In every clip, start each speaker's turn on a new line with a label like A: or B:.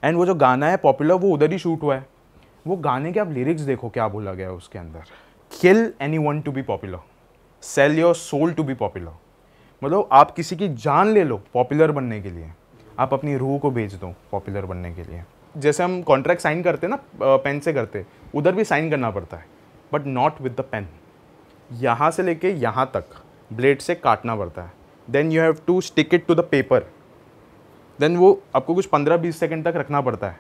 A: And वो जो गाना है पॉपुलर वो उधर ही शूट हुआ है। वो गाने के आप लिरिक्स देखो क्या बोला गया है उसके अंदर, kill anyone to be popular, sell your soul to be popular. मतलब आप किसी की जान ले लो पॉपुलर बनने के लिए, आप अपनी रूह को बेच दो पॉपुलर बनने के लिए। जैसे हम कॉन्ट्रैक्ट साइन करते हैं ना पेन से करते, उधर भी साइन करना पड़ता है but not with the pen. यहाँ से लेके यहाँ तक ब्लेड से काटना पड़ता है, then you have to stick it to the paper, then वो आपको कुछ 15-20 सेकेंड तक रखना पड़ता है।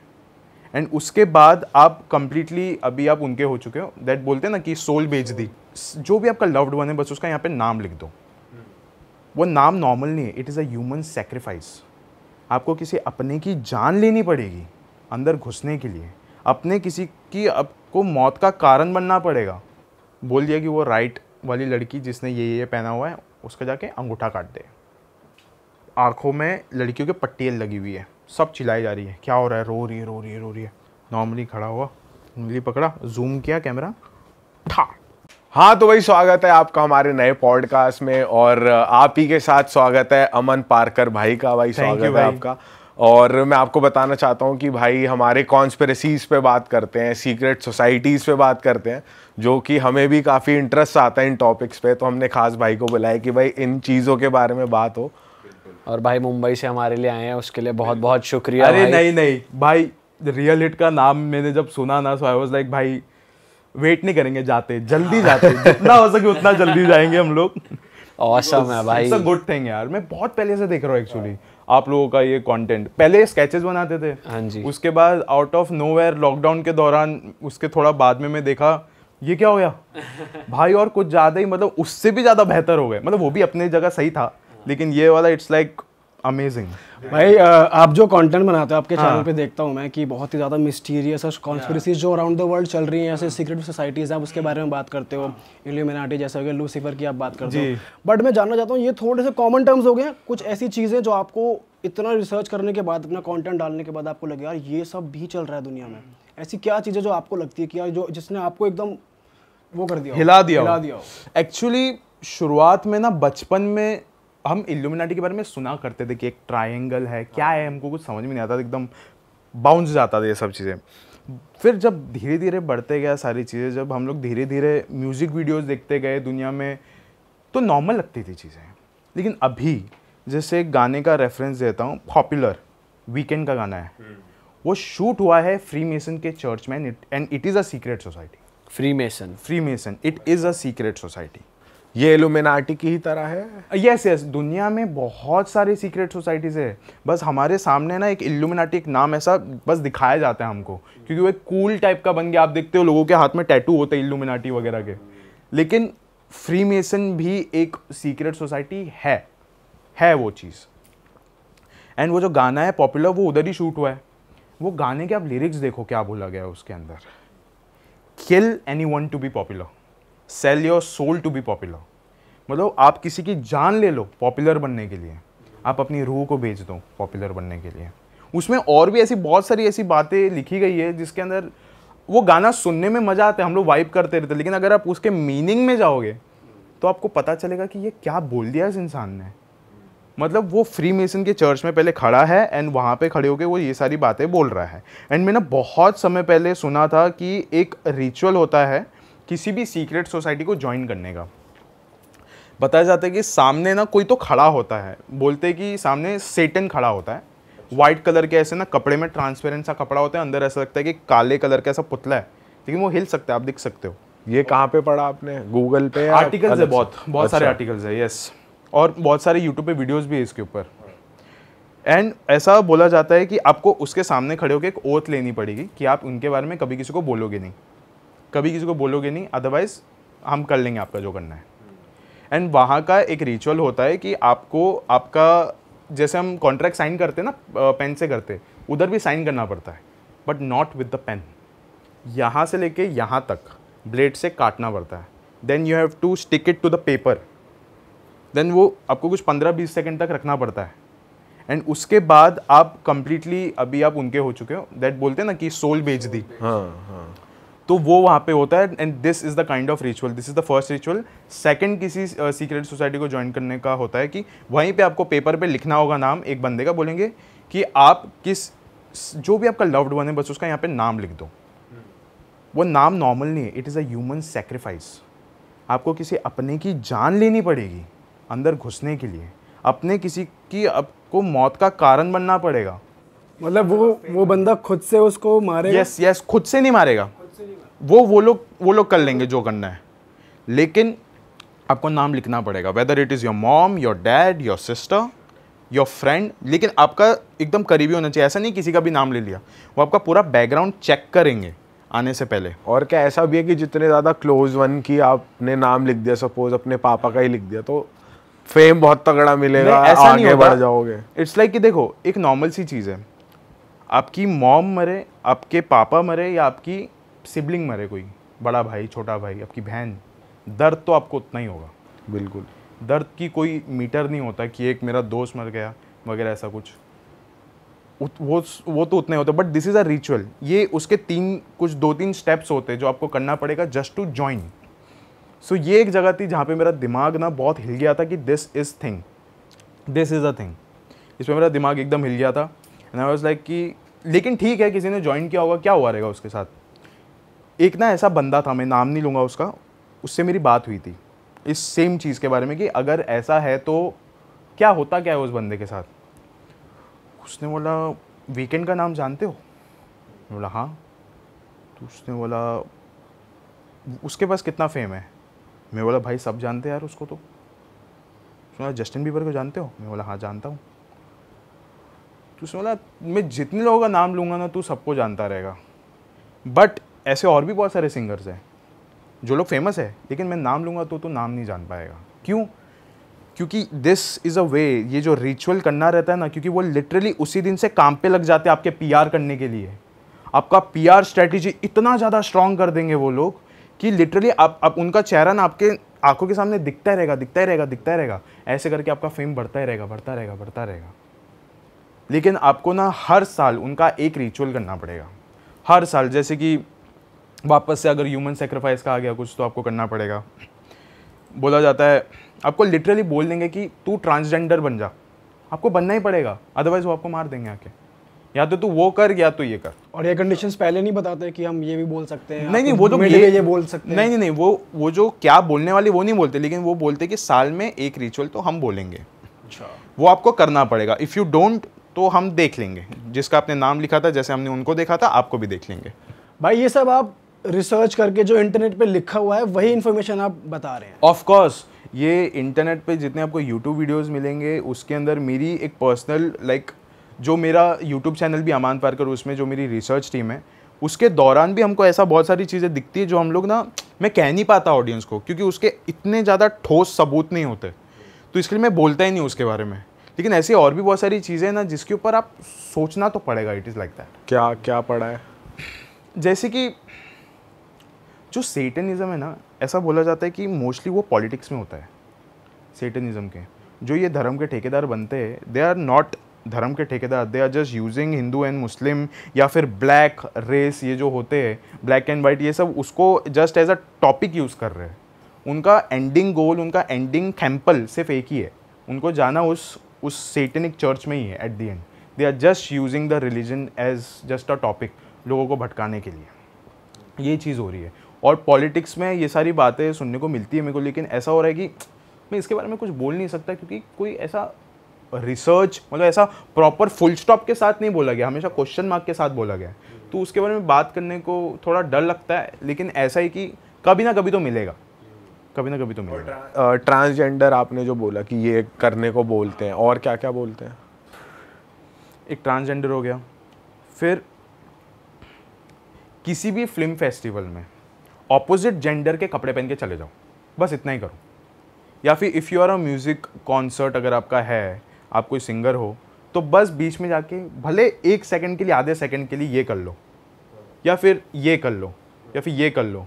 A: एंड उसके बाद आप कंप्लीटली अभी आप उनके हो चुके हो, दैट बोलते हैं ना कि सोल बेच दी। जो भी आपका लव्ड वन है बस उसका यहाँ पे नाम लिख दो। वो नाम नॉर्मल नहीं है, it is a human sacrifice. आपको किसी अपने की जान लेनी पड़ेगी अंदर घुसने के लिए, अपने किसी की आपको मौत का कारण बनना पड़ेगा। बोल दिया कि वो राइट वाली लड़की जिसने ये पहना हुआ है उसका जाके अंगूठा काट दे। आंखों में लड़कियों के पट्टियाँ लगी हुई है, सब चिल्लाई जा रही है, क्या हो रहा है, रो रही है रो रही है रो रही है। नॉर्मली खड़ा हुआ, उंगली पकड़ा, जूम किया कैमरा, ठा।
B: हाँ तो भाई स्वागत है आपका हमारे नए पॉडकास्ट में, और आप ही के साथ स्वागत है अमन पारकर भाई का। भाई स्वागत है आपका। और मैं आपको बताना चाहता हूँ कि भाई हमारे कॉन्स्पिरेसीज पे बात करते हैं, सीक्रेट सोसाइटीज़ पे बात करते हैं, जो कि हमें भी काफ़ी इंटरेस्ट आता है इन टॉपिक्स पे। तो हमने खास भाई को बुलाया कि भाई इन चीज़ों के बारे में बात हो।
C: और भाई मुंबई से हमारे लिए आए हैं, उसके लिए बहुत बहुत शुक्रिया।
A: अरे
C: भाई।
A: नहीं भाई, रियल हिट का नाम मैंने जब सुना ना, सो आई वाज लाइक भाई वेट नहीं करेंगे, जाते जल्दी जाते, जितना हो सके उतना जल्दी जाएंगे हम लोग।
C: ऑसम है भाई,
A: इट्स अ गुड थिंग यार। मैं बहुत पहले से देख रहा हूँ एक्चुअली आप लोगों का ये कंटेंट। पहले स्केचेस बनाते थे,
C: हाँ जी।
A: उसके बाद आउट ऑफ नोवेयर लॉकडाउन के दौरान, उसके थोड़ा बाद में मैं देखा ये क्या हो गया भाई, और कुछ ज़्यादा ही मतलब उससे भी ज़्यादा बेहतर हो गए। मतलब वो भी अपनी जगह सही था, लेकिन ये वाला इट्स लाइक अमेजिंग।
D: भाई आप जो कंटेंट बनाते हो आपके चैनल पे देखता हूँ मैं कि बहुत ही ज़्यादा मिस्टीरियस और कॉन्स्पिरेसीज जो अराउंड द वर्ल्ड चल रही हैं, ऐसे सीक्रेट सोसाइटीज़ आप उसके बारे में बात करते हो, इल्यूमिनाटी जैसे हो गया, लूसीफर की आप बात करते हो। बट मैं जानना चाहता हूँ, ये थोड़े से कॉमन टर्म्स हो गए, कुछ ऐसी चीज़ें जो आपको इतना रिसर्च करने के बाद, अपना कॉन्टेंट डालने के बाद आपको लगे यार ये सब भी चल रहा है दुनिया में। ऐसी क्या चीज़ें जो आपको लगती है कि यार जो जिसने आपको एकदम वो कर दिया,
A: हिला दिया। एक्चुअली शुरुआत में ना बचपन में हम इल्यूमिनाटी के बारे में सुना करते थे कि एक ट्रायंगल है, क्या है, हमको कुछ समझ में नहीं आता, एकदम बाउंस जाता था ये सब चीज़ें। फिर जब धीरे धीरे बढ़ते गया सारी चीज़ें, जब हम लोग धीरे धीरे म्यूज़िक वीडियोस देखते गए दुनिया में, तो नॉर्मल लगती थी चीज़ें। लेकिन अभी जैसे एक गाने का रेफरेंस देता हूँ, पॉपुलर वीकेंड का गाना है, वो शूट हुआ है फ्री मेसन के चर्च में, and it is a secret society. Free mason it is a secret society.
B: ये इल्यूमिनाटी की ही तरह है।
A: यस दुनिया में बहुत सारी सीक्रेट सोसाइटीज़ है, बस हमारे सामने ना एक इल्यूमिनाटी एक नाम ऐसा बस दिखाया जाता है हमको, क्योंकि वो एक कूल टाइप का बन गया। आप देखते हो लोगों के हाथ में टैटू होते हैं इल्यूमिनाटी वगैरह के, लेकिन फ्री मेसन भी एक सीक्रेट सोसाइटी है वो चीज़। एंड वो जो गाना है पॉपुलर वो उधर ही शूट हुआ है। वो गाने के आप लिरिक्स देखो क्या बोला गया है उसके अंदर, kill anyone to be popular, sell your soul to be popular. मतलब आप किसी की जान ले लो पॉपुलर बनने के लिए, आप अपनी रूह को बेच दो पॉपुलर बनने के लिए। उसमें और भी ऐसी बहुत सारी ऐसी बातें लिखी गई है जिसके अंदर वो गाना सुनने में मज़ा आता है, हम लोग वाइब करते रहते, लेकिन अगर आप उसके मीनिंग में जाओगे तो आपको पता चलेगा कि ये क्या बोल दिया इस इंसान ने। मतलब वो फ्री मेसन के चर्च में पहले खड़ा है एंड वहाँ पे खड़े होकर वो ये सारी बातें बोल रहा है। एंड मैंने बहुत समय पहले सुना था कि एक रिचुअल होता है किसी भी सीक्रेट सोसाइटी को ज्वाइन करने का। बताया जाता है कि सामने ना कोई तो खड़ा होता है, बोलते हैं कि सामने सेटन खड़ा होता है, वाइट कलर के ऐसे ना कपड़े में ट्रांसपेरेंट सा कपड़ा होता है, अंदर ऐसा लगता है कि काले कलर का ऐसा पुतला है, लेकिन वो हिल सकता है, आप दिख सकते हो।
B: ये कहाँ पे पढ़ा आपने? गूगल पे?
A: आर्टिकल्स है, बहुत सारे आर्टिकल्स है, यस, और बहुत सारे यूट्यूब पे वीडियोस भी है इसके ऊपर। एंड ऐसा बोला जाता है कि आपको उसके सामने खड़े होकर एक ओथ लेनी पड़ेगी कि आप उनके बारे में कभी किसी को बोलोगे नहीं, अदरवाइज हम कर लेंगे आपका जो करना है। एंड वहाँ का एक रिचुअल होता है कि आपको आपका जैसे हम कॉन्ट्रैक्ट साइन करते हैं ना पेन से करते, उधर भी साइन करना पड़ता है but not with the pen. यहाँ से लेके यहाँ तक ब्लेड से काटना पड़ता है, then you have to stick it to the paper, then वो आपको कुछ 15-20 सेकेंड तक रखना पड़ता है। एंड उसके बाद आप कंप्लीटली अभी आप उनके हो चुके हो, दैट बोलते हैं ना कि सोल बेच दी।
B: हाँ।
A: तो वो वहाँ पे होता है। And this is the kind of ritual, this is the first ritual. Second किसी सीक्रेट सोसाइटी को ज्वाइन करने का होता है कि वहीं पे आपको पेपर पे लिखना होगा नाम एक बंदे का, बोलेंगे कि आप किस जो भी आपका लव्ड वन है बस उसका यहाँ पे नाम लिख दो। वो नाम नॉर्मल नहीं है, it is a human sacrifice. आपको किसी अपने की जान लेनी पड़ेगी अंदर घुसने के लिए, अपने किसी की आपको मौत का कारण बनना पड़ेगा।
D: मतलब वो बंदा खुद से उसको मारेगा?
A: यस, खुद से नहीं मारेगा, वो लोग कर लेंगे जो करना है, लेकिन आपको नाम लिखना पड़ेगा, whether it is your mom, your dad, your sister, your friend, लेकिन आपका एकदम करीबी होना चाहिए। ऐसा नहीं किसी का भी नाम ले लिया, वो आपका पूरा बैकग्राउंड चेक करेंगे आने से पहले।
B: और क्या ऐसा भी है कि जितने ज़्यादा क्लोज वन की आपने नाम लिख दिया, सपोज अपने पापा का ही लिख दिया, तो फेम बहुत तगड़ा मिलेगा,
A: ऐसा
B: आगे
A: नहीं
B: बढ़ जाओगे।
A: इट्स लाइक कि देखो, एक नॉर्मल सी चीज़ है, आपकी मॉम मरे, आपके पापा मरे, या आपकी सिबलिंग मरे, कोई बड़ा भाई, छोटा भाई, आपकी बहन, दर्द तो आपको उतना ही होगा।
B: बिल्कुल,
A: दर्द की कोई मीटर नहीं होता कि एक मेरा दोस्त मर गया वगैरह, ऐसा कुछ वो तो उतना ही होता है। But this is a ritual, ये उसके 2-3 स्टेप्स होते हैं जो आपको करना पड़ेगा जस्ट टू ज्वाइन। सो ये एक जगह थी जहाँ पे मेरा दिमाग ना बहुत हिल गया था कि दिस इज़ अ थिंग। इसमें मेरा दिमाग एकदम हिल गया था एंड आई वाज लाइक कि लेकिन ठीक है, किसी ने ज्वाइन किया होगा, क्या हुआ रहेगा उसके साथ। एक ना ऐसा बंदा था, मैं नाम नहीं लूँगा उसका, उससे मेरी बात हुई थी इस सेम चीज़ के बारे में कि अगर ऐसा है तो क्या होता क्या है उस बंदे के साथ। उसने बोला वीकेंड का नाम जानते हो? मैं बोला हाँ। तो उसने बोला उसके पास कितना फेम है? मैं बोला भाई सब जानते हैं यार उसको। तो उसने बोला जस्टिन बीबर को जानते हो? मैं बोला हाँ जानता हूँ। तो उसने बोला मैं जितने लोगों का नाम लूँगा ना तू सबको जानता रहेगा, बट ऐसे और भी बहुत सारे सिंगर्स हैं जो लोग फेमस है, लेकिन मैं नाम लूँगा तो नाम नहीं जान पाएगा। क्यों? क्योंकि दिस इज़ अ वे, ये जो रिचुअल करना रहता है ना, क्योंकि वो लिटरली उसी दिन से काम पे लग जाते हैं आपके पीआर करने के लिए। आपका पीआर स्ट्रेटेजी इतना ज़्यादा स्ट्रॉन्ग कर देंगे वो लोग कि लिटरली आप उनका चेहरा ना आपके आंखों के सामने दिखता रहेगा। ऐसे करके आपका फेम बढ़ता ही रहेगा। लेकिन आपको ना हर साल उनका एक रिचुअल करना पड़ेगा, हर साल। जैसे कि वापस से अगर ह्यूमन सेक्रीफाइस का आ गया कुछ, तो आपको करना पड़ेगा। बोला जाता है आपको लिटरली बोल देंगे कि तू ट्रांसजेंडर बन जा, आपको बनना ही पड़ेगा, अदरवाइज वो आपको मार देंगे आके। या तो तू वो कर या तो ये कर।
D: और ये कंडीशंस पहले नहीं बताते कि हम ये भी बोल सकते हैं?
A: नहीं, वो तो
D: ये बोल सकते हैं।
A: नहीं, वो जो क्या बोलने वाले वो नहीं बोलते, लेकिन वो बोलते कि साल में एक रिचुअल तो हम बोलेंगे।
D: अच्छा,
A: वो आपको करना पड़ेगा। इफ़ यू डोंट तो हम देख लेंगे, जिसका आपने नाम लिखा था, जैसे हमने उनको देखा था, आपको भी देख लेंगे।
D: भाई ये सब आप रिसर्च करके जो इंटरनेट पे लिखा हुआ है वही इन्फॉर्मेशन आप बता रहे हैं?
A: ऑफ कोर्स, ये इंटरनेट पे जितने आपको यूट्यूब वीडियोस मिलेंगे उसके अंदर मेरी एक पर्सनल जो मेरा यूट्यूब चैनल भी अमान पारकर, उसमें जो मेरी रिसर्च टीम है, उसके दौरान भी हमको ऐसा बहुत सारी चीज़ें दिखती है जो हम लोग ना, मैं कह नहीं पाता ऑडियंस को, क्योंकि उसके इतने ज़्यादा ठोस सबूत नहीं होते, तो इसके लिए मैं बोलता ही नहीं उसके बारे में। लेकिन ऐसी और भी बहुत सारी चीज़ें हैं ना जिसके ऊपर आप सोचना तो पड़ेगा। It is like that.
B: क्या पढ़ा है?
A: जैसे कि जो सेटनिज्म है ना, ऐसा बोला जाता है कि मोस्टली वो पॉलिटिक्स में होता है। सेटनिज्म के जो ये धर्म के ठेकेदार बनते हैं, दे आर नॉट धर्म के ठेकेदार, they are just using Hindu and Muslim या फिर ब्लैक रेस, ये जो होते हैं ब्लैक एंड वाइट, ये सब उसको just as a topic use कर रहे हैं। उनका एंडिंग गोल, उनका एंडिंग थैम्पल सिर्फ एक ही है, उनको जाना उस सेटनिक चर्च में ही है at the end. They are just using the religion as just a topic, लोगों को भटकाने के लिए ये चीज़ हो रही है। और पॉलिटिक्स में ये सारी बातें सुनने को मिलती है मेरे को, लेकिन ऐसा हो रहा है कि मैं इसके बारे में कुछ बोल नहीं सकता, क्योंकि कोई ऐसा रिसर्च ऐसा प्रॉपर फुल स्टॉप के साथ नहीं बोला गया, हमेशा क्वेश्चन मार्क के साथ बोला गया, तो उसके बारे में बात करने को थोड़ा डर लगता है। लेकिन ऐसा ही कि कभी ना कभी तो मिलेगा,
B: ट्रांसजेंडर आपने जो बोला कि ये करने को बोलते हैं, और क्या क्या बोलते हैं?
A: एक ट्रांसजेंडर हो गया, फिर किसी भी फिल्म फेस्टिवल में ऑपोजिट जेंडर के कपड़े पहन के चले जाओ, बस इतना ही करो। या फिर if you are a music concert अगर आपका है, आप कोई सिंगर हो, तो बस बीच में जाके भले 1 सेकंड के लिए, आधे सेकंड के लिए ये कर लो, या फिर ये कर लो, या फिर ये कर लो,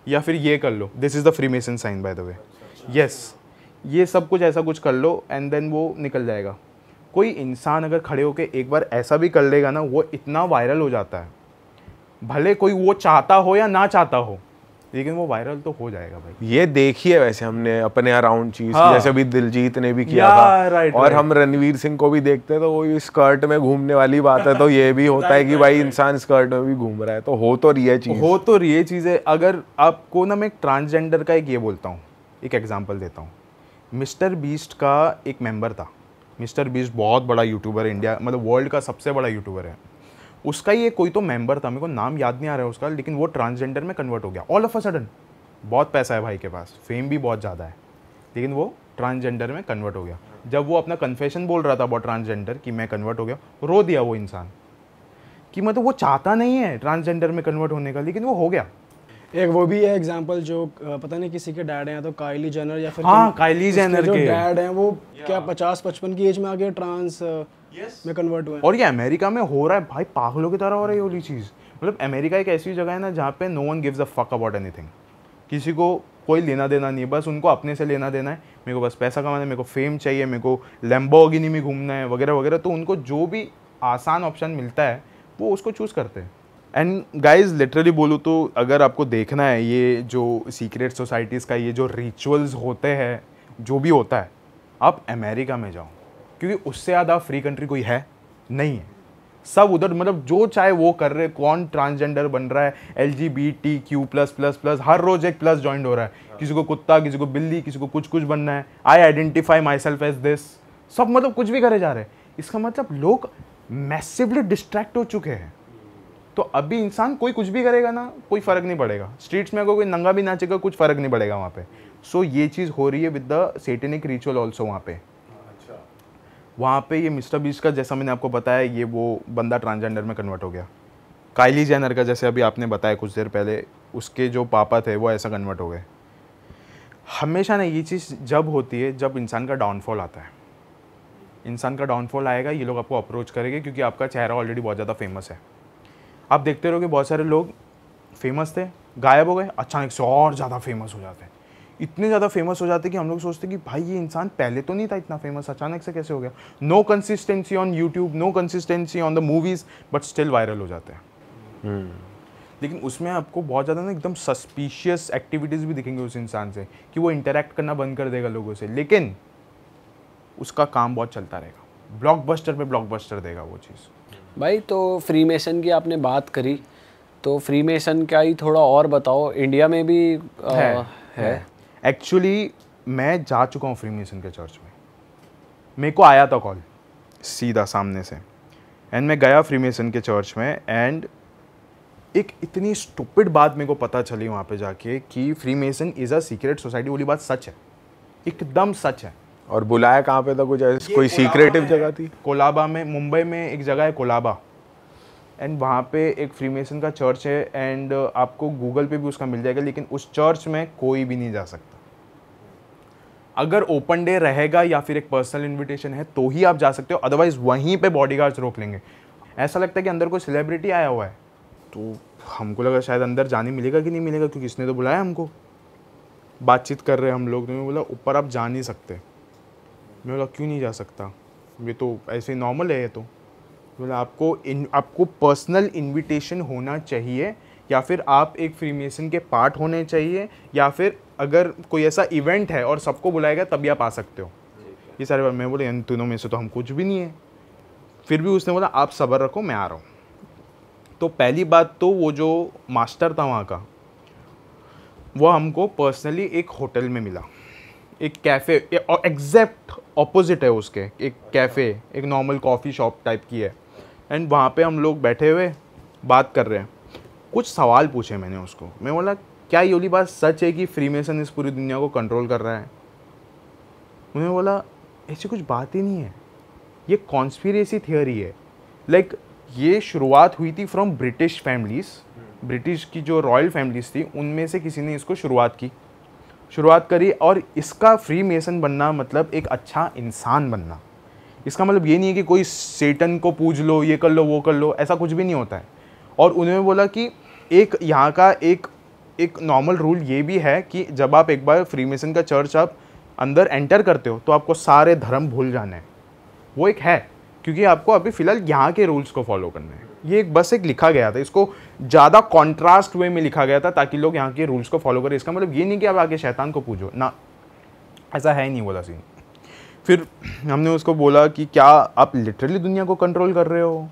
A: या फिर ये कर लो। This is the Freemason sign by the way. Yes, ये सब कुछ ऐसा कुछ कर लो एंड देन वो निकल जाएगा। कोई इंसान अगर खड़े होकर एक बार ऐसा भी कर लेगा ना, वो इतना वायरल हो जाता है, भले कोई वो चाहता हो या ना चाहता हो, लेकिन वो वायरल तो हो जाएगा भाई।
B: ये देखी है वैसे हमने अपने अराउंड चीज,
A: हाँ।
B: जैसे अभी दिलजीत ने भी किया
A: या,
B: था,
A: राइट,
B: और
A: राइट।
B: हम रणवीर सिंह को भी देखते हैं तो वो स्कर्ट में घूमने वाली बात है, तो ये भी होता है कि भाई इंसान स्कर्ट में भी घूम रहा है, तो हो तो रही है चीज।
A: हो तो ये चीज़ है। अगर आपको ना मैं एक ट्रांसजेंडर का एक ये बोलता हूँ, एक एग्जांपल देता हूँ। मिस्टर बीस्ट का एक मेंबर था। मिस्टर बीस्ट बहुत बड़ा यूट्यूबर है, इंडिया मतलब वर्ल्ड का सबसे बड़ा यूट्यूबर है। उसका ये कोई तो मेंबर था, मेरे को नाम याद नहीं आ रहा है उसका, लेकिन वो ट्रांसजेंडर में कन्वर्ट हो गया ऑल ऑफ अ सडन। बहुत पैसा है भाई के पास, फेम भी बहुत ज़्यादा है, लेकिन वो ट्रांसजेंडर में कन्वर्ट हो गया। जब वो अपना कन्फेशन बोल रहा था अबाउट ट्रांसजेंडर कि मैं कन्वर्ट हो गया, रो दिया वो इंसान कि मतलब वो चाहता नहीं है ट्रांसजेंडर में कन्वर्ट होने का, लेकिन वो हो गया।
D: एक वो भी है एग्जांपल जो पता नहीं किसी के डैड हैं, तो काइली जेनर या फिर
A: हाँ, काइली जेनर
D: जो
A: के
D: डैड हैं वो क्या 50-55 की एज में आगे ट्रांस में कन्वर्ट हुए हैं।
A: और ये अमेरिका में हो रहा है भाई, पागलों की तरह हो रही है ये वाली चीज़। मतलब अमेरिका एक ऐसी जगह है ना जहाँ पे no one gives a fuck about anything. किसी को कोई लेना देना नहीं है, बस उनको अपने से लेना देना है। मेरे को बस पैसा कमाना है, मेरे को फेम चाहिए, मेरे को लैम्बोर्गिनी में घूमना है वगैरह वगैरह। तो उनको जो भी आसान ऑप्शन मिलता है वो उसको चूज़ करते हैं। एंड गाइज लिटरली बोलूँ तो अगर आपको देखना है ये जो सीक्रेट सोसाइटीज़ का ये जो रिचुअल्स होते हैं, जो भी होता है, आप अमेरिका में जाओ, क्योंकि उससे ज़्यादा फ्री कंट्री कोई है नहीं है। सब उधर मतलब जो चाहे वो कर रहे। कौन ट्रांसजेंडर बन रहा है, LGBTQ+++, हर रोज एक प्लस ज्वाइन हो रहा है। किसी को कुत्ता, किसी को बिल्ली, किसी को कुछ कुछ बनना है। I identify myself as this. सब मतलब कुछ भी करे जा रहे हैं। इसका मतलब लोग मैसिवली डिस्ट्रैक्ट हो चुके हैं। तो अभी इंसान कोई कुछ भी करेगा ना, कोई फर्क नहीं पड़ेगा। स्ट्रीट्स में अगर कोई नंगा भी नाचेगा, कुछ फर्क नहीं पड़ेगा वहाँ पे। सो ये चीज़ हो रही है with the Satanic ritual also वहाँ पे। वहाँ पे ये मिस्टर बीस्ट का जैसा मैंने आपको बताया, ये वो बंदा ट्रांसजेंडर में कन्वर्ट हो गया। काइली जेनर का जैसे अभी आपने बताया कुछ देर पहले, उसके जो पापा थे वो ऐसा कन्वर्ट हो गए। हमेशा ना ये चीज़ जब होती है जब इंसान का डाउनफॉल आता है। इंसान का डाउनफॉल आएगा, ये लोग आपको अप्रोच करेंगे क्योंकि आपका चेहरा ऑलरेडी बहुत ज़्यादा फेमस है। आप देखते रहोगे बहुत सारे लोग फेमस थे, गायब हो गए, अचानक से और ज़्यादा फेमस हो जाते हैं। इतने ज़्यादा फेमस हो जाते हैं कि हम लोग सोचते हैं कि भाई ये इंसान पहले तो नहीं था इतना फेमस, अचानक से कैसे हो गया। No consistency on YouTube, no consistency on the movies, but still viral हो जाते हैं। लेकिन उसमें आपको बहुत ज़्यादा ना एकदम सस्पिशियस एक्टिविटीज़ भी दिखेंगे उस इंसान से कि वो इंटरेक्ट करना बंद कर देगा लोगों से, लेकिन उसका काम बहुत चलता रहेगा। ब्लॉकबस्टर पे ब्लॉकबस्टर देगा वो चीज़।
C: भाई तो फ्रीमेसन की आपने बात करी, तो फ्रीमेसन का ही थोड़ा और बताओ। इंडिया में भी है।
A: एक्चुअली मैं जा चुका हूँ फ्रीमेसन के चर्च में। मेरे को आया था कॉल सीधा सामने से, एंड मैं गया फ्रीमेसन के चर्च में, एंड एक इतनी स्टूपिड बात मेरे को पता चली वहाँ पे जाके कि Freemason is a secret society. वाली बात सच है, एकदम सच है।
B: और बुलाया कहाँ पे था, कुछ कोई सीक्रेटिव जगह थी?
A: कोलाबा में, मुंबई में एक जगह है कोलाबा, एंड वहाँ पे एक फ्रीमेसन का चर्च है। एंड आपको गूगल पे भी उसका मिल जाएगा, लेकिन उस चर्च में कोई भी नहीं जा सकता। अगर ओपन डे रहेगा या फिर एक पर्सनल इनविटेशन है तो ही आप जा सकते हो, अदरवाइज वहीं पे बॉडीगार्ड्स रोक लेंगे। ऐसा लगता है कि अंदर कोई सेलिब्रिटी आया हुआ है, तो हमको लगा शायद अंदर जाने मिलेगा कि नहीं मिलेगा, क्योंकि इसने तो बुलाया हमको। बातचीत कर रहे हैं हम लोग, तो मैं बोला ऊपर आप जा नहीं सकते। मैं बोला क्यों नहीं जा सकता, ये तो ऐसे नॉर्मल है। ये तो बोला आपको पर्सनल इनविटेशन होना चाहिए, या फिर आप एक फ्रीमेसन के पार्ट होने चाहिए, या फिर अगर कोई ऐसा इवेंट है और सबको बुलाएगा तभी आप आ सकते हो। ये सारे बात मैं बोले इन तीनों में से तो हम कुछ भी नहीं है। फिर भी उसने बोला आप सब्र रखो, मैं आ रहा हूँ। तो पहली बात तो वो जो मास्टर था वहाँ का, वो हमको पर्सनली एक होटल में मिला, एक कैफ़े, एग्जैक्ट ऑपोजिट है उसके, एक कैफ़े, एक नॉर्मल कॉफ़ी शॉप टाइप की है। एंड वहाँ पे हम लोग बैठे हुए बात कर रहे हैं। कुछ सवाल पूछे मैंने उसको। मैं बोला क्या ये वाली बात सच है कि फ्रीमेसन इस पूरी दुनिया को कंट्रोल कर रहा है? उन्होंने बोला ऐसी कुछ बात ही नहीं है, ये कॉन्स्पिरेसी थियोरी है। लाइक ये शुरुआत हुई थी फ्रॉम ब्रिटिश फैमिलीज़, ब्रिटिश की जो रॉयल फैमिलीज़ थी उनमें से किसी ने इसको शुरुआत करी। और इसका फ्रीमेसन बनना मतलब एक अच्छा इंसान बनना। इसका मतलब ये नहीं है कि कोई सेटन को पूज लो, ये कर लो, वो कर लो, ऐसा कुछ भी नहीं होता है। और उन्होंने बोला कि एक यहाँ का एक नॉर्मल रूल ये भी है कि जब आप एक बार फ्रीमेसन का चर्च आप अंदर एंटर करते हो तो आपको सारे धर्म भूल जाने हैं। वो एक है, क्योंकि आपको अभी फिलहाल यहाँ के रूल्स को फॉलो करने हैं। ये बस एक लिखा गया था, इसको ज़्यादा कॉन्ट्रास्ट वे में लिखा गया था ताकि लोग यहाँ के रूल्स को फॉलो करें। इसका मतलब ये नहीं कि आप आगे शैतान को पूजो ना, ऐसा है ही नहीं बोला सीन। फिर हमने उसको बोला कि क्या आप लिटरली दुनिया को कंट्रोल कर रहे हो,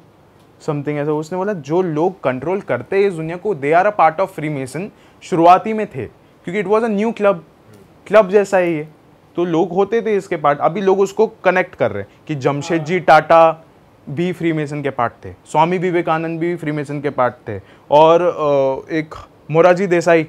A: समथिंग ऐसा। उसने बोला जो लोग कंट्रोल करते हैं इस दुनिया को, they are a part of Freemason, शुरुआती में थे, क्योंकि it was a new club जैसा ही है, तो लोग होते थे इसके पार्ट। अभी लोग उसको कनेक्ट कर रहे हैं कि जमशेदजी टाटा भी फ्रीमेसन के पार्ट थे, स्वामी विवेकानंद भी फ्रीमेसन के पार्ट थे, और एक मोरारजी देसाई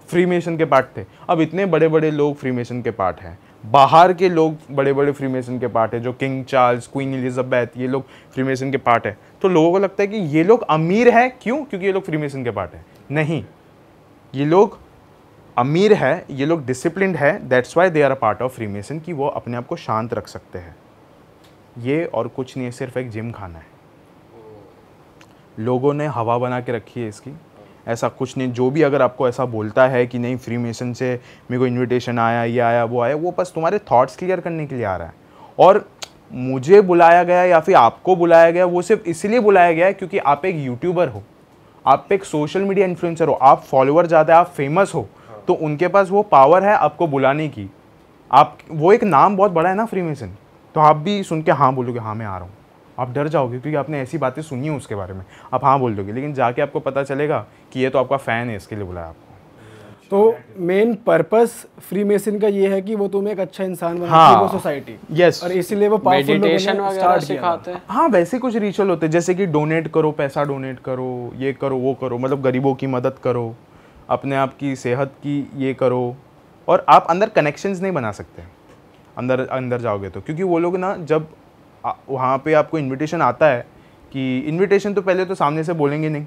A: फ्रीमेसन के पार्ट थे। अब इतने बड़े बड़े लोग फ्रीमेसन के पार्ट हैं, बाहर के लोग बड़े बड़े फ्रीमेसन के पार्ट है, जो किंग चार्ल्स, क्वीन एलिजाबेथ, ये लोग फ्रीमेसन के पार्ट है। तो लोगों को लगता है कि ये लोग अमीर हैं, क्यों? क्योंकि ये लोग फ्रीमेसन के पार्ट है। नहीं, ये लोग अमीर है, ये लोग डिसिप्लिन्ड है, that's why they are a part of Freemason, कि वो अपने आप को शांत रख सकते हैं। ये और कुछ नहीं है, सिर्फ एक जिम खाना है। लोगों ने हवा बना के रखी है इसकी, ऐसा कुछ नहीं। जो भी अगर आपको ऐसा बोलता है कि नहीं फ्रीमेसन से मेरे को इनविटेशन आया, ये आया, वो आया, वो बस तुम्हारे थॉट्स क्लियर करने के लिए आ रहा है। और मुझे बुलाया गया या फिर आपको बुलाया गया, वो सिर्फ इसलिए बुलाया गया है क्योंकि आप एक यूट्यूबर हो, आप एक सोशल मीडिया इन्फ्लुएंसर हो, आप फॉलोअर ज़्यादा है, आप फेमस हो, तो उनके पास वो पावर है आपको बुलाने की। आप वो एक नाम बहुत बड़ा है ना फ्रीमेसन, तो आप भी सुन के हाँ बोलोगे, हाँ मैं आ रहा हूँ। आप डर जाओगे क्योंकि आपने ऐसी बातें सुनी है उसके बारे में, आप हाँ बोल दोगे, लेकिन जाके आपको पता चलेगा कि ये तो आपका फ़ैन है, इसके लिए बुलाया आपको।
D: तो मेन पर्पस फ्रीमेसन का ये है कि वो तुम्हें एक अच्छा इंसान बनाती है, वो सोसाइटी।
A: यस,
D: और इसीलिए वो पावरफुल लोगों ने
C: मेडिटेशन वगैरह
D: स्टार्ट
C: सिखाते हैं।
A: हाँ वैसे कुछ रिचुअल होते हैं, जैसे कि डोनेट करो, पैसा डोनेट करो, ये करो, वो करो, मतलब गरीबों की मदद करो, अपने आप की सेहत की ये करो। और आप अंदर कनेक्शंस नहीं बना सकते अंदर जाओगे तो, क्योंकि वो लोग ना जब वहाँ पे आपको इनविटेशन आता है, कि इनविटेशन तो पहले तो सामने से बोलेंगे नहीं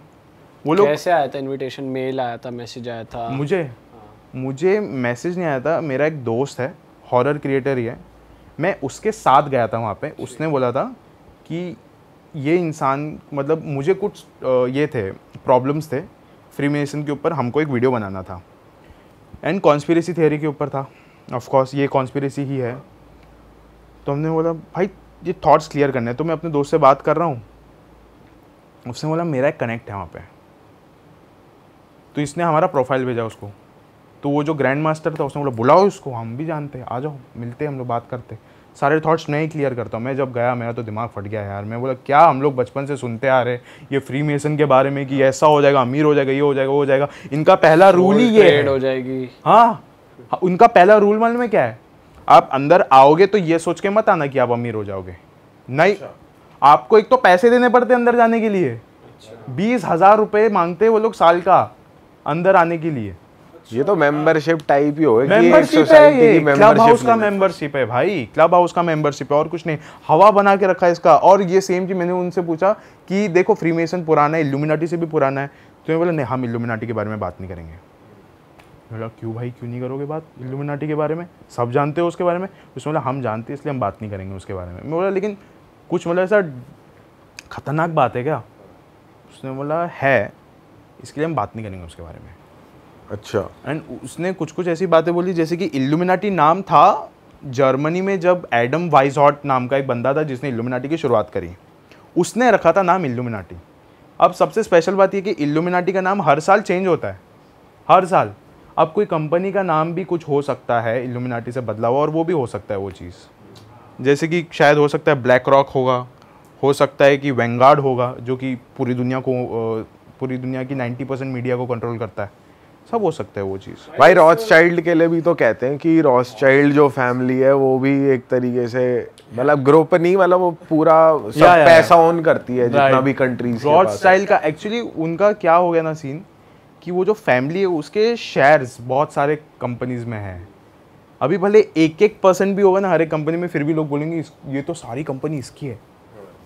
A: वो लोग।
C: कैसे आया था इनविटेशन? मेल आया था, मैसेज आया था?
A: मुझे मैसेज नहीं आया था। मेरा एक दोस्त है, हॉरर क्रिएटर ही है, मैं उसके साथ गया था वहाँ पे। उसने बोला था कि ये इंसान, मतलब मुझे कुछ ये थे प्रॉब्लम्स थे फ्रीमेसन के ऊपर, हमको एक वीडियो बनाना था एंड कॉन्स्पिरेसी थियरी के ऊपर था। ऑफ कोर्स ये कॉन्स्पिरेसी ही है। तो हमने बोला भाई ये थॉट्स क्लियर करने हैं, तो मैं अपने दोस्त से बात कर रहा हूँ। उसने बोला मेरा एक कनेक्ट है वहाँ पे, तो इसने हमारा प्रोफाइल भेजा उसको। तो वो जो ग्रैंड मास्टर था उसने बोला बुलाओ इसको, हम भी जानते हैं, आ जाओ मिलते हैं, हम लोग बात करते। सारे थॉट्स मैं ही क्लियर करता हूँ। मैं जब गया मेरा तो दिमाग फट गया यार। मैं बोला क्या हम लोग बचपन से सुनते आ रहे ये फ्रीमेसन के बारे में कि ऐसा हो जाएगा, अमीर हो जाएगा, ये हो जाएगा, वो हो जाएगा। इनका पहला रूल ही ये है,
C: हो जाएगी।
A: हाँ, उनका पहला रूल मालूम है क्या है? आप अंदर आओगे तो ये सोच के मत आना कि आप अमीर हो जाओगे, नहीं। आपको एक तो पैसे देने पड़ते अंदर जाने के लिए, 20,000 रुपए मांगते वो लोग साल का अंदर आने के लिए।
B: ये तो मेंबरशिप टाइप ही होगा,
A: मेंबरशिप है, ये क्लब हाउस का मेंबरशिप है भाई, क्लब हाउस का मेंबरशिप है और कुछ नहीं। हवा बना के रखा है इसका। और ये सेम चीज मैंने उनसे पूछा कि देखो फ्रीमेसन पुराना है, इल्यूमिनाटी से भी पुराना है। तो मैं बोला नहीं, हम इल्यूमिनाटी के बारे में बात नहीं करेंगे। बोला क्यों भाई, क्यों नहीं करोगे बात इल्यूमिनाटी के बारे में? सब जानते हो उसके बारे में? उसने बोला हम जानते हैं इसलिए हम बात नहीं करेंगे उसके बारे में। मैं बोला लेकिन कुछ मतलब ऐसा खतरनाक बात है क्या? उसने बोला है, इसके लिए हम बात नहीं करेंगे उसके बारे में।
B: अच्छा।
A: एंड उसने कुछ कुछ ऐसी बातें बोली जैसे कि इल्यूमिनाटी नाम था जर्मनी में, जब एडम वाइजहॉर्ट नाम का एक बंदा था जिसने इल्यूमिनाटी की शुरुआत करी, उसने रखा था नाम इल्यूमिनाटी। अब सबसे स्पेशल बात ये कि इल्यूमिनाटी का नाम हर साल चेंज होता है, हर साल। अब कोई कंपनी का नाम भी कुछ हो सकता है इल्यूमिनाटी से बदला हुआ, और वो भी हो सकता है वो चीज़, जैसे कि शायद हो सकता है ब्लैक रॉक होगा, हो सकता है कि वैंगार्ड होगा जो कि पूरी दुनिया की 90% मीडिया को कंट्रोल करता है। सब हो सकता है वो चीज़।
B: भाई रॉथस्चाइल्ड के लिए भी तो कहते हैं कि रॉथस्चाइल्ड जो फैमिली है वो भी एक तरीके से मतलब ग्रुप नहीं, मतलब वो पूरा सब पैसा ऑन करती है जितना भी कंट्रीज।
A: रॉथस्चाइल्ड का एक्चुअली उनका क्या हो गया ना सीन कि वो जो फैमिली है उसके शेयर्स बहुत सारे कंपनीज में हैं। अभी भले 1% भी होगा ना हर एक कंपनी में, फिर भी लोग बोलेंगे ये तो सारी कंपनी इसकी है।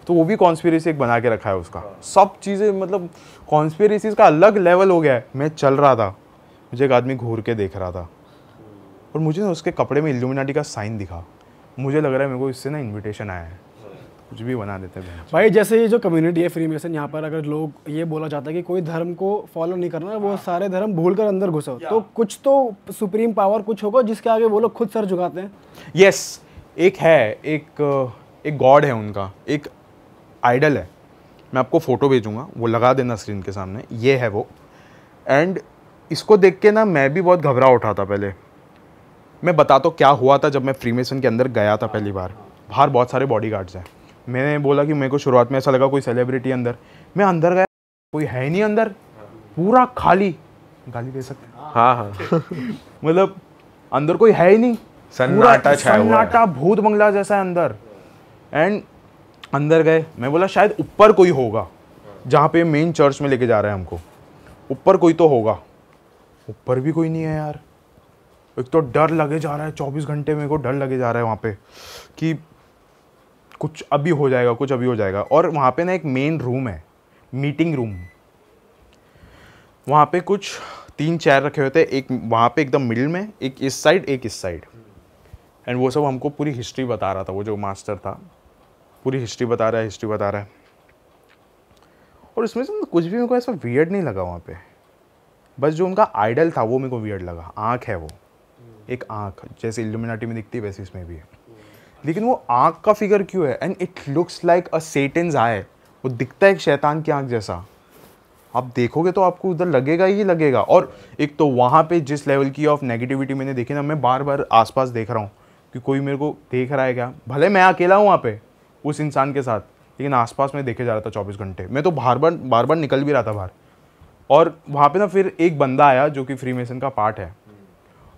A: तो वो भी कॉन्स्पिरेसी एक बना के रखा है उसका। सब चीज़ें मतलब कॉन्स्पिरेसीज का अलग लेवल हो गया है। मैं चल रहा था, मुझे एक आदमी घूर के देख रहा था और मुझे ना उसके कपड़े में इल्यूमिनाटी का साइन दिखा। मुझे लग रहा है मेरे को इससे ना इनविटेशन आया है, कुछ भी बना देते हैं
D: भाई। जैसे ये जो कम्युनिटी है फ्रीमेसन, यहाँ पर अगर लोग ये बोला जाता है कि कोई धर्म को फॉलो नहीं करना, वो सारे धर्म भूल कर अंदर घुसो, तो कुछ तो सुप्रीम पावर कुछ होगा जिसके आगे वो लोग खुद सर झुकाते हैं।
A: यस, एक है, एक गॉड है उनका, एक आइडल है, मैं आपको फ़ोटो भेजूंगा, वो लगा देना स्क्रीन के सामने, ये है वो। एंड इसको देख के ना मैं भी बहुत घबरा उठा था पहले। मैं बता तो क्या हुआ था जब मैं फ्रीमेसन के अंदर गया था पहली बार। बाहर बहुत सारे बॉडीगार्ड्स हैं। मैंने बोला कि मेरे को शुरुआत में ऐसा लगा कोई सेलिब्रिटी अंदर, मैं अंदर गया कोई है ही नहीं अंदर, पूरा खाली। गाली दे सकते हैं?
B: हाँ हाँ
A: मतलब अंदर कोई है ही नहीं,
B: सन्नाटा छाया हुआ है।
A: सन्नाटा, भूत बंगला जैसा है अंदर। एंड अंदर गए, मैं बोला शायद ऊपर कोई होगा, जहाँ पे मेन चर्च में लेके जा रहे हैं हमको, ऊपर कोई तो होगा। ऊपर भी कोई नहीं है यार। एक तो डर लगे जा रहा है, 24 घंटे मेरे को डर लगे जा रहा है वहाँ पे कि कुछ अभी हो जाएगा, कुछ अभी हो जाएगा। और वहाँ पे ना एक मेन रूम है, मीटिंग रूम। वहाँ पे कुछ 3 चेयर रखे हुए थे, एक वहाँ पे एकदम मिडिल में, एक इस साइड, एक इस साइड। एंड वो सब हमको पूरी हिस्ट्री बता रहा था, वो जो मास्टर था पूरी हिस्ट्री बता रहा है। और उसमें से कुछ भी मेरे को ऐसा वियर्ड नहीं लगा वहाँ पे। बस जो उनका आइडल था वो मेरे को वियर्ड लगा। आँख है वो, एक आँख जैसे इल्यूमिनाटी में दिखती है वैसे इसमें भी है, लेकिन वो आँख का फिगर क्यों है? And it looks like a Satan's eye. वो दिखता है एक शैतान की आँख जैसा। आप देखोगे तो आपको उधर लगेगा ही लगेगा। और एक तो वहाँ पे जिस लेवल की ऑफ नेगेटिविटी मैंने देखी ना, मैं बार बार आसपास देख रहा हूँ कि कोई मेरे को देख रहा है क्या। भले मैं अकेला हूँ वहाँ पे उस इंसान के साथ, लेकिन आसपास में देखे जा रहा था 24 घंटे। मैं तो बार बार निकल भी रहा था बाहर। और वहाँ पे ना फिर एक बंदा आया जो कि फ्रीमेसन का पार्ट है।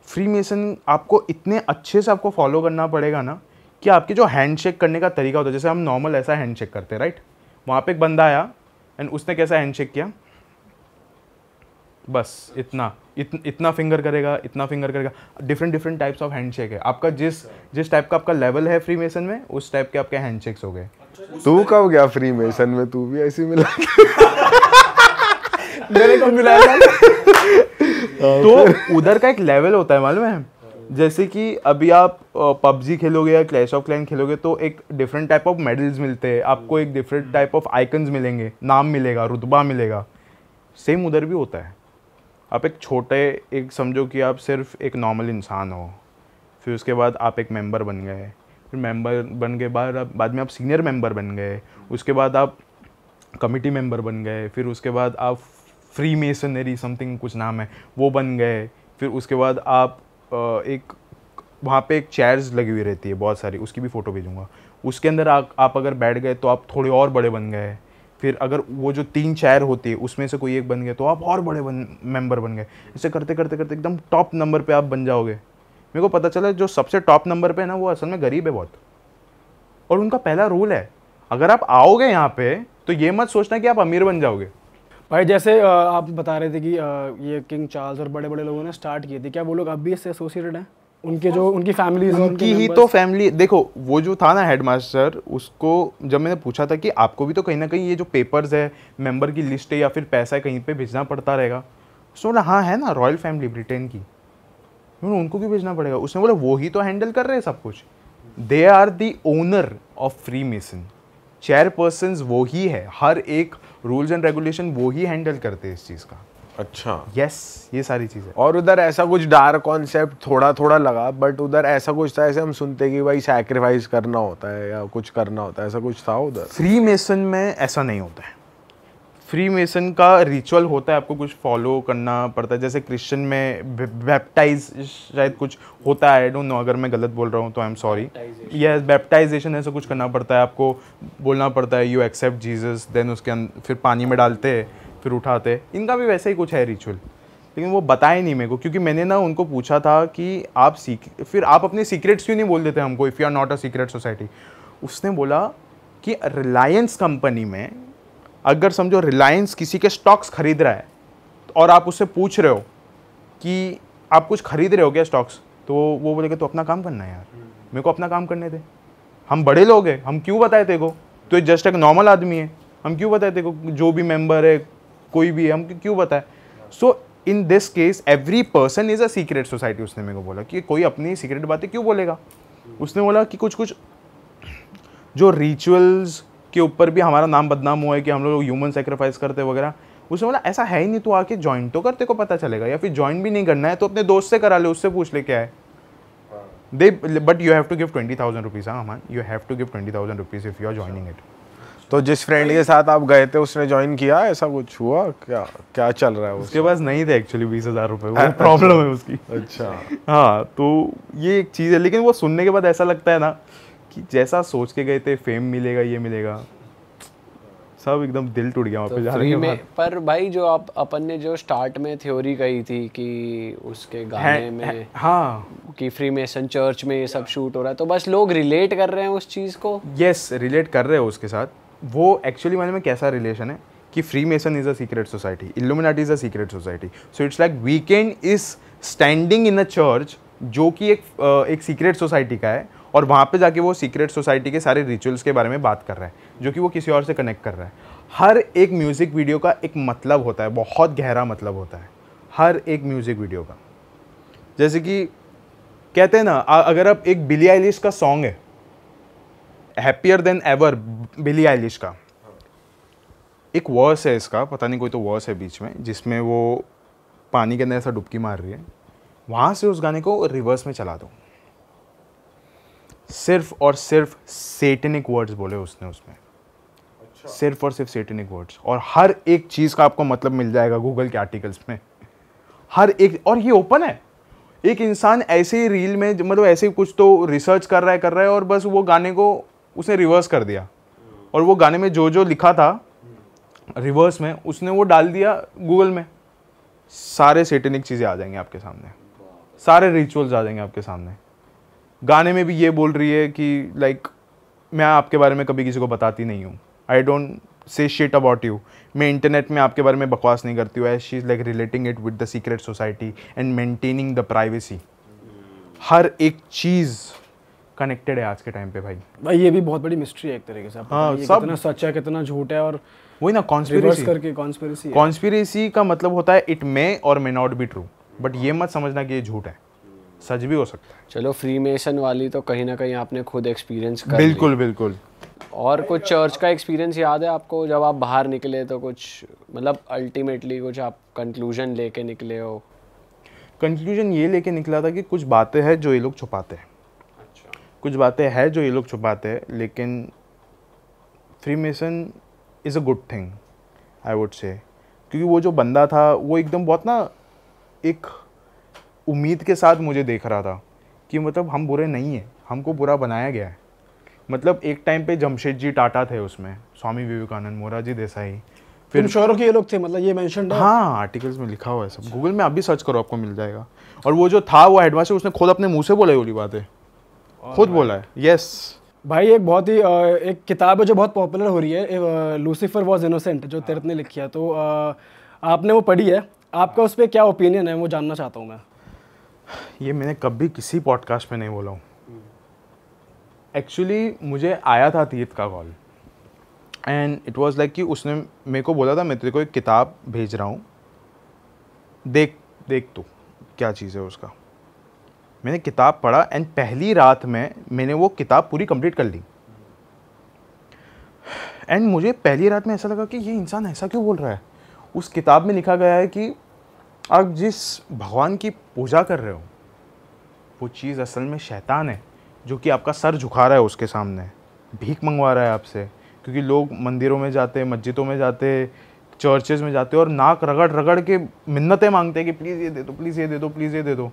A: फ्रीमेसन आपको इतने अच्छे से आपको फॉलो करना पड़ेगा ना कि आपके जो हैंडशेक करने का तरीका होता है, जैसे हम नॉर्मल ऐसा हैंडशेक करते हैं, राइट। वहाँ पे एक बंदा आया एंड उसने कैसा हैंडशेक किया, बस इतना फिंगर करेगा, इतना फिंगर करेगा। डिफरेंट टाइप्स ऑफ हैंडशेक है। आपका जिस टाइप का आपका लेवल है फ्रीमेसन में, उस टाइप के आपके हैंडशेक्स हो गए।
B: तू कब गया फ्रीमेसन में? तू भी ऐसी मिला?
A: मेरे को मिलाया। तो उधर का एक लेवल होता है मालूम है। जैसे कि अभी आप पबजी खेलोगे या क्लैश ऑफ क्लैन खेलोगे तो एक डिफरेंट टाइप ऑफ मेडल्स मिलते हैं आपको, एक डिफरेंट टाइप ऑफ आइकन्स मिलेंगे, नाम मिलेगा, रुतबा मिलेगा। सेम उधर भी होता है। आप एक छोटे, एक समझो कि आप सिर्फ एक नॉर्मल इंसान हो, फिर उसके बाद आप एक मेंबर बन गए, फिर मेंबर बन के बाद में आप सीनियर मेंबर बन गए, उसके बाद आप कमिटी मेंबर बन गए, फिर उसके बाद आप फ्रीमेसनरी समथिंग कुछ नाम है वो बन गए, फिर उसके बाद आप एक वहाँ पे एक चेयर्स लगी हुई रहती है बहुत सारी, उसकी भी फ़ोटो भेजूँगा। उसके अंदर आप अगर बैठ गए तो आप थोड़े और बड़े बन गए। फिर अगर वो जो 3 चेयर होती है उसमें से कोई एक बन गए तो आप और बड़े मेंबर बन गए। इसे करते करते करते एकदम टॉप नंबर पे आप बन जाओगे। मेरे को पता चला जो सबसे टॉप नंबर पे है ना वो असल में गरीब है बहुत। और उनका पहला रूल है, अगर आप आओगे यहाँ पे तो ये मत सोचना कि आप अमीर बन जाओगे।
D: भाई जैसे आप बता रहे थे कि ये किंग चार्ल्स और बड़े बड़े लोगों ने स्टार्ट किए थे, क्या वो लोग अब भी इससे एसोसिएटेड हैं? उनके जो उनकी फैमिली
A: उनकी ही तो फैमिली। देखो वो जो था ना हेडमास्टर, उसको जब मैंने पूछा था कि आपको भी तो कहीं ना कहीं ये जो पेपर्स है, मेंबर की लिस्ट है या फिर पैसा है कहीं पे भेजना पड़ता रहेगा, उसने बोला हाँ है ना, रॉयल फैमिली ब्रिटेन की, उनको क्यों भेजना पड़ेगा। उसने बोला वो ही तो हैंडल कर रहे हैं सब कुछ, they are the owner of Freemason, chairperson वो ही है, हर एक रूल्स एंड रेगुलेशन वो ही हैंडल करते हैं इस चीज़ का।
B: अच्छा
A: यस ये सारी चीज़ें।
B: और उधर ऐसा कुछ डार्क कॉन्सेप्ट थोड़ा थोड़ा लगा, बट उधर ऐसा कुछ था, ऐसे हम सुनते कि भाई सैक्रिफाइस करना होता है या कुछ करना होता है, ऐसा कुछ था उधर?
A: फ्रीमेसन में ऐसा नहीं होता है। फ्रीमेसन का रिचुअल होता है, आपको कुछ फॉलो करना पड़ता है। जैसे क्रिश्चियन में बैप्टाइज शायद कुछ होता है, आई डोंट नो, अगर मैं गलत बोल रहा हूँ तो आई एम सॉरी। यस बैप्टाइजेशन ऐसा कुछ करना पड़ता है, आपको बोलना पड़ता है यू एक्सेप्ट जीसस, देन उसके अंदर फिर पानी में डालते हैं फिर उठाते। इनका भी वैसे ही कुछ है रिचुअल, लेकिन वो बताए नहीं मेरे को, क्योंकि मैंने ना उनको पूछा था कि आप फिर आप अपने सीक्रेट्स क्यों नहीं बोल देते हमको, if you are not a secret society. उसने बोला कि रिलायंस कंपनी में अगर समझो रिलायंस किसी के स्टॉक्स खरीद रहा है और आप उससे पूछ रहे हो कि आप कुछ खरीद रहे हो क्या स्टॉक्स, तो वो बोलेगा तो अपना काम करना है यार, मेरे को अपना काम करने दे, हम बड़े लोग हैं, हम क्यों बताए तेरे को, तो जस्ट एक नॉर्मल आदमी है, हम क्यों बताए तेरे को, जो भी मेंबर है कोई भी है, हम क्यों बताए। So in this case every person is a secret society. उसने मेरे को बोला कि कोई अपनी सीक्रेट बातें क्यों बोलेगा। उसने बोला कि कुछ जो रिचुअल्स के ऊपर भी हमारा नाम बदनाम हुआ है कि हम लोग ह्यूमन सेक्रीफाइस करते वगैरह। उसने बोला ऐसा है ही नहीं, तो आके ज्वाइन तो करते को पता चलेगा, या फिर ज्वाइन भी नहीं करना है तो अपने दोस्त से करा ले, उससे पूछ ले क्या है। But you have to give 20,000 rupees. हाँ Aman, you have to give 20,000 rupees if you are joining it.
B: तो जिस फ्रेंड के साथ आप गए थे उसने ज्वाइन किया, ऐसा कुछ हुआ क्या? क्या चल रहा है
A: उसके पास नहीं थे एक्चुअली 20,000 रुपये, वो प्रॉब्लम है उसकी।
B: अच्छा।
A: हाँ, तो ये एक चीज़ है, लेकिन वो सुनने के बाद ऐसा लगता है ना कि जैसा सोच के गए थे फेम मिलेगा, ये मिलेगा, सब एकदम दिल टूट गया वहाँ पे जाने के बाद।
C: पर भाई जो आप अपन ने जो स्टार्ट में थ्योरी कही थी कि उसके गाने में
A: हाँ
C: कि फ्रीमेसन चर्च में ये सब शूट हो रहा है, तो बस लोग रिलेट कर रहे हैं उस चीज़ को।
A: यस, रिलेट कर रहे हो उसके साथ। वो एक्चुअली मैंने में कैसा रिलेशन है कि Freemason is a secret society, illuminati is a secret society, so it's like weekend is standing in a church जो कि एक सीक्रेट सोसाइटी का है, और वहाँ पे जाके वो सीक्रेट सोसाइटी के सारे रिचुअल्स के बारे में बात कर रहा है जो कि वो किसी और से कनेक्ट कर रहा है। हर एक म्यूज़िक वीडियो का एक मतलब होता है, बहुत गहरा मतलब होता है हर एक म्यूज़िक वीडियो का। जैसे कि कहते हैं ना, अगर आप एक बिली आइलिश का सॉन्ग है happier than ever, Billie Eilish का एक वर्स है, इसका पता नहीं कोई तो वर्स है बीच में जिसमें वो पानी के अंदर ऐसा डुबकी मार रही है, वहाँ से उस गाने को रिवर्स में चला दो, सिर्फ और सिर्फ सेटेनिक वर्ड्स बोले उसने उसमें। अच्छा। सिर्फ और सिर्फ सेटेनिक वर्ड्स, और हर एक चीज़ का आपको मतलब मिल जाएगा गूगल के आर्टिकल्स में, हर एक। और ये ओपन है, एक इंसान ऐसे ही रील में मतलब ऐसे ही कुछ तो रिसर्च कर रहा है और बस वो गाने को उसने रिवर्स कर दिया, और वो गाने में जो जो लिखा था रिवर्स में उसने वो डाल दिया गूगल में। सारे सेटेनिक चीज़ें आ जाएंगी आपके सामने, सारे रिचुअल्स आ जाएंगे आपके सामने। गाने में भी ये बोल रही है कि लाइक मैं आपके बारे में कभी किसी को बताती नहीं हूँ, I don't say shit about you, मैं इंटरनेट में आपके बारे में बकवास नहीं करती हूँ, as she is like relating it with the secret society and maintaining the privacy. हर एक चीज़ कनेक्टेड है आज के टाइम पे भाई।
D: ये भी बहुत बड़ी मिस्ट्री है एक तरीके से।
A: हाँ,
D: सब कितना सच है कितना झूठ है, और
A: वही ना
D: कॉन्स्पिरेसी
A: कॉन्स्पिरेसी का मतलब होता है इट मे और may not be true, but ये मत समझना कि ये झूठ है, सच भी हो सकता है।
C: चलो फ्रीमेसन वाली तो कहीं ना कहीं आपने खुद एक्सपीरियंस कर
A: बिल्कुल बिल्कुल।
C: और कुछ चर्च का एक्सपीरियंस याद है आपको जब आप बाहर निकले, तो कुछ मतलब अल्टीमेटली कुछ आप कंक्लूजन लेके निकले हो?
A: कंक्लूजन ये लेके निकला था कि कुछ बातें हैं जो ये लोग छुपाते हैं। अच्छा। कुछ बातें हैं जो ये लोग छुपाते हैं, लेकिन Freemason is a good thing I would say, क्योंकि वो जो बंदा था वो एकदम बहुत ना एक उम्मीद के साथ मुझे देख रहा था कि मतलब हम बुरे नहीं हैं, हमको बुरा बनाया गया है। मतलब एक टाइम पे जमशेदजी टाटा थे उसमें, स्वामी विवेकानंद, मोरारजी देसाई,
D: फिर श्योर के ये लोग थे, मतलब ये मेंशन है।
A: हाँ, आर्टिकल्स में लिखा हुआ है सब, गूगल में आप भी सर्च करो आपको मिल जाएगा। और वो जो था वो हेडमास्टर, उसने खुद अपने मुंह से बोला है वाली बातें, खुद बोला है। यस
D: भाई, एक बहुत ही एक किताब है जो बहुत पॉपुलर हो रही है, लूसीफर वॉज इनोसेंट, जो तीर्थ ने लिखी है, तो आपने वो पढ़ी है, आपका उस पर क्या ओपिनियन है वो जानना चाहता हूँ मैं।
A: ये मैंने कभी किसी पॉडकास्ट में नहीं बोला हूँ। एक्चुअली मुझे आया था तीर्थ का call and it was like कि उसने मेरे को बोला था मैं तेरे को एक किताब भेज रहा हूँ, देख तू क्या चीज़ है उसका। मैंने किताब पढ़ा एंड पहली रात में मैंने वो किताब पूरी कंप्लीट कर ली। एंड मुझे पहली रात में ऐसा लगा कि ये इंसान ऐसा क्यों बोल रहा है। उस किताब में लिखा गया है कि आप जिस भगवान की पूजा कर रहे हो वो चीज़ असल में शैतान है, जो कि आपका सर झुका रहा है उसके सामने, भीख मंगवा रहा है आपसे। क्योंकि लोग मंदिरों में जाते, मस्जिदों में जाते, चर्चेज़ में जाते और नाक रगड़ रगड़ के मिन्नतें मांगते हैं कि प्लीज़ ये दे दो, प्लीज़ ये दे दो, प्लीज़ ये दे दो।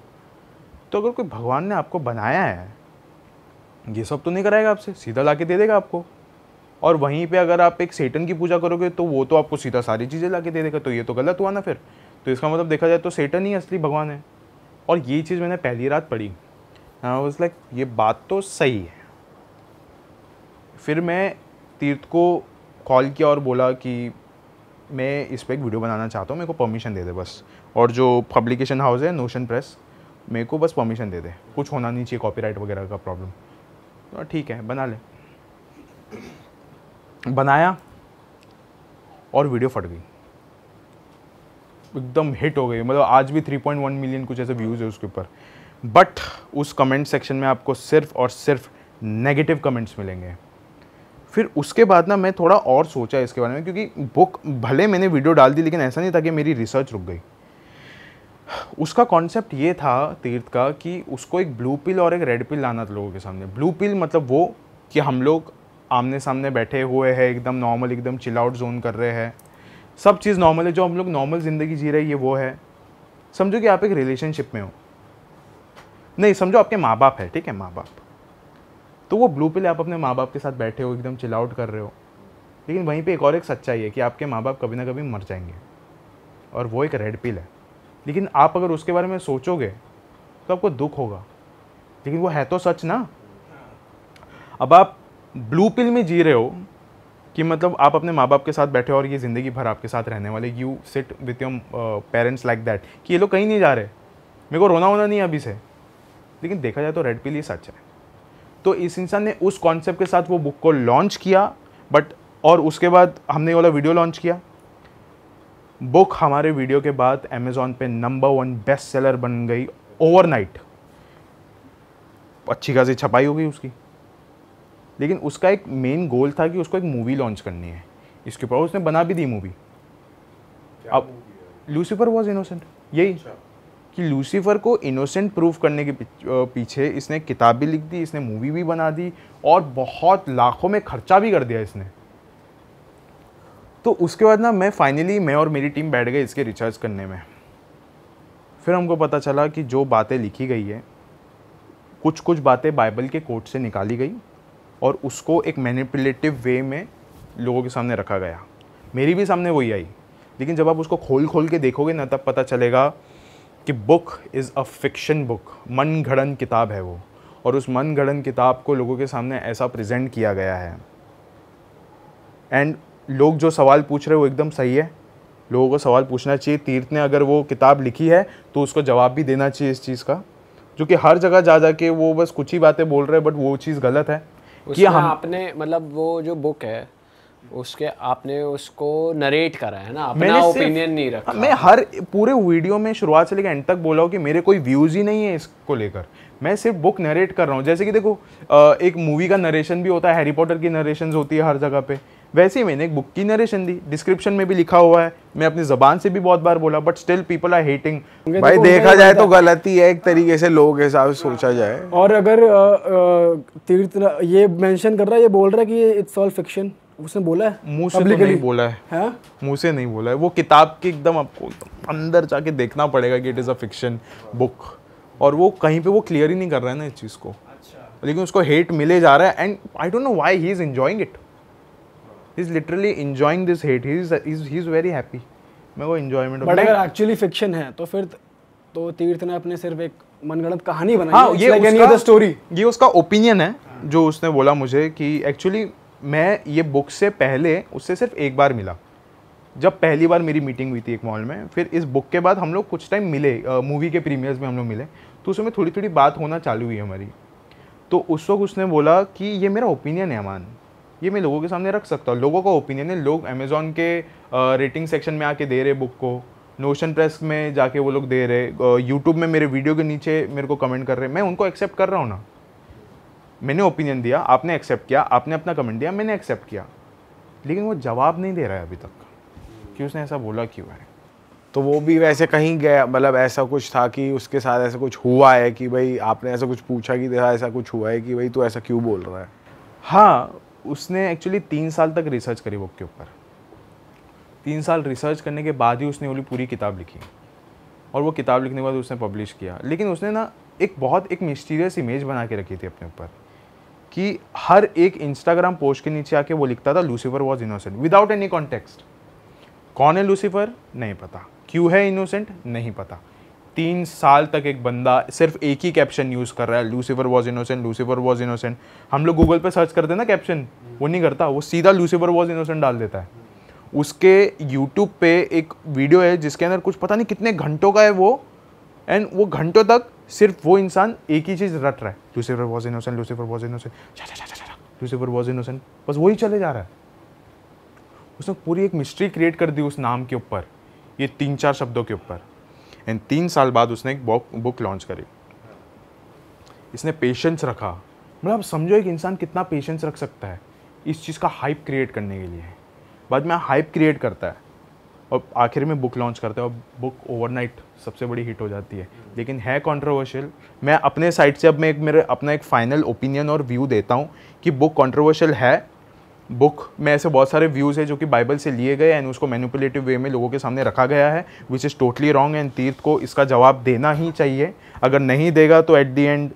A: तो अगर कोई भगवान ने आपको बनाया है, ये सब तो नहीं कराएगा आपसे, सीधा ला के दे देगा आपको। और वहीं पे अगर आप एक सेटन की पूजा करोगे तो वो तो आपको सीधा सारी चीज़ें ला के दे देगा, तो ये तो गलत हुआ ना फिर। तो इसका मतलब देखा जाए तो सेटन ही असली भगवान है। और ये चीज़ मैंने पहली रात पढ़ी, आई वाज लाइक ये बात तो सही है। फिर मैं तीर्थ को कॉल किया और बोला कि मैं इस पर एक वीडियो बनाना चाहता हूँ, मेरे को परमिशन दे दे बस। और जो पब्लिकेशन हाउस है नोशन प्रेस, मेरे को बस परमिशन दे दे, कुछ होना नहीं चाहिए कॉपीराइट वगैरह का प्रॉब्लम। तो ठीक है बना ले। बनाया और वीडियो फट गई, एकदम हिट हो गई। मतलब आज भी 3.1 मिलियन कुछ ऐसे व्यूज़ है उसके ऊपर। बट उस कमेंट सेक्शन में आपको सिर्फ और सिर्फ नेगेटिव कमेंट्स मिलेंगे। फिर उसके बाद ना मैं थोड़ा और सोचा इसके बारे में, क्योंकि बुक भले मैंने वीडियो डाल दी लेकिन ऐसा नहीं था कि मेरी रिसर्च रुक गई। उसका कॉन्सेप्ट ये था तीर्थ का कि उसको एक ब्लू पिल और एक रेड पिल लाना था लोगों के सामने। ब्लू पिल मतलब वो कि हम लोग आमने सामने बैठे हुए हैं, एकदम नॉर्मल, एकदम चिल आउट जोन कर रहे हैं, सब चीज़ नॉर्मल है, जो हम लोग नॉर्मल ज़िंदगी जी रहे हैं ये वो है। समझो कि आप एक रिलेशनशिप में हो, नहीं समझो आपके माँ बाप है, ठीक है, माँ बाप, तो वो ब्लू पिल, आप अपने माँ बाप के साथ बैठे हो, एकदम चिल आउट कर रहे हो, लेकिन वहीं पे एक और एक सच्चाई है कि आपके माँ बाप कभी ना कभी मर जाएंगे, और वो एक रेड पिल है। लेकिन आप अगर उसके बारे में सोचोगे तो आपको दुख होगा, लेकिन वो है तो सच ना। अब आप ब्लू पिल में जी रहे हो कि मतलब आप अपने माँ बाप के साथ बैठे हो और ये ज़िंदगी भर आपके साथ रहने वाले, you sit with your parents like that कि ये लोग कहीं नहीं जा रहे, मेरे को रोना होना नहीं है अभी से, लेकिन देखा जाए तो रेड पिल ही सच है। तो इस इंसान ने उस कॉन्सेप्ट के साथ वो बुक को लॉन्च किया, बट और उसके बाद हमने ये वाला वीडियो लॉन्च किया। बुक हमारे वीडियो के बाद अमेज़ॉन पे नंबर 1 बेस्ट सेलर बन गई ओवरनाइट, अच्छी खासी छपाई हो गई उसकी। लेकिन उसका एक मेन गोल था कि उसको एक मूवी लॉन्च करनी है इसके ऊपर, उसने बना भी दी मूवी। अब लूसीफर वॉज इनोसेंट, यही कि लूसीफर को इनोसेंट प्रूव करने के पीछे इसने किताब भी लिख दी, इसने मूवी भी बना दी, और बहुत लाखों में खर्चा भी कर दिया इसने। तो उसके बाद ना मैं और मेरी टीम बैठ गए इसके रिसर्च करने में। फिर हमको पता चला कि जो बातें लिखी गई है, कुछ कुछ बातें बाइबल के कोट से निकाली गई और उसको एक मैनिपुलेटिव वे में लोगों के सामने रखा गया। मेरी भी सामने वही आई, लेकिन जब आप उसको खोल के देखोगे ना, तब पता चलेगा कि book is a fiction book, मन गढ़ंत किताब है वो, और उस मन गढ़ंत किताब को लोगों के सामने ऐसा प्रेजेंट किया गया है। एंड लोग जो सवाल पूछ रहे हैं वो एकदम सही है, लोगों को सवाल पूछना चाहिए। तीर्थ ने अगर वो किताब लिखी है तो उसको जवाब भी देना चाहिए इस चीज़ का, जो कि हर जगह जा के वो बस कुछ ही बातें बोल रहे हैं, बट वो चीज़ गलत है कि हम
C: आपने मतलब वो जो बुक है उसके आपने उसको नरेट करा है ना, अपना ओपिनियन नहीं रखा।
A: मैं हर पूरे वीडियो में शुरुआत से लेकर एंड तक बोला हूँ कि मेरे कोई व्यूज़ ही नहीं है इसको लेकर, मैं सिर्फ बुक नरेट कर रहा हूँ। जैसे कि देखो एक मूवी का नरेशन भी होता है, हैरी पॉटर की नरेशन होती है हर जगह पे, वैसे ही मैंने एक बुक की नरेशन दी, डिस्क्रिप्शन में भी लिखा हुआ है, मैं अपनी ज़बान से भी बहुत बार बोला, but still people are hating.
B: भाई देखा जाए तो गलती है एक तरीके से, लोगों के हिसाब से सोचा जाए।
D: और अगर तीर्थ ये मेंशन कर रहा है, ये बोल रहा है कि ये इट्स ऑल फिक्शन, उसने बोला है
A: मुंह से तो नहीं बोला है,
D: हाँ?
A: मुंह से नहीं बोला है, वो किताब के एकदम आपको अंदर जाके देखना पड़ेगा कि it is a fiction book, और वो कहीं पे वो क्लियर ही नहीं कर रहा है ना इस चीज़ को। लेकिन उसको हेट मिले जा रहा है, and I don't know why he is enjoying it, he is literally enjoying this hate, he is very happy. मैं वो एंजॉयमेंट,
D: बट अगर एक्चुअली फिक्शन है तो फिर तो तीर्थ ने अपने सिर्फ एक मनगढ़ंत कहानी बनाई।
A: हाँ,
D: ये स्टोरी,
A: ये उसका ओपिनियन है जो उसने बोला मुझे कि एक्चुअली मैं ये बुक से पहले उससे सिर्फ एक बार मिला, जब पहली बार मेरी मीटिंग हुई थी एक मॉल में। फिर इस बुक के बाद हम लोग कुछ टाइम मिले, मूवी के प्रीमियर्स में हम लोग मिले, तो उसमें थोड़ी थोड़ी बात होना चालू हुई हमारी। तो उस वक्त उसने बोला कि ये मेरा ओपिनियन है अमान, ये मैं लोगों के सामने रख सकता हूँ, लोगों का ओपिनियन है। लोग अमेज़ॉन के रेटिंग सेक्शन में आके दे रहे बुक को, नोशन प्रेस में जाके वो लोग दे रहे, यूट्यूब में मेरे वीडियो के नीचे मेरे को कमेंट कर रहे, मैं उनको एक्सेप्ट कर रहा हूँ ना। मैंने ओपिनियन दिया, आपने एक्सेप्ट किया, आपने अपना कमेंट दिया, मैंने एक्सेप्ट किया, लेकिन वो जवाब नहीं दे रहा है अभी तक कि उसने ऐसा बोला क्यों है।
B: तो वो भी वैसे कहीं गया, मतलब ऐसा कुछ था कि उसके साथ ऐसा कुछ हुआ है कि भाई आपने ऐसा कुछ पूछा कि ऐसा कुछ हुआ है कि भाई तू ऐसा क्यों बोल रहा है?
A: हाँ, उसने एक्चुअली 3 साल तक रिसर्च करी बुक के ऊपर। 3 साल रिसर्च करने के बाद ही उसने वो पूरी किताब लिखी, और वो किताब लिखने के बाद उसने पब्लिश किया। लेकिन उसने ना एक मिस्टीरियस इमेज बना के रखी थी अपने ऊपर कि हर एक इंस्टाग्राम पोस्ट के नीचे आके वो लिखता था Lucifer was innocent without any context. कौन है लूसीफर नहीं पता, क्यों है इनोसेंट नहीं पता। 3 साल तक एक बंदा सिर्फ एक ही कैप्शन यूज़ कर रहा है, Lucifer was innocent, Lucifer was innocent. हम लोग गूगल पे सर्च करते हैं ना कैप्शन, वो नहीं करता, वो सीधा लूसीफर वॉज इनोसेंट डाल देता है। उसके यूट्यूब पे एक वीडियो है जिसके अंदर कुछ पता नहीं कितने घंटों का है वो, एंड वो घंटों तक सिर्फ वो इंसान एक ही चीज़ रट रहा है, Lucifer was innocent, Lucifer was innocent, Lucifer was innocent, बस वही चले जा रहा है। उसने पूरी एक मिस्ट्री क्रिएट कर दी उस नाम के ऊपर, ये 3-4 शब्दों के ऊपर। एंड 3 साल बाद उसने एक बुक लॉन्च करी। इसने पेशेंस रखा, मतलब आप समझो एक इंसान कितना पेशेंस रख सकता है इस चीज़ का हाइप क्रिएट करने के लिए। बाद में हाइप क्रिएट करता है और आखिर में बुक लॉन्च करता है, और बुक ओवरनाइट सबसे बड़ी हिट हो जाती है। लेकिन है कंट्रोवर्शियल। मैं अपने साइड से अब मैं मेरे अपना एक फाइनल ओपिनियन और व्यू देता हूँ कि बुक कंट्रोवर्शियल है, बुक में ऐसे बहुत सारे व्यूज़ है जो कि बाइबल से लिए गए एंड उसको मैनिपुलेटिव वे में लोगों के सामने रखा गया है, which is totally wrong. And तीर्थ को इसका जवाब देना ही चाहिए। अगर नहीं देगा तो एट दी एंड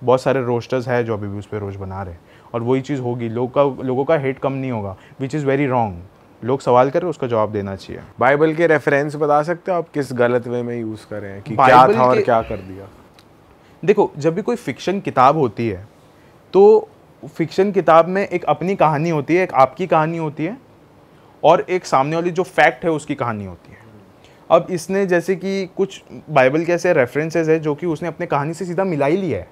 A: बहुत सारे रोस्टर्स है जो अभी भी उस पर रोज बना रहे हैं, और वही चीज़ होगी, लोगों का हेट कम नहीं होगा, विच इज़ वेरी रॉन्ग। लोग सवाल करें, उसका जवाब देना चाहिए।
B: बाइबल के रेफरेंस बता सकते हो आप किस गलत वे में यूज़ करें हैं कि क्या था और क्या कर दिया?
A: देखो, जब भी कोई फिक्शन किताब होती है तो फिक्शन किताब में एक अपनी कहानी होती है, एक आपकी कहानी होती है, और एक सामने वाली जो फैक्ट है उसकी कहानी होती है। अब इसने जैसे कि कुछ बाइबल के ऐसे रेफरेंसेस है जो कि उसने अपने कहानी से सीधा मिला ही लिया है,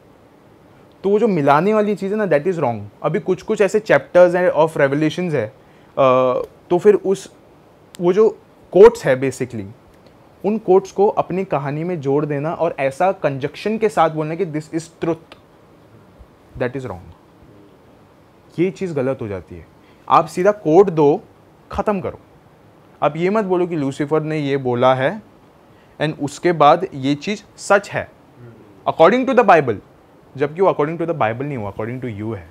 A: तो वो जो मिलाने वाली चीज़ है ना, दैट इज़ रॉन्ग। अभी कुछ कुछ ऐसे चैप्टर्स हैं ऑफ रेवलेशंस है, तो फिर वो जो कोट्स है बेसिकली, उन कोट्स को अपनी कहानी में जोड़ देना और ऐसा कंजक्शन के साथ बोलना कि this is truth, that is wrong. ये चीज़ गलत हो जाती है। आप सीधा कोट दो, ख़त्म करो। आप ये मत बोलो कि लूसीफर ने ये बोला है एंड उसके बाद ये चीज़ सच है अकॉर्डिंग टू द बाइबल, जबकि वो अकॉर्डिंग टू द बाइबल नहीं हुआ, अकॉर्डिंग टू यू है।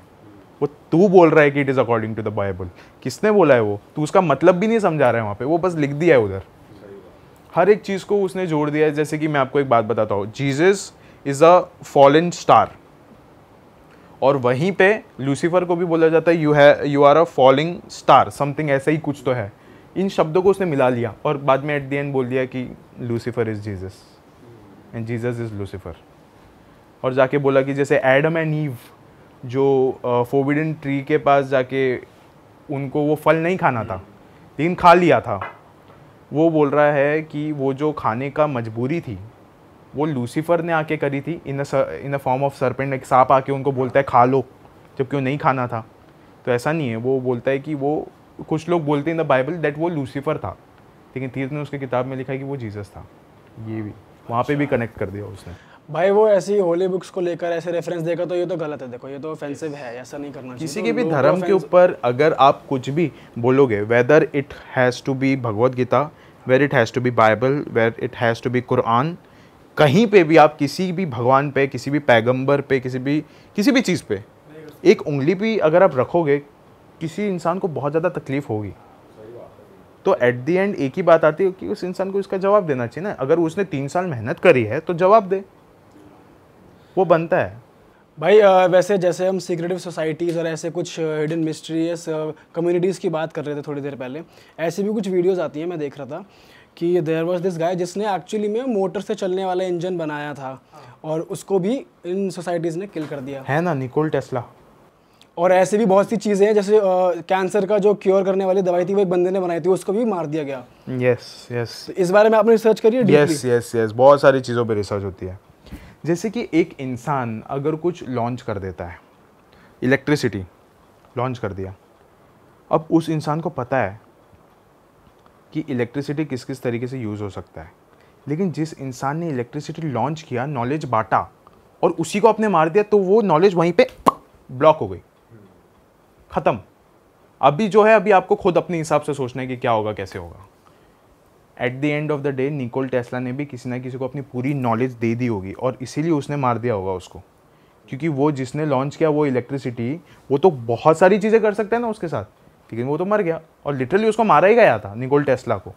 A: वो तू बोल रहा है कि it is according to the Bible. किसने बोला है वो? तू उसका मतलब भी नहीं समझा रहा है वहाँ पे, वो बस लिख दिया है उधर। हर एक चीज़ को उसने जोड़ दिया है। जैसे कि मैं आपको एक बात बताता हूँ, Jesus is a fallen star, और वहीं पे लूसीफर को भी बोला जाता है you are a falling star, something ऐसा ही कुछ तो है। इन शब्दों को उसने मिला लिया और बाद में एट द एंड बोल दिया कि Lucifer is Jesus and Jesus is Lucifer. और जाके बोला कि जैसे एडम एंड ईव जो फोरबिडन ट्री के पास जाके उनको वो फल नहीं खाना था लेकिन खा लिया था, वो बोल रहा है कि वो जो खाने का मजबूरी थी वो लूसीफर ने आके करी थी इन अ फॉर्म ऑफ सर्पेंट। एक सांप आके उनको बोलता है खा लो, जबकि वो नहीं खाना था। तो ऐसा नहीं है, वो बोलता है कि वो, कुछ लोग बोलते हैं इन द बाइबल दैट वो लूसीफर था, लेकिन तीर्थ ने उसकी किताब में लिखा है कि वो जीसस था। ये भी वहाँ पे भी कनेक्ट कर दिया उसने।
D: भाई वो ऐसी होली बुक्स को लेकर ऐसे रेफरेंस देगा तो ये तो गलत है। देखो ये तो ऑफेंसिव है, ऐसा नहीं करना चाहिए।
A: किसी के भी धर्म के ऊपर अगर आप कुछ भी बोलोगे, whether it has to be Bhagavad Gita, where it has to be Bible, where it has to be Quran, कहीं पे भी आप किसी भी भगवान पे, किसी भी पैगंबर पे, किसी भी चीज़ पे एक उंगली भी अगर आप रखोगे, किसी इंसान को बहुत ज़्यादा तकलीफ होगी। तो एट द एंड एक ही बात आती है कि उस इंसान को इसका जवाब देना चाहिए ना। अगर उसने 3 साल मेहनत करी है तो जवाब दे, वो बनता है।
D: भाई वैसे जैसे हम सीक्रेटिव सोसाइटीज़ और ऐसे कुछ हिडन मिस्ट्रियस कम्युनिटीज़ की बात कर रहे थे थोड़ी देर पहले, ऐसी भी कुछ वीडियोस आती हैं। मैं देख रहा था कि देयर वाज दिस गाय जिसने एक्चुअली में मोटर से चलने वाला इंजन बनाया था और उसको भी इन सोसाइटीज़ ने किल कर दिया
A: है ना, निकोल टेस्ला।
D: और ऐसे भी बहुत सी चीज़ें हैं, जैसे कैंसर का जो क्योर करने वाली दवाई थी वो एक बंदे ने बनाई थी, उसको भी मार दिया गया।
A: यस यस,
D: तो इस बारे में आपने रिसर्च करी है?
A: यस यस यस, बहुत सारी चीज़ों पे रिसर्च होती है। जैसे कि एक इंसान अगर कुछ लॉन्च कर देता है, इलेक्ट्रिसिटी लॉन्च कर दिया, अब उस इंसान को पता है कि इलेक्ट्रिसिटी किस किस तरीके से यूज़ हो सकता है, लेकिन जिस इंसान ने इलेक्ट्रिसिटी लॉन्च किया, नॉलेज बांटा और उसी को आपने मार दिया, तो वो नॉलेज वहीं पे ब्लॉक हो गई, ख़त्म। अभी जो है, अभी आपको खुद अपने हिसाब से सोचना है कि क्या होगा, कैसे होगा। At the end of the day Nikola Tesla ने भी किसी ना किसी को अपनी पूरी नॉलेज दे दी होगी और इसीलिए उसने मार दिया होगा उसको, क्योंकि वो जिसने लॉन्च किया वो इलेक्ट्रिसिटी, वो तो बहुत सारी चीज़ें कर सकता है ना उसके साथ, लेकिन वो तो मर गया और लिटरली उसको मारा ही गया था, निकोल टेस्ला को।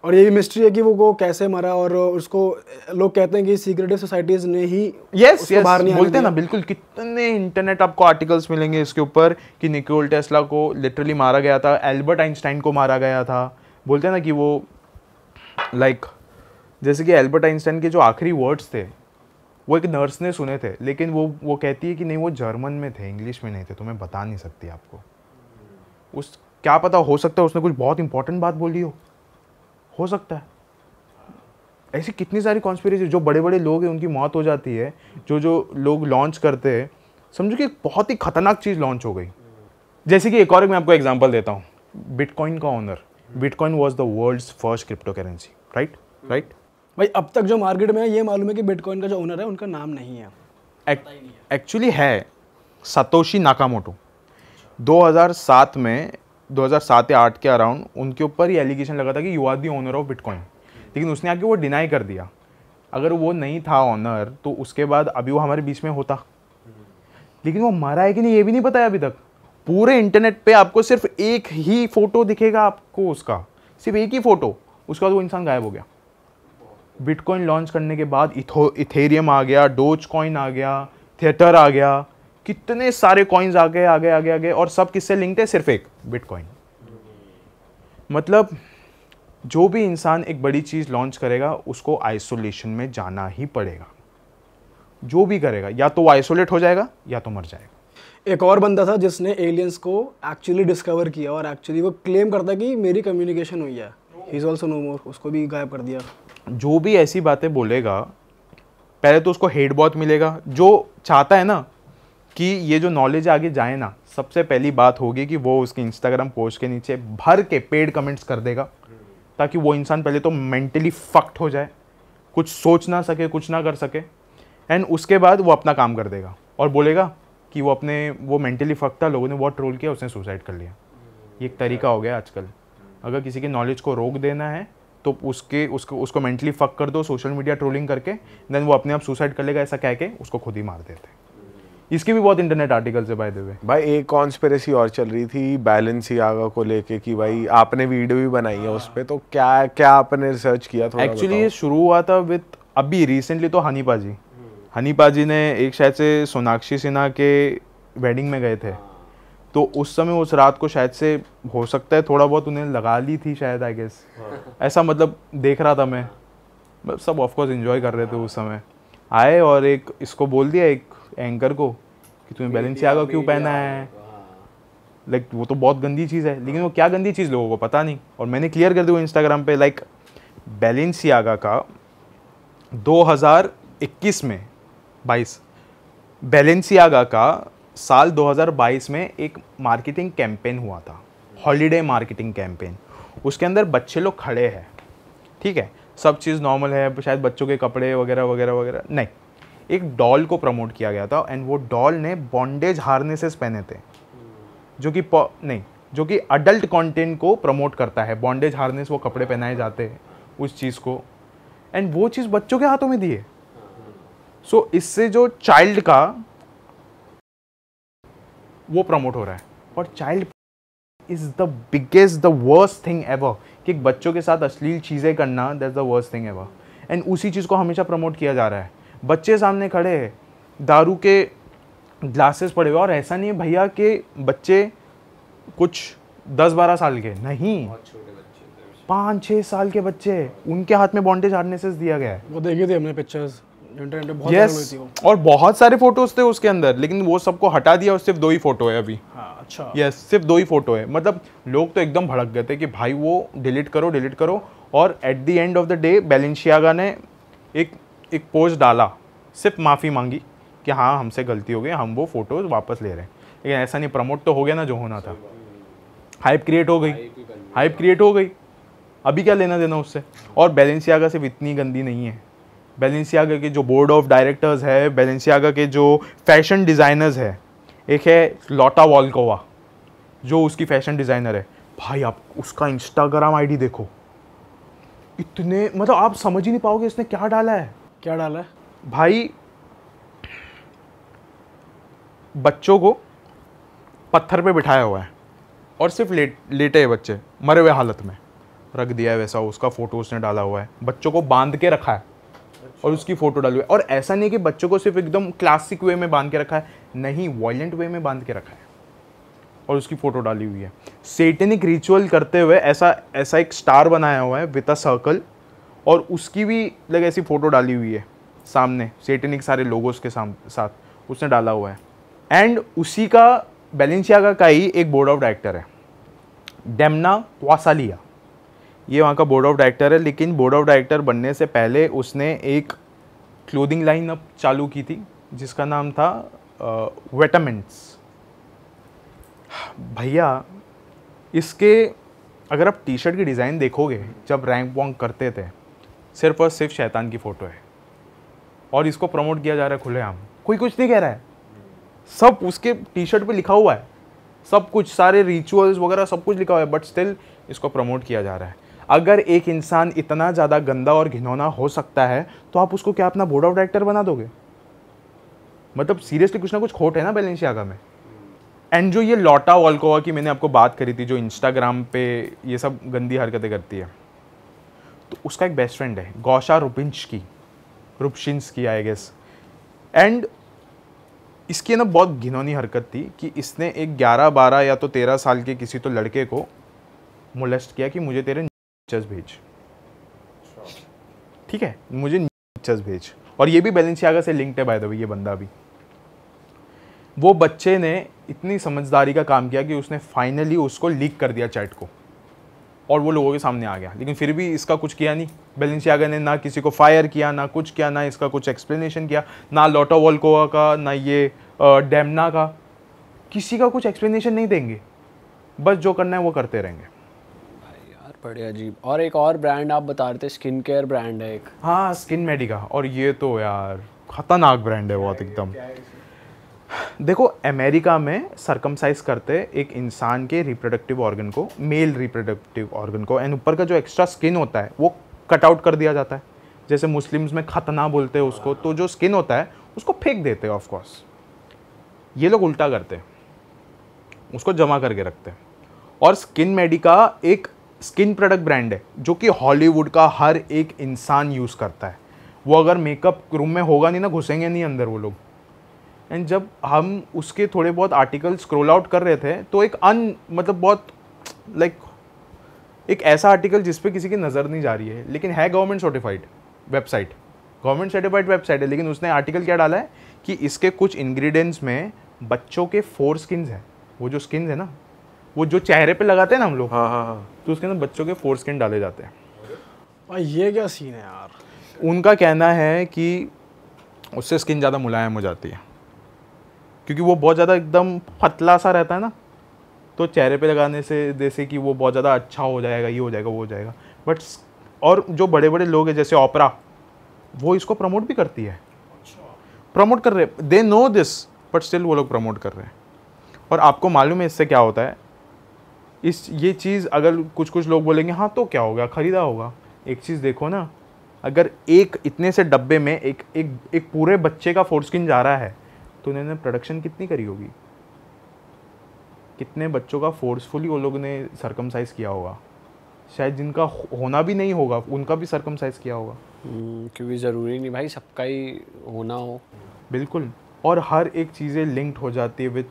D: और ये भी मिस्ट्री है कि वो कैसे मरा, और उसको लोग कहते हैं कि सीक्रेटिव सोसाइटीज ने ही
A: यस बाहर नहीं बोलते हैं ना, बिल्कुल। कितने इंटरनेट आपको आर्टिकल्स मिलेंगे इसके ऊपर कि निकोल टेस्ला को लिटरली मारा गया था, एल्बर्ट आइंस्टाइन को मारा गया था। बोलते हैं ना कि वो जैसे कि एल्बर्ट आइंस्टाइन के जो आखिरी वर्ड्स थे वो एक नर्स ने सुने थे, लेकिन वो कहती है कि नहीं, वो जर्मन में थे, इंग्लिश में नहीं थे, तो मैं बता नहीं सकती आपको। क्या पता, हो सकता है उसने कुछ बहुत इंपॉर्टेंट बात बोली हो सकता है। ऐसी कितनी सारी कॉन्स्पिरेसी, जो बड़े बड़े लोग हैं उनकी मौत हो जाती है, जो लोग लॉन्च करते हैं, समझो कि एक बहुत ही खतरनाक चीज़ लॉन्च हो गई। जैसे कि एक और मैं आपको एग्जांपल देता हूँ, बिटकॉइन का owner. Bitcoin was the world's first crypto currency, right.
D: भाई अब तक जो मार्केट में है ये मालूम है कि बिटकॉइन का जो ओनर है उनका नाम नहीं है।
A: एक्चुअली है सातोशी नाकामोटो। 2007 या 8 के अराउंड उनके ऊपर ये एलिगेशन लगा था कि you are the owner of bitcoin, लेकिन उसने आके वो डिनाई कर दिया। अगर वो नहीं था ऑनर तो उसके बाद अभी वो हमारे बीच में होता, लेकिन वो मरा है कि नहीं ये भी नहीं पता है अभी तक। पूरे इंटरनेट पे आपको सिर्फ एक ही फोटो दिखेगा आपको उसका, सिर्फ एक ही फोटो, उसके बाद वो इंसान गायब हो गया। बिटकॉइन लॉन्च करने के बाद इथेरियम आ गया, डोज कॉइन आ गया, थिएटर आ गया, कितने सारे कॉइन्स आ गए आगे आगे आगे, और सब किससे लिंक्ड है? सिर्फ एक बिटकॉइन। मतलब जो भी इंसान एक बड़ी चीज़ लॉन्च करेगा उसको आइसोलेशन में जाना ही पड़ेगा। जो भी करेगा या तो वो आइसोलेट हो जाएगा या तो मर जाएगा।
D: एक और बंदा था जिसने एलियंस को एक्चुअली डिस्कवर किया और एक्चुअली वो क्लेम करता कि मेरी कम्युनिकेशन हुई है, ही इज ऑल्सो नो मोर, उसको भी गायब कर दिया।
A: जो भी ऐसी बातें बोलेगा पहले तो उसको हेट बहुत मिलेगा। जो चाहता है ना कि ये जो नॉलेज आगे जाए ना, सबसे पहली बात होगी कि वो उसके इंस्टाग्राम पोस्ट के नीचे भर के पेड कमेंट्स कर देगा, ताकि वो इंसान पहले तो मेंटली फक्ट हो जाए, कुछ सोच ना सके, कुछ ना कर सके, एंड उसके बाद वो अपना काम कर देगा और बोलेगा कि वो मेंटली फक्ट था, लोगों ने बहुत ट्रोल किया, उसने सुसाइड कर लिया। ये एक तरीका हो गया आजकल। अगर किसी की नॉलेज को रोक देना है तो उसको मेंटली फक कर दो सोशल मीडिया ट्रोलिंग करके, देन वो अपने आप सुसाइड कर लेगा, ऐसा कह के उसको खुद ही मार देते हैं। इसके भी बहुत इंटरनेट आर्टिकल्स है बाय द वे।
B: भाई एक कॉन्स्पिरेसी और चल रही थी बैलेंसियागा को लेके कि भाई आपने वीडियो भी बनाई है उस पे, तो क्या क्या आपने रिसर्च किया थोड़ा?
A: एक्चुअली ये शुरू हुआ था विद अभी रिसेंटली तो हनी पाजी ने एक शायद से सोनाक्षी सिन्हा के वेडिंग में गए थे, तो उस समय उस रात को शायद से हो सकता है थोड़ा बहुत उन्हें लगा ली थी शायद, आई गेस ऐसा, मतलब देख रहा था मैं, सब ऑफकोर्स एंजॉय कर रहे थे उस समय। आए और एक इसको बोल दिया एक एंकर को कि तूने बैलेंसियागा क्यों पहना है, लाइक वो तो बहुत गंदी चीज़ है, लेकिन वो क्या गंदी चीज़ लोगों को पता नहीं। और मैंने क्लियर कर दिया इंस्टाग्राम पे, लाइक बैलेंसियागा का 2021 में 22 बैलेंसियागा का साल 2022 में एक मार्केटिंग कैंपेन हुआ था, हॉलीडे मार्केटिंग कैंपेन। उसके अंदर बच्चे लोग खड़े हैं, ठीक है, सब चीज़ नॉर्मल है, शायद बच्चों के कपड़े वगैरह वगैरह वगैरह नहीं, एक डॉल को प्रमोट किया गया था, एंड वो डॉल ने बॉन्डेज हार्नेसेस पहने थे, जो कि अडल्ट कंटेंट को प्रमोट करता है। बॉन्डेज हार्नेस वो कपड़े पहनाए जाते हैं उस चीज़ को, एंड वो चीज़ बच्चों के हाथों में दी है। सो इससे जो चाइल्ड का वो प्रमोट हो रहा है, और child is the biggest the worst thing ever, कि बच्चों के साथ अश्लील चीज़ें करना, that's the worst thing ever, and उसी चीज़ को हमेशा प्रमोट किया जा रहा है। बच्चे सामने खड़े हैं, दारू के ग्लासेस पड़े हुए, और ऐसा नहीं है भैया कि बच्चे कुछ 10-12 साल के नहीं, 5-6 साल के बच्चे, उनके हाथ में बॉन्डेज हार्नेसेस दिया गया है।
D: वो देखी थी हमने पिक्चर्स इंटरनेट पे, बहुत
A: yes,
D: वायरल हुई थी वो।
A: और बहुत सारे फोटोज थे उसके अंदर, लेकिन वो सबको हटा दिया और सिर्फ 2 ही फोटो है अभी।
D: हाँ, अच्छा।
A: यस, सिर्फ 2 ही फोटो है। मतलब लोग तो एकदम भड़क गए थे कि भाई वो डिलीट करो, और eight the end of the day Balenciaga ने एक पोस्ट डाला, सिर्फ माफ़ी मांगी कि हाँ हमसे गलती हो गई, हम वो फोटोज वापस ले रहे हैं। लेकिन ऐसा नहीं, प्रमोट तो हो गया ना जो होना था, हाइप क्रिएट हो गई, अभी क्या लेना देना उससे। और बैलेंसियागा सिर्फ इतनी गंदी नहीं है, बैलेंसियागा के जो बोर्ड ऑफ डायरेक्टर्स है, बैलेंसियागा के जो फैशन डिज़ाइनर्स है, एक है लॉटा वॉल्कोवा जो उसकी फैशन डिज़ाइनर है, भाई आप उसका इंस्टाग्राम आईडी देखो, इतने, मतलब आप समझ ही नहीं पाओगे इसने क्या डाला है।
D: क्या डाला है
A: भाई? बच्चों को पत्थर पे बिठाया हुआ है और सिर्फ लेटे हैं बच्चे, मरे हुए हालत में रख दिया है, वैसा उसका फोटो उसने डाला हुआ है। बच्चों को बांध के रखा है और उसकी फोटो डाली हुई है। और ऐसा नहीं कि बच्चों को सिर्फ एकदम क्लासिक वे में बांध के रखा है, नहीं, वायलेंट वे में बांध के रखा है और उसकी फोटो डाली हुई है। सेटेनिक रिचुअल करते हुए ऐसा एक स्टार बनाया हुआ है विद अ सर्कल, और उसकी भी लगे ऐसी फोटो डाली हुई है सामने, सेटेनिक सारे लोगोस के साथ उसने डाला हुआ है। एंड उसी का बैलेंसियागा का ही एक बोर्ड ऑफ डायरेक्टर है, डेमना क्वासालिया, ये वहाँ का बोर्ड ऑफ डायरेक्टर है। लेकिन बोर्ड ऑफ डायरेक्टर बनने से पहले उसने एक क्लोथिंग लाइन अप चालू की थी जिसका नाम था वेटामेंट्स। भैया इसके अगर आप टी शर्ट की डिज़ाइन देखोगे, जब रैंक वॉन्क करते थे, सिर्फ और सिर्फ शैतान की फ़ोटो है और इसको प्रमोट किया जा रहा है खुलेआम, कोई कुछ नहीं कह रहा है, सब उसके टी शर्ट पे लिखा हुआ है, सब कुछ, सारे रिचुअल्स वगैरह सब कुछ लिखा हुआ है, बट स्टिल इसको प्रमोट किया जा रहा है। अगर एक इंसान इतना ज़्यादा गंदा और घिनौना हो सकता है तो आप उसको क्या अपना बोर्ड ऑफ डायरेक्टर बना दोगे? मतलब सीरियसली कुछ ना कुछ खोट है ना बैलेंसियागा में। एंड जो ये लॉटा वोल्कोवा की मैंने आपको बात करी थी, जो इंस्टाग्राम पे ये सब गंदी हरकतें करती है, तो उसका एक बेस्ट फ्रेंड है गोशा रुपशिंस्की आई गेस। एंड इसकी ना बहुत घिनौनी हरकत थी कि इसने एक 11-12 या तो 13 साल के किसी तो लड़के को मोलेस्ट किया कि मुझे तेरे पिक्चर्स भेज, ठीक है, मुझे पिक्चर्स भेज। और ये भी बैलेंसियागा से लिंक्ड है बाय द वे, ये बंदा भी। वो बच्चे ने इतनी समझदारी का काम किया कि उसने फाइनली उसको लीक कर दिया चैट को, और वो लोगों के सामने आ गया। लेकिन फिर भी इसका कुछ किया नहीं बैलेंसियागा ने, ना किसी को फायर किया, ना कुछ किया, ना इसका कुछ एक्सप्लेनेशन किया, ना लॉटा वोल्कोवा का, ना ये डेमना का, किसी का कुछ एक्सप्लेनेशन नहीं देंगे, बस जो करना है वो करते रहेंगे।
C: भाई यार बड़े अजीब। और एक और ब्रांड आप बता रहे थे, स्किन केयर ब्रांड है एक।
A: हाँ, स्किन मेडिका, और ये तो यार खतरनाक ब्रांड है बहुत एकदम। देखो, अमेरिका में सरकमसाइज करते एक इंसान के रिप्रोडक्टिव ऑर्गन को, मेल रिप्रोडक्टिव ऑर्गन को, एंड ऊपर का जो एक्स्ट्रा स्किन होता है वो कट आउट कर दिया जाता है। जैसे मुस्लिम्स में खतना बोलते हैं उसको, तो जो स्किन होता है उसको फेंक देते हैं ऑफ कोर्स। ये लोग उल्टा करते हैं, उसको जमा करके रखते हैं। और स्किन मेडिका एक स्किन प्रोडक्ट ब्रांड है जो कि हॉलीवुड का हर एक इंसान यूज़ करता है। वो अगर मेकअप रूम में होगा नहीं ना, घुसेंगे नहीं अंदर वो लोग। एंड जब हम उसके थोड़े बहुत आर्टिकल स्क्रॉल आउट कर रहे थे, तो एक मतलब बहुत एक ऐसा आर्टिकल जिस पे किसी की नज़र नहीं जा रही है, लेकिन है गवर्नमेंट सर्टिफाइड वेबसाइट, है, लेकिन उसने आर्टिकल क्या डाला है कि इसके कुछ इंग्रेडिएंट्स में बच्चों के 4 स्किन्स हैं। वो जो स्किन्स है ना, वो जो चेहरे पे लगाते हैं ना हम लोग, हाँ, तो उसके अंदर बच्चों के 4 स्किन डाले जाते हैं।
D: भाई ये क्या सीन है यार।
A: उनका कहना है कि उससे स्किन ज़्यादा मुलायम हो जाती है, क्योंकि वो बहुत ज़्यादा एकदम पतला सा रहता है ना, तो चेहरे पे लगाने से जैसे कि वो बहुत ज़्यादा अच्छा हो जाएगा, ये हो जाएगा, वो हो जाएगा। बट और जो बड़े बड़े लोग हैं जैसे ओपरा, वो इसको प्रमोट भी करती है, प्रमोट कर रहे, they know this, but still वो लोग प्रमोट कर रहे हैं। और आपको मालूम है इससे क्या होता है, ये चीज़ अगर कुछ लोग बोलेंगे हाँ तो क्या होगा, ख़रीदा होगा। एक चीज़ देखो ना, अगर एक इतने से डब्बे में एक पूरे बच्चे का फोरस्किन जा रहा है, तो उन्होंने प्रोडक्शन कितनी करी होगी, कितने बच्चों का फोर्सफुली वो लोग ने सरकमसाइज किया होगा। शायद जिनका होना भी नहीं होगा उनका भी सरकमसाइज किया होगा।
C: क्योंकि ज़रूरी नहीं भाई सबका ही होना हो।
A: बिल्कुल। और हर एक चीज़ें लिंक्ड हो जाती है विद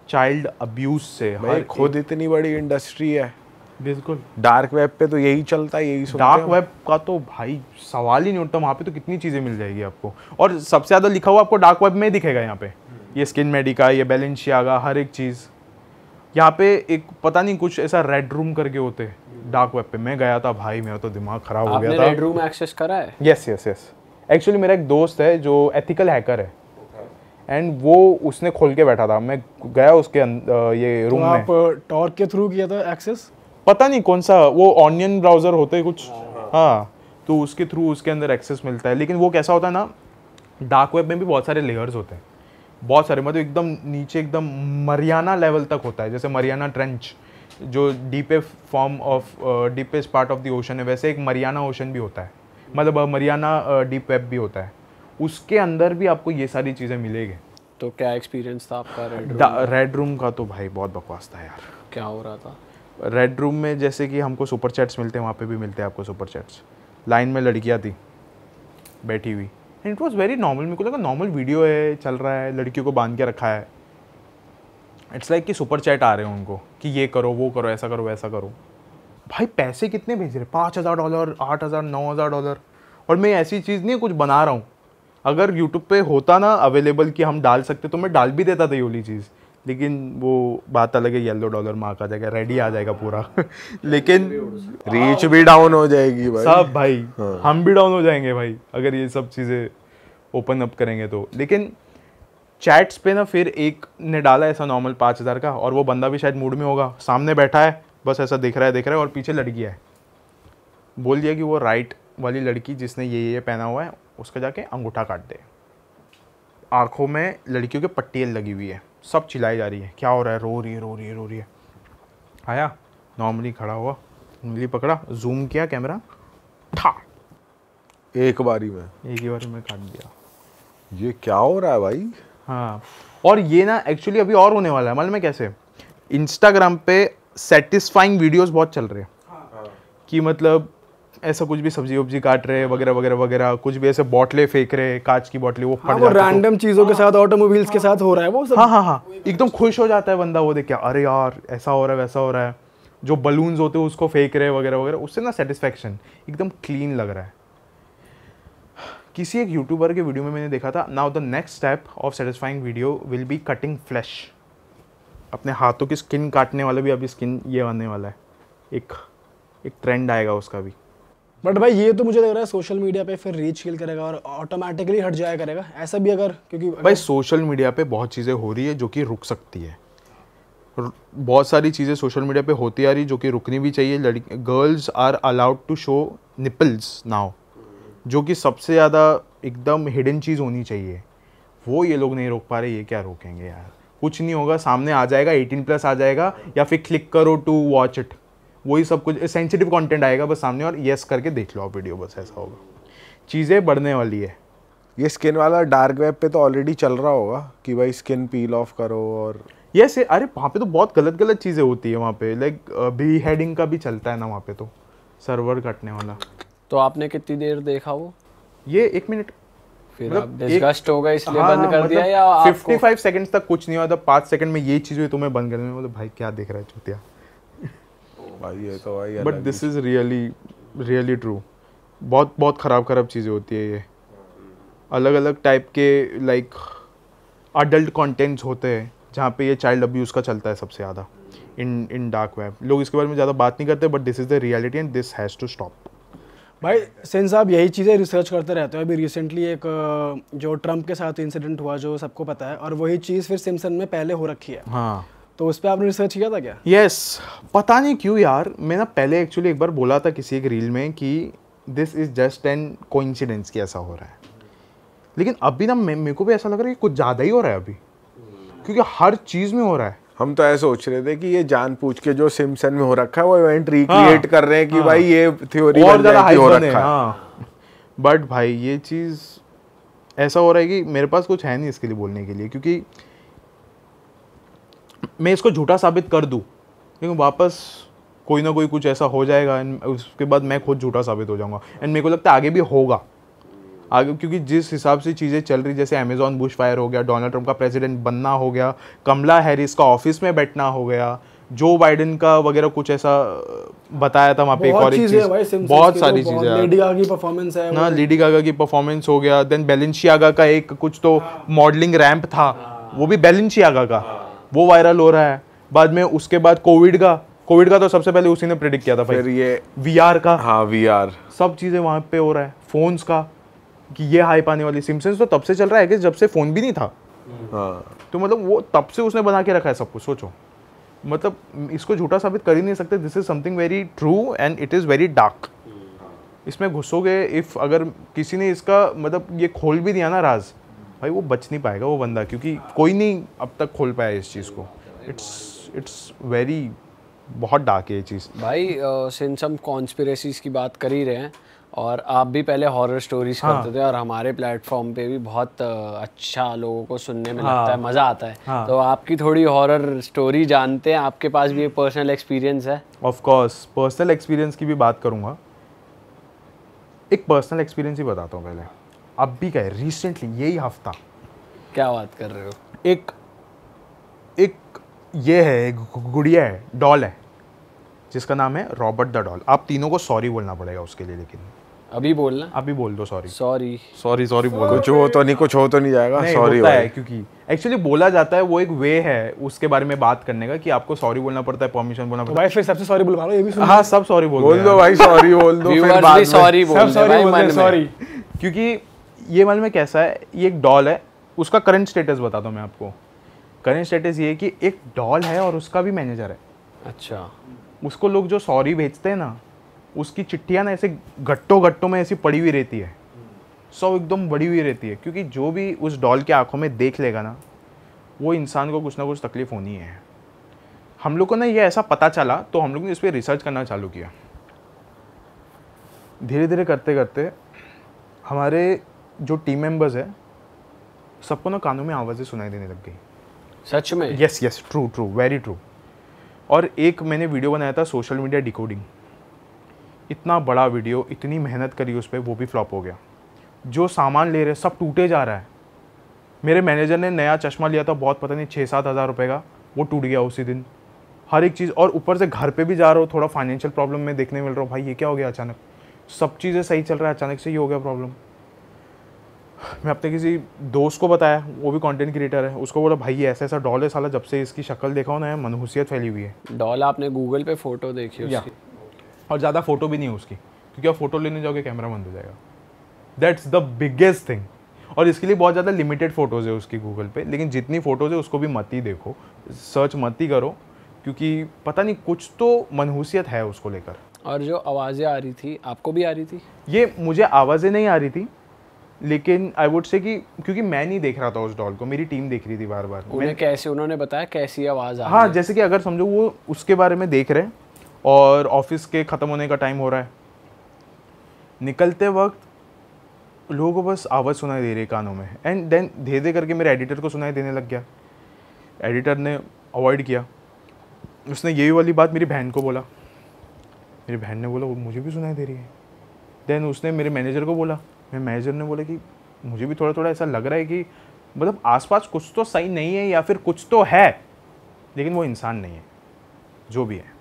A: चाइल्ड अब्यूज से।
B: भाई खुद इतनी बड़ी इंडस्ट्री है।
A: बिल्कुल।
B: डार्क वेब पे तो यही चलता है, यही सुनते
A: डार्क वेब का तो भाई सवाल ही नहीं उठता, वहाँ पे तो कितनी चीज़ें मिल जाएगी आपको, और सबसे ज़्यादा लिखा हुआ आपको डार्क वेब में दिखेगा। यहाँ पे ये स्किन मेडिका, ये बैलेंसियागा, हर एक चीज़ यहाँ पे एक पता नहीं कुछ ऐसा रेड रूम करके होते डार्क वेब पे। मैं गया था भाई, मेरा तो दिमाग खराब हो गया था।
C: रेड रूम एक्सेस करा है?
A: यस। एक्चुअली मेरा एक दोस्त है जो एथिकल हैकर है, एंड वो उसने खोल के बैठा था। मैं गया उसके ये रूम में।
D: आप टॉर्क के थ्रू किया था एक्सेस?
A: पता नहीं कौन सा, वो ऑनियन ब्राउज़र होते हैं कुछ, हाँ, तो उसके थ्रू उसके अंदर एक्सेस मिलता है। लेकिन वो कैसा होता है ना, डार्क वेब में भी बहुत सारे लेयर्स होते हैं, बहुत सारे, मतलब एकदम नीचे एकदम मरियाना लेवल तक होता है। जैसे मरियाना ट्रेंच जो deepest part of the ocean है, वैसे एक मरियाना ओशन भी होता है, मतलब मरियाना डीप वेब भी होता है। उसके अंदर भी आपको ये सारी चीज़ें मिलेगी।
C: तो क्या एक्सपीरियंस था आपका
A: रेड रूम का? तो भाई बहुत बकवास था यार।
C: क्या हो रहा था
A: रेड रूम में? जैसे कि हमको सुपर चैट्स मिलते हैं, वहाँ पे भी मिलते हैं आपको सुपर चैट्स। लाइन में लड़कियाँ थी बैठी हुई, इट वॉज वेरी नॉर्मल। मेरे को लगा नॉर्मल वीडियो है, चल रहा है, लड़कियों को बांध के रखा है। इट्स लाइक कि सुपर चैट आ रहे हैं उनको कि ये करो, वो करो, ऐसा करो, वैसा करो। भाई पैसे कितने भेज रहे? $5,000, $8,000, $9,000। और मैं ऐसी चीज़ नहीं कुछ बना रहा हूँ। अगर यूट्यूब पे होता ना अवेलेबल कि हम डाल सकते, तो मैं डाल भी देता था ये वाली चीज़। लेकिन वो बात अलग है, येलो डॉलर मार्क आ जाएगा, रेडी आ जाएगा पूरा। लेकिन
B: रीच भी डाउन हो जाएगी भाई,
A: सब भाई। हाँ। हम भी डाउन हो जाएंगे भाई अगर ये सब चीज़ें ओपन अप करेंगे तो। लेकिन चैट्स पे ना फिर एक ने डाला ऐसा नॉर्मल 5,000 का, और वो बंदा भी शायद मूड में होगा, सामने बैठा है, बस ऐसा देख रहा है, और पीछे लड़की है। बोल दिया कि वो राइट वाली लड़की जिसने ये पहना हुआ है उसका जाके अंगूठा काट दे। आंखों में लड़कियों के पट्टियाँ लगी हुई है, सब चिल्लाई जा रही है, क्या हो रहा है, रो रही है। आया नॉर्मली खड़ा हुआ, उंगली पकड़ा, जूम किया कैमरा, ठा,
B: एक ही बारी में
A: काट दिया।
B: ये क्या हो रहा है भाई?
A: हाँ, और ये ना एक्चुअली अभी और होने वाला है, मालूम है कैसे? इंस्टाग्राम पे सेटिस्फाइंग वीडियोस बहुत चल रहे हैं कि मतलब ऐसा कुछ भी सब्जी वब्जी काट रहे वगैरह वगैरह वगैरह, कुछ भी ऐसे बोतलें फेंक रहे, कांच की बोतलें, वो फट
D: वो
A: जाती है तो-
D: रैंडम चीजों के साथ, ऑटोमोबाइल्स के साथ हो रहा है वो सब।
A: हाँ हाँ हाँ, एकदम खुश हो जाता है बंदा वो देख के, अरे यार ऐसा हो रहा है वैसा हो रहा है। जो बलून्स होते हैं उसको फेंक रहे वगैरह वगैरह, उससे ना सेटिस्फेक्शन, एकदम क्लीन लग रहा है। किसी एक यूट्यूबर के वीडियो में मैंने देखा था, now the next step of satisfying video will be cutting flash. अपने हाथों की स्किन काटने वाला भी अभी स्किन ये आने वाला है, एक ट्रेंड आएगा उसका भी।
D: बट भाई ये तो मुझे लग रहा है सोशल मीडिया पे फिर रीच किल करेगा और ऑटोमेटिकली हट जाया करेगा, ऐसा भी अगर, क्योंकि
A: भाई सोशल मीडिया पे बहुत चीज़ें हो रही है जो कि रुक सकती है। बहुत सारी चीज़ें सोशल मीडिया पे होती आ रही जो कि रुकनी भी चाहिए। लड़की, girls are allowed to show nipples now, जो कि सबसे ज़्यादा एकदम हिडन चीज़ होनी चाहिए, वो ये लोग नहीं रोक पा रहे। ये क्या रोकेंगे यार, कुछ नहीं होगा, सामने आ जाएगा, 18+ आ जाएगा, या फिर क्लिक करो टू वॉच इट, वही सब कुछ सेंसिटिव कंटेंट आएगा बस सामने, और यस करके देख लो आप वीडियो, बस ऐसा होगा। चीज़ें बढ़ने वाली है।
B: ये स्किन वाला डार्क वेब पे तो ऑलरेडी चल रहा होगा कि भाई स्किन पील ऑफ करो, और
A: यस, अरे वहाँ पे तो बहुत गलत गलत चीज़ें होती है वहाँ पे, लाइक बी हेडिंग का भी चलता है ना वहाँ पे, तो सर्वर कटने वाला।
C: तो आपने कितनी देर देखा वो?
A: ये 1 मिनट,
C: फिर
A: मतलब
C: आप डिस्गस्ट हो गए इसलिए
A: हाँ,
C: बंद कर दिया,
A: मतलब
C: या आपको
A: 55 सेकंड्स तक कुछ नहीं हुआ था, 5 सेकंड में ये चीज़ हुई, तुम्हें बंद करने में, मतलब भाई क्या देख रहा है चूतिया।
B: भाई ये तो भाई
A: but this is really true. बहुत बहुत ख़राब चीज़ें होती है ये। अलग अलग टाइप के लाइक अडल्ट कंटेंट्स होते हैं जहाँ पे ये चाइल्ड अब्यूज़ का चलता है सबसे ज़्यादा इन डार्क वेब। लोग इसके बारे में ज़्यादा बात नहीं करते, but this is the reality and this has to stop.
D: भाई सिंस आप यही चीज़ें रिसर्च करते रहते हो, अभी रिसेंटली एक जो ट्रम्प के साथ इंसिडेंट हुआ जो सबको पता है, और वही चीज़ फिर सिम्पसन में पहले हो रखी है,
A: हाँ,
D: तो उस पर आपने रिसर्च किया था क्या?
A: यस, पता नहीं क्यों यार, मैं ना पहले एक्चुअली एक बार बोला था किसी एक रील में कि this is just an coincidence कि ऐसा हो रहा है, लेकिन अभी ना मेरे को भी ऐसा लग रहा है कि कुछ ज़्यादा ही हो रहा है अभी, क्योंकि हर चीज़ में हो रहा है।
B: हम तो ऐसे सोच रहे थे कि ये जानबूझ के जो सिम्पसन में हो रखा है वो इवेंट रिक्रिएट कर रहे हैं कि भाई ये थ्योरी
A: और ज़्यादा हाइप
B: हो
A: बने,
B: रखा है।
A: हाँ, बट भाई ये चीज़ ऐसा हो रहा है कि मेरे पास कुछ है नहीं इसके लिए बोलने के लिए, क्योंकि मैं इसको झूठा साबित कर दूं लेकिन वापस कोई ना कोई कुछ ऐसा हो जाएगा एंड उसके बाद मैं खुद झूठा साबित हो जाऊंगा। एंड मेरे को लगता है आगे भी होगा आगे, क्योंकि जिस हिसाब से चीज़ें चल रही, जैसे अमेजॉन बुश फायर हो गया, डोनाल्ड ट्रंप का प्रेसिडेंट बनना हो गया, कमला हैरिस का ऑफिस में बैठना हो गया, जो बाइडेन का वगैरह कुछ ऐसा बताया था वहाँ पे। एक और एक चीज़, बहुत सारी चीज़ें,
D: लेडी गागा की परफॉर्मेंस है
A: ना, लेडी गागा की परफॉर्मेंस हो गया, देन बेलेंशियागा का एक कुछ तो मॉडलिंग रैंप था, वो भी बेलेंशियागा का, वो वायरल हो रहा है। बाद में उसके बाद कोविड का तो सबसे पहले उसी ने प्रेडिक्ट किया था भाई।
B: फिर ये
A: VR का,
B: हाँ VR,
A: सब चीज़ें वहाँ पे हो रहा है। फोन्स का कि ये हाइप आने वाली, सिम्पसन्स तो तब से चल रहा है कि जब से फ़ोन भी नहीं था।
B: हाँ
A: तो मतलब वो तब से उसने बना के रखा है सब कुछ। सोचो, मतलब इसको झूठा साबित कर ही नहीं सकते। This is something very true and it is very dark. इसमें घुसोगे, इफ़ अगर किसी ने इसका मतलब ये खोल भी दिया ना राज, भाई वो बच नहीं पाएगा वो बंदा, क्योंकि कोई नहीं अब तक खोल पाया इस चीज़ को। इट्स वेरी, बहुत डार्क है ये चीज़
C: भाई। सिंस हम कॉन्स्पिरेसीज की बात कर ही रहे हैं, और आप भी पहले हॉरर स्टोरीज करते थे, और हमारे प्लेटफॉर्म पे भी बहुत अच्छा लोगों को सुनने में लगता है, मज़ा आता है। तो आपकी थोड़ी हॉरर स्टोरी जानते हैं, आपके पास भी एक पर्सनल एक्सपीरियंस है?
A: ऑफ कोर्स, पर्सनल एक्सपीरियंस की भी बात करूँगा। एक पर्सनल एक्सपीरियंस ही बताता हूँ पहले। अब भी क्या है, रिसेंटली यही हफ्ता,
C: क्या बात कर रहे हो?
A: एक ये है, एक गुड़िया है, डॉल है, जिसका नाम है रॉबर्ट द डॉल। आप तीनों को सॉरी बोलना पड़ेगा उसके लिए, लेकिन
C: अभी बोलना?
A: अभी बोल दो सॉरी।
C: सॉरी
A: बोल दो।
B: कुछ हो तो नहीं जाएगा, सॉरी
A: होता है, क्योंकि एक्चुअली बोला जाता है, वो एक वे है उसके बारे में बात करने का कि आपको सॉरी बोलना पड़ता है, परमिशन बोलना पड़ता
D: भाई फिर सबसे सॉरी बुलवा लो, ये भी
A: है। हाँ, सब सॉरी
B: बोल दो भाई, सॉरी बोल दो, फिर बाद में
C: सॉरी बोल दे भाई मन में।
D: सॉरी,
A: क्योंकि ये मालूम है कैसा है, ये एक डॉल है, उसका करंट स्टेटस बताता हूँ मैं आपको। करंट स्टेटस ये है कि एक डॉल है और उसका भी मैनेजर है।
C: अच्छा।
A: उसको लोग जो सॉरी भेजते हैं ना, उसकी चिट्ठियाँ ना ऐसे गट्टों में ऐसी पड़ी हुई रहती है, सब एकदम बड़ी हुई रहती है, क्योंकि जो भी उस डॉल की आंखों में देख लेगा ना, वो इंसान को कुछ ना कुछ तकलीफ होनी है। हम लोग को ना ये ऐसा पता चला, तो हम लोग ने इस पर रिसर्च करना चालू किया। धीरे धीरे करते करते हमारे जो टीम मेंबर्स है, सबको ना कानों में आवाज़ें सुनाई देने लग गई।
C: सच में?
A: Yes yes, true true, very true. और एक मैंने वीडियो बनाया था सोशल मीडिया डिकोडिंग, इतना बड़ा वीडियो, इतनी मेहनत करी उस पर, वो भी फ्लॉप हो गया। जो सामान ले रहे सब टूटे जा रहा है। मेरे मैनेजर ने नया चश्मा लिया था बहुत, पता नहीं 6-7 हज़ार रुपये का, वो टूट गया उसी दिन। हर एक चीज़, और ऊपर से घर पे भी जा रहा हूँ, थोड़ा फाइनेंशियल प्रॉब्लम में देखने मिल रहा हूँ, भाई ये क्या हो गया अचानक, सब चीज़ें सही चल रहा है, अचानक से ये हो गया प्रॉब्लम। मैं अपने किसी दोस्त को बताया, वो भी कंटेंट क्रिएटर है, उसको बोला भाई ये ऐसा ऐसा डॉल है साला, जब से इसकी शक्ल देखा हो ना मनहूसियत फैली हुई है।
C: डॉल आपने गूगल पे फोटो देखी उसकी?
A: और ज़्यादा फोटो भी नहीं है उसकी, क्योंकि आप फोटो लेने जाओगे कैमरा बंद हो जाएगा। That's the biggest thing. और इसके लिए बहुत ज़्यादा लिमिटेड फ़ोटोज़ है उसकी गूगल पे, लेकिन जितनी फ़ोटोज़ है उसको भी मत ही देखो, सर्च मत ही करो, क्योंकि पता नहीं कुछ तो मनहूसियत है उसको लेकर।
C: और जो आवाज़ें आ रही थी, आपको भी आ रही थी?
A: ये मुझे आवाज़ें नहीं आ रही थी, लेकिन आई वुड से कि क्योंकि मैं नहीं देख रहा था उस डॉल को, मेरी टीम देख रही थी बार बार।
C: उन्हें कैसे, उन्होंने बताया कैसी आवाज़ आ रही
A: हाँ,
C: है?
A: जैसे कि अगर समझो वो उसके बारे में देख रहे हैं और ऑफिस के ख़त्म होने का टाइम हो रहा है, निकलते वक्त लोगों को बस आवाज़ सुनाई दे रही है कानों में, एंड देन धीरे धीरे करके मेरे एडिटर को सुनाई देने लग गया। एडिटर ने अवॉइड किया, उसने यही वाली बात मेरी बहन को बोला, मेरी बहन ने बोला वो मुझे भी सुनाई दे रही है। देन उसने मेरे मैनेजर को बोला, मेरे मैनेजर ने बोला कि मुझे भी थोड़ा थोड़ा ऐसा लग रहा है कि मतलब आसपास कुछ तो सही नहीं है, या फिर कुछ तो है लेकिन वो इंसान नहीं है, जो भी है।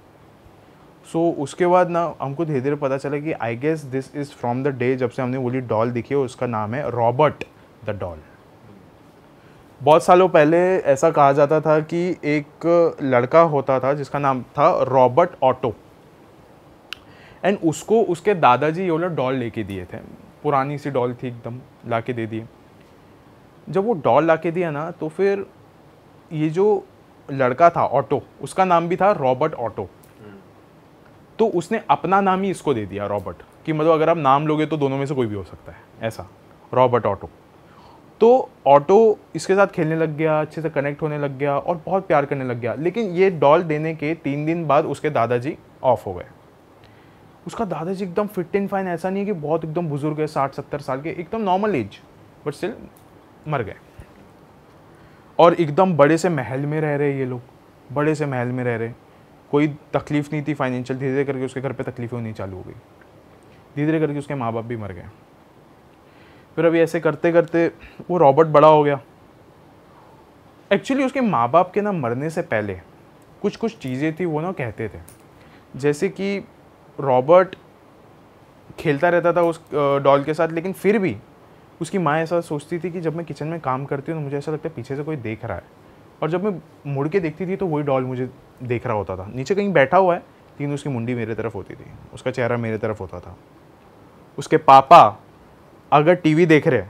A: सो उसके बाद ना हमको धीरे धीरे पता चला कि I guess this is from the day जब से हमने बोली डॉल दिखी है, उसका नाम है रॉबर्ट द डॉल। बहुत सालों पहले ऐसा कहा जाता था कि एक लड़का होता था जिसका नाम था रॉबर्ट ऑटो, एंड उसको उसके दादाजी ये वाला डॉल लेके दिए थे, पुरानी सी डॉल थी एकदम, ला के दे दिए। जब वो डॉल ला के दिया ना, तो फिर ये जो लड़का था ऑटो, उसका नाम भी था रॉबर्ट ऑटो, तो उसने अपना नाम ही इसको दे दिया रॉबर्ट, कि मतलब अगर आप नाम लोगे तो दोनों में से कोई भी हो सकता है, ऐसा रॉबर्ट ऑटो। तो ऑटो इसके साथ खेलने लग गया, अच्छे से कनेक्ट होने लग गया और बहुत प्यार करने लग गया। लेकिन ये डॉल देने के 3 दिन बाद उसके दादाजी ऑफ हो गए। उसका दादाजी एकदम फिट एंड फाइन, ऐसा नहीं है कि बहुत एकदम बुजुर्ग है, 60-70 साल के, एकदम नॉर्मल एज, बट स्टिल मर गए। और एकदम बड़े से महल में रह रहे ये लोग, बड़े से महल में रह रहे, कोई तकलीफ नहीं थी फाइनेंशियल। धीरे धीरे करके उसके घर पे तकलीफें होनी चालू हो गई, धीरे धीरे करके उसके माँ बाप भी मर गए। फिर अभी ऐसे करते करते वो रॉबर्ट बड़ा हो गया। एक्चुअली उसके माँ बाप के ना मरने से पहले कुछ कुछ चीज़ें थी वो ना कहते थे, जैसे कि रॉबर्ट खेलता रहता था उस डॉल के साथ, लेकिन फिर भी उसकी माँ ऐसा सोचती थी कि जब मैं किचन में काम करती हूँ तो मुझे ऐसा लगता है पीछे से कोई देख रहा है, और जब मैं मुड़ के देखती थी तो वही डॉल मुझे देख रहा होता था। नीचे कहीं बैठा हुआ है लेकिन उसकी मुंडी मेरे तरफ होती थी, उसका चेहरा मेरे तरफ होता था। उसके पापा अगर टीवी देख रहे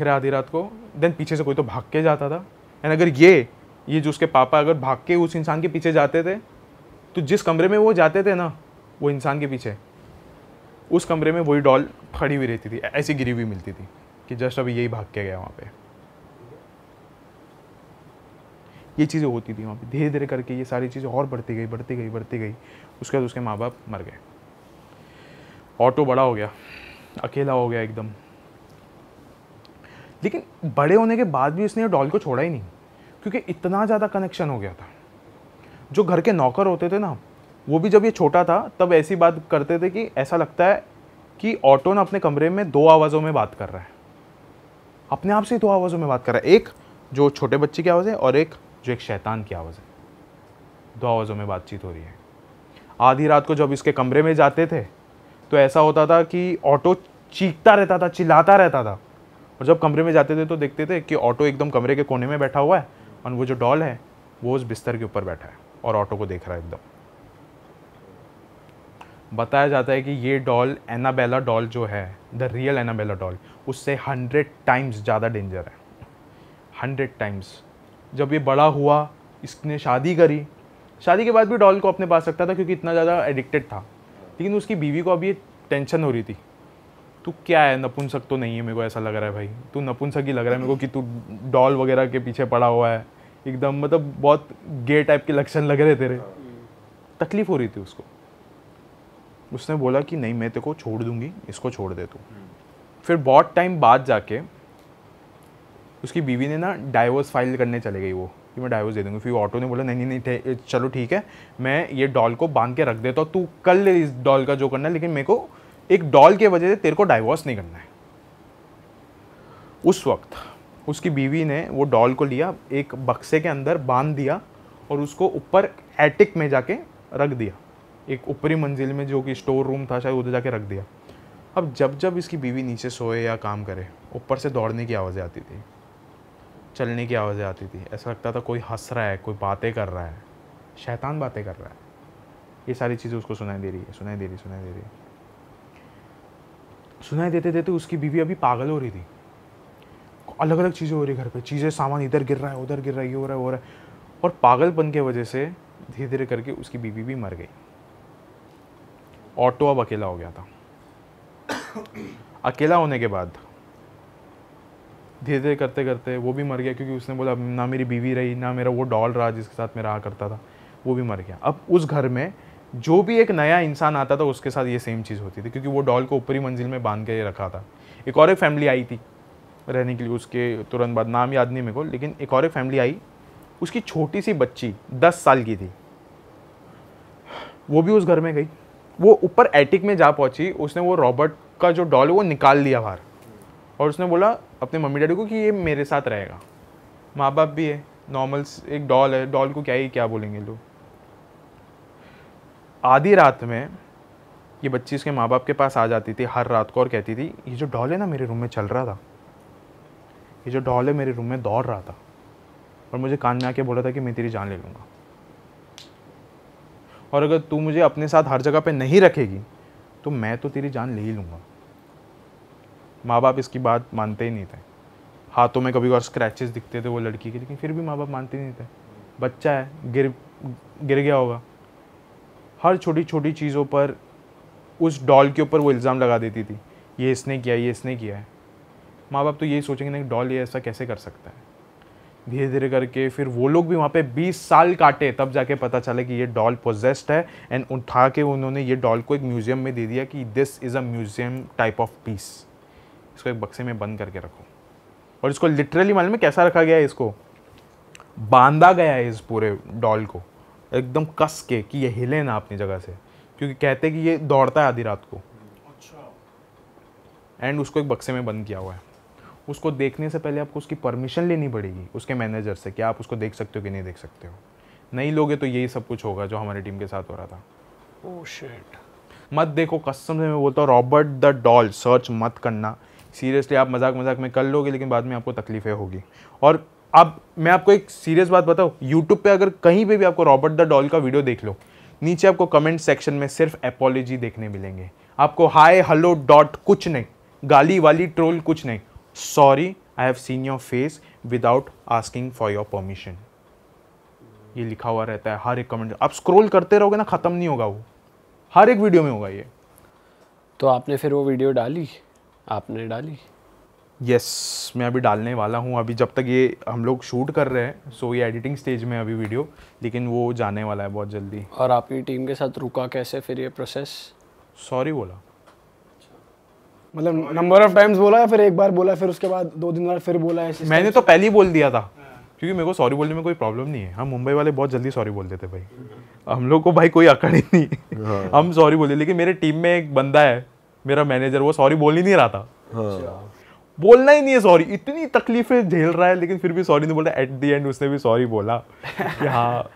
A: आधी रात को, देन पीछे से कोई तो भाग के जाता था। एंड अगर ये जो उसके पापा अगर भाग के उस इंसान के पीछे जाते थे, तो जिस कमरे में वो जाते थे ना, वो इंसान के पीछे, उस कमरे में वही डॉल खड़ी हुई रहती थी, ऐसी गिरी हुई मिलती थी कि जस्ट अभी यही भाग के गया वहाँ पे। ये चीज़ें होती थी वहाँ पे। धीरे धीरे करके ये सारी चीज़ें और बढ़ती गई। उसके बाद उसके माँ बाप मर गए, ऑटो बड़ा हो गया, अकेला हो गया एकदम। लेकिन बड़े होने के बाद भी उसने डॉल को छोड़ा ही नहीं, क्योंकि इतना ज़्यादा कनेक्शन हो गया था। जो घर के नौकर होते थे ना, वो भी जब ये छोटा था तब ऐसी बात करते थे कि ऐसा लगता है कि ऑटो ना अपने कमरे में 2 आवाज़ों में बात कर रहा है, अपने आप से 2 आवाज़ों में बात कर रहा है। एक जो छोटे बच्चे की आवाज़ है और एक जो एक शैतान की आवाज़ है, 2 आवाज़ों में बातचीत हो रही है। आधी रात को जब इसके कमरे में जाते थे तो ऐसा होता था कि ऑटो चीखता रहता था, चिल्लाता रहता था, और जब कमरे में जाते थे तो देखते थे कि ऑटो एकदम कमरे के कोने में बैठा हुआ है और वो जो डॉल है वो उस बिस्तर के ऊपर बैठा है और ऑटो को देख रहा है एकदम। बताया जाता है कि ये डॉल एनाबेला डॉल जो है, द रियल एनाबेला डॉल, उससे 100 टाइम्स ज़्यादा डेंजर है, 100 टाइम्स। जब ये बड़ा हुआ, इसने शादी करी, शादी के बाद भी डॉल को अपने पास रखता था क्योंकि इतना ज़्यादा एडिक्टेड था। लेकिन उसकी बीवी को अभी टेंशन हो रही थी, तू क्या है, नपुंसक तो नहीं है, मेरे को ऐसा लग रहा है भाई, तू नपुंसक ही लग रहा है मेरे को कि तू डॉल वगैरह के पीछे पड़ा हुआ है एकदम, मतलब बहुत गे टाइप के लक्षण लग रहे तेरे। तकलीफ हो रही थी उसको। उसने बोला कि नहीं, मैं तेरे को छोड़ दूंगी, इसको छोड़ दे तू। फिर बहुत टाइम बाद जाके उसकी बीवी ने ना डाइवोर्स फाइल करने चले गई वो, कि मैं डाइवोर्स दे दूँगी। फिर ऑटो ने बोला नहीं नहीं नहीं चलो ठीक है, मैं ये डॉल को बांध के रख देता हूँ, तू कर ले इस डॉल का जो करना है, लेकिन मेरे को एक डॉल की वजह से तेरे को डाइवोर्स नहीं करना है। उस वक्त उसकी बीवी ने वो डॉल को लिया, एक बक्से के अंदर बांध दिया और उसको ऊपर एटिक में जाके रख दिया, एक ऊपरी मंजिल में जो कि स्टोर रूम था शायद, उधर जाके रख दिया। अब जब जब इसकी बीवी नीचे सोए या काम करे, ऊपर से दौड़ने की आवाज़ें आती थी, चलने की आवाज़ें आती थी, ऐसा लगता था कोई हंस रहा है, कोई बातें कर रहा है, शैतान बातें कर रहा है। ये सारी चीज़ें उसको सुनाई दे रही है, सुनाई दे रही है। सुनाई देते देते उसकी बीवी अभी पागल हो रही थी, अलग अलग चीज़ें हो रही घर पे, चीज़ें सामान इधर गिर रहा है, उधर गिर रहा है, ये हो रहा है, वो हो रहा है। और पागलपन के वजह से धीरे धीरे करके उसकी बीवी भी मर गई। ऑटो अब अकेला हो गया था। अकेला होने के बाद धीरे धीरे करते करते वो भी मर गया, क्योंकि उसने बोला ना मेरी बीवी रही, ना मेरा वो डॉल रहा जिसके साथ मैं रहा करता था, वो भी मर गया। अब उस घर में जो भी एक नया इंसान आता था उसके साथ ये सेम चीज़ होती थी, क्योंकि वो डॉल को ऊपरी मंजिल में बांध के रखा था। एक और एक फैमिली आई थी रहने के लिए उसके तुरंत बाद, नाम याद नहीं मेरे को, लेकिन एक और एक फैमिली आई, उसकी छोटी सी बच्ची 10 साल की थी, वो भी उस घर में गई। वो ऊपर एटिक में जा पहुंची, उसने वो रॉबर्ट का जो डॉल है वो निकाल लिया बाहर, और उसने बोला अपने मम्मी डैडी को कि ये मेरे साथ रहेगा। माँ बाप भी है, नॉर्मल एक डॉल है, डॉल को क्या बोलेंगे लोग। आधी रात में ये बच्ची इसके माँ बाप के पास आ जाती थी हर रात को और कहती थी ये जो डॉल है ना मेरे रूम में चल रहा था, ये जो डॉल है मेरे रूम में दौड़ रहा था, और मुझे कान में आके बोला था कि मैं तेरी जान ले लूँगा, और अगर तू मुझे अपने साथ हर जगह पे नहीं रखेगी तो मैं तो तेरी जान ले ही लूँगा। माँ बाप इसकी बात मानते ही नहीं थे। हाथों में कभी और स्क्रैचेस दिखते थे वो लड़की के, लेकिन फिर भी माँ बाप मानते नहीं थे। बच्चा है, गिर गया होगा। हर छोटी छोटी चीज़ों पर उस डॉल के ऊपर वो इल्ज़ाम लगा देती थी, ये इसने किया, ये इसने किया है। माँ बाप तो यही सोचेंगे ना कि डॉल ये ऐसा कैसे कर सकता है। धीरे धीरे करके फिर वो लोग भी वहाँ पे 20 साल काटे, तब जाके पता चला कि ये डॉल पोजेस्ड है, एंड उठा के उन्होंने ये डॉल को एक म्यूजियम में दे दिया कि this is a museum type of peace, इसको एक बक्से में बंद करके रखो। और इसको लिटरली मालूम है कैसा रखा गया है, इसको बांधा गया है इस पूरे डॉल को एकदम कस के कि ये हिले ना अपनी जगह से, क्योंकि कहते कि ये दौड़ता है आधी रात को। एंड उसको एक बक्से में बंद किया हुआ है। उसको देखने से पहले आपको उसकी परमिशन लेनी पड़ेगी उसके मैनेजर से, कि आप उसको देख सकते हो कि नहीं देख सकते हो। नहीं लोगे तो यही सब कुछ होगा जो हमारी टीम के साथ हो रहा था।
C: Oh shit.
A: मत देखो, कसम से मैं बोलता हूँ, रॉबर्ट द डॉल सर्च मत करना। सीरियसली आप मजाक मजाक में कर लोगे, लेकिन बाद में आपको तकलीफें होगी। और अब मैं आपको एक सीरियस बात बताऊँ, यूट्यूब पे अगर कहीं पे भी आपको रॉबर्ट द डॉल का वीडियो देख लो, नीचे आपको कमेंट सेक्शन में सिर्फ एपोलॉजी देखने मिलेंगे। आपको हाय हेलो डॉट कुछ नहीं, गाली वाली ट्रोल कुछ नहीं, sorry I have seen your face without asking for your permission, ये लिखा हुआ रहता है हर एक कमेंट। आप स्क्रॉल करते रहोगे ना, खत्म नहीं होगा, वो हर एक वीडियो में होगा ये।
C: तो आपने फिर वो वीडियो डाली? आपने डाली?
A: यस, मैं अभी डालने वाला हूँ। अभी जब तक ये हम लोग शूट कर रहे हैं, सो ये एडिटिंग स्टेज में अभी वीडियो, लेकिन वो जाने वाला है बहुत जल्दी।
C: और आपकी टीम के साथ रुका कैसे फिर ये प्रोसेस?
A: सॉरी बोला,
D: मतलब नंबर ऑफ टाइम्स बोला या फिर एक बार बोला फिर उसके बाद 2 दिन बाद फिर बोला ऐसे?
A: मैंने तो पहले ही बोल दिया था, क्योंकि मेरे को सॉरी बोलने में कोई प्रॉब्लम नहीं है। हम मुंबई वाले बहुत जल्दी सॉरी बोल देते भाई, हम लोग को भाई कोई अकड़ ही नहीं। हम सॉरी बोले, लेकिन मेरे टीम में एक बंदा है मेरा मैनेजर, वो सॉरी बोल ही नहीं रहा था। बोलना ही नहीं है सॉरी, इतनी तकलीफें झेल रहा है, लेकिन फिर भी सॉरी नहीं बोल रहा। एट द एंड उसने भी सॉरी बोला कि हाँ,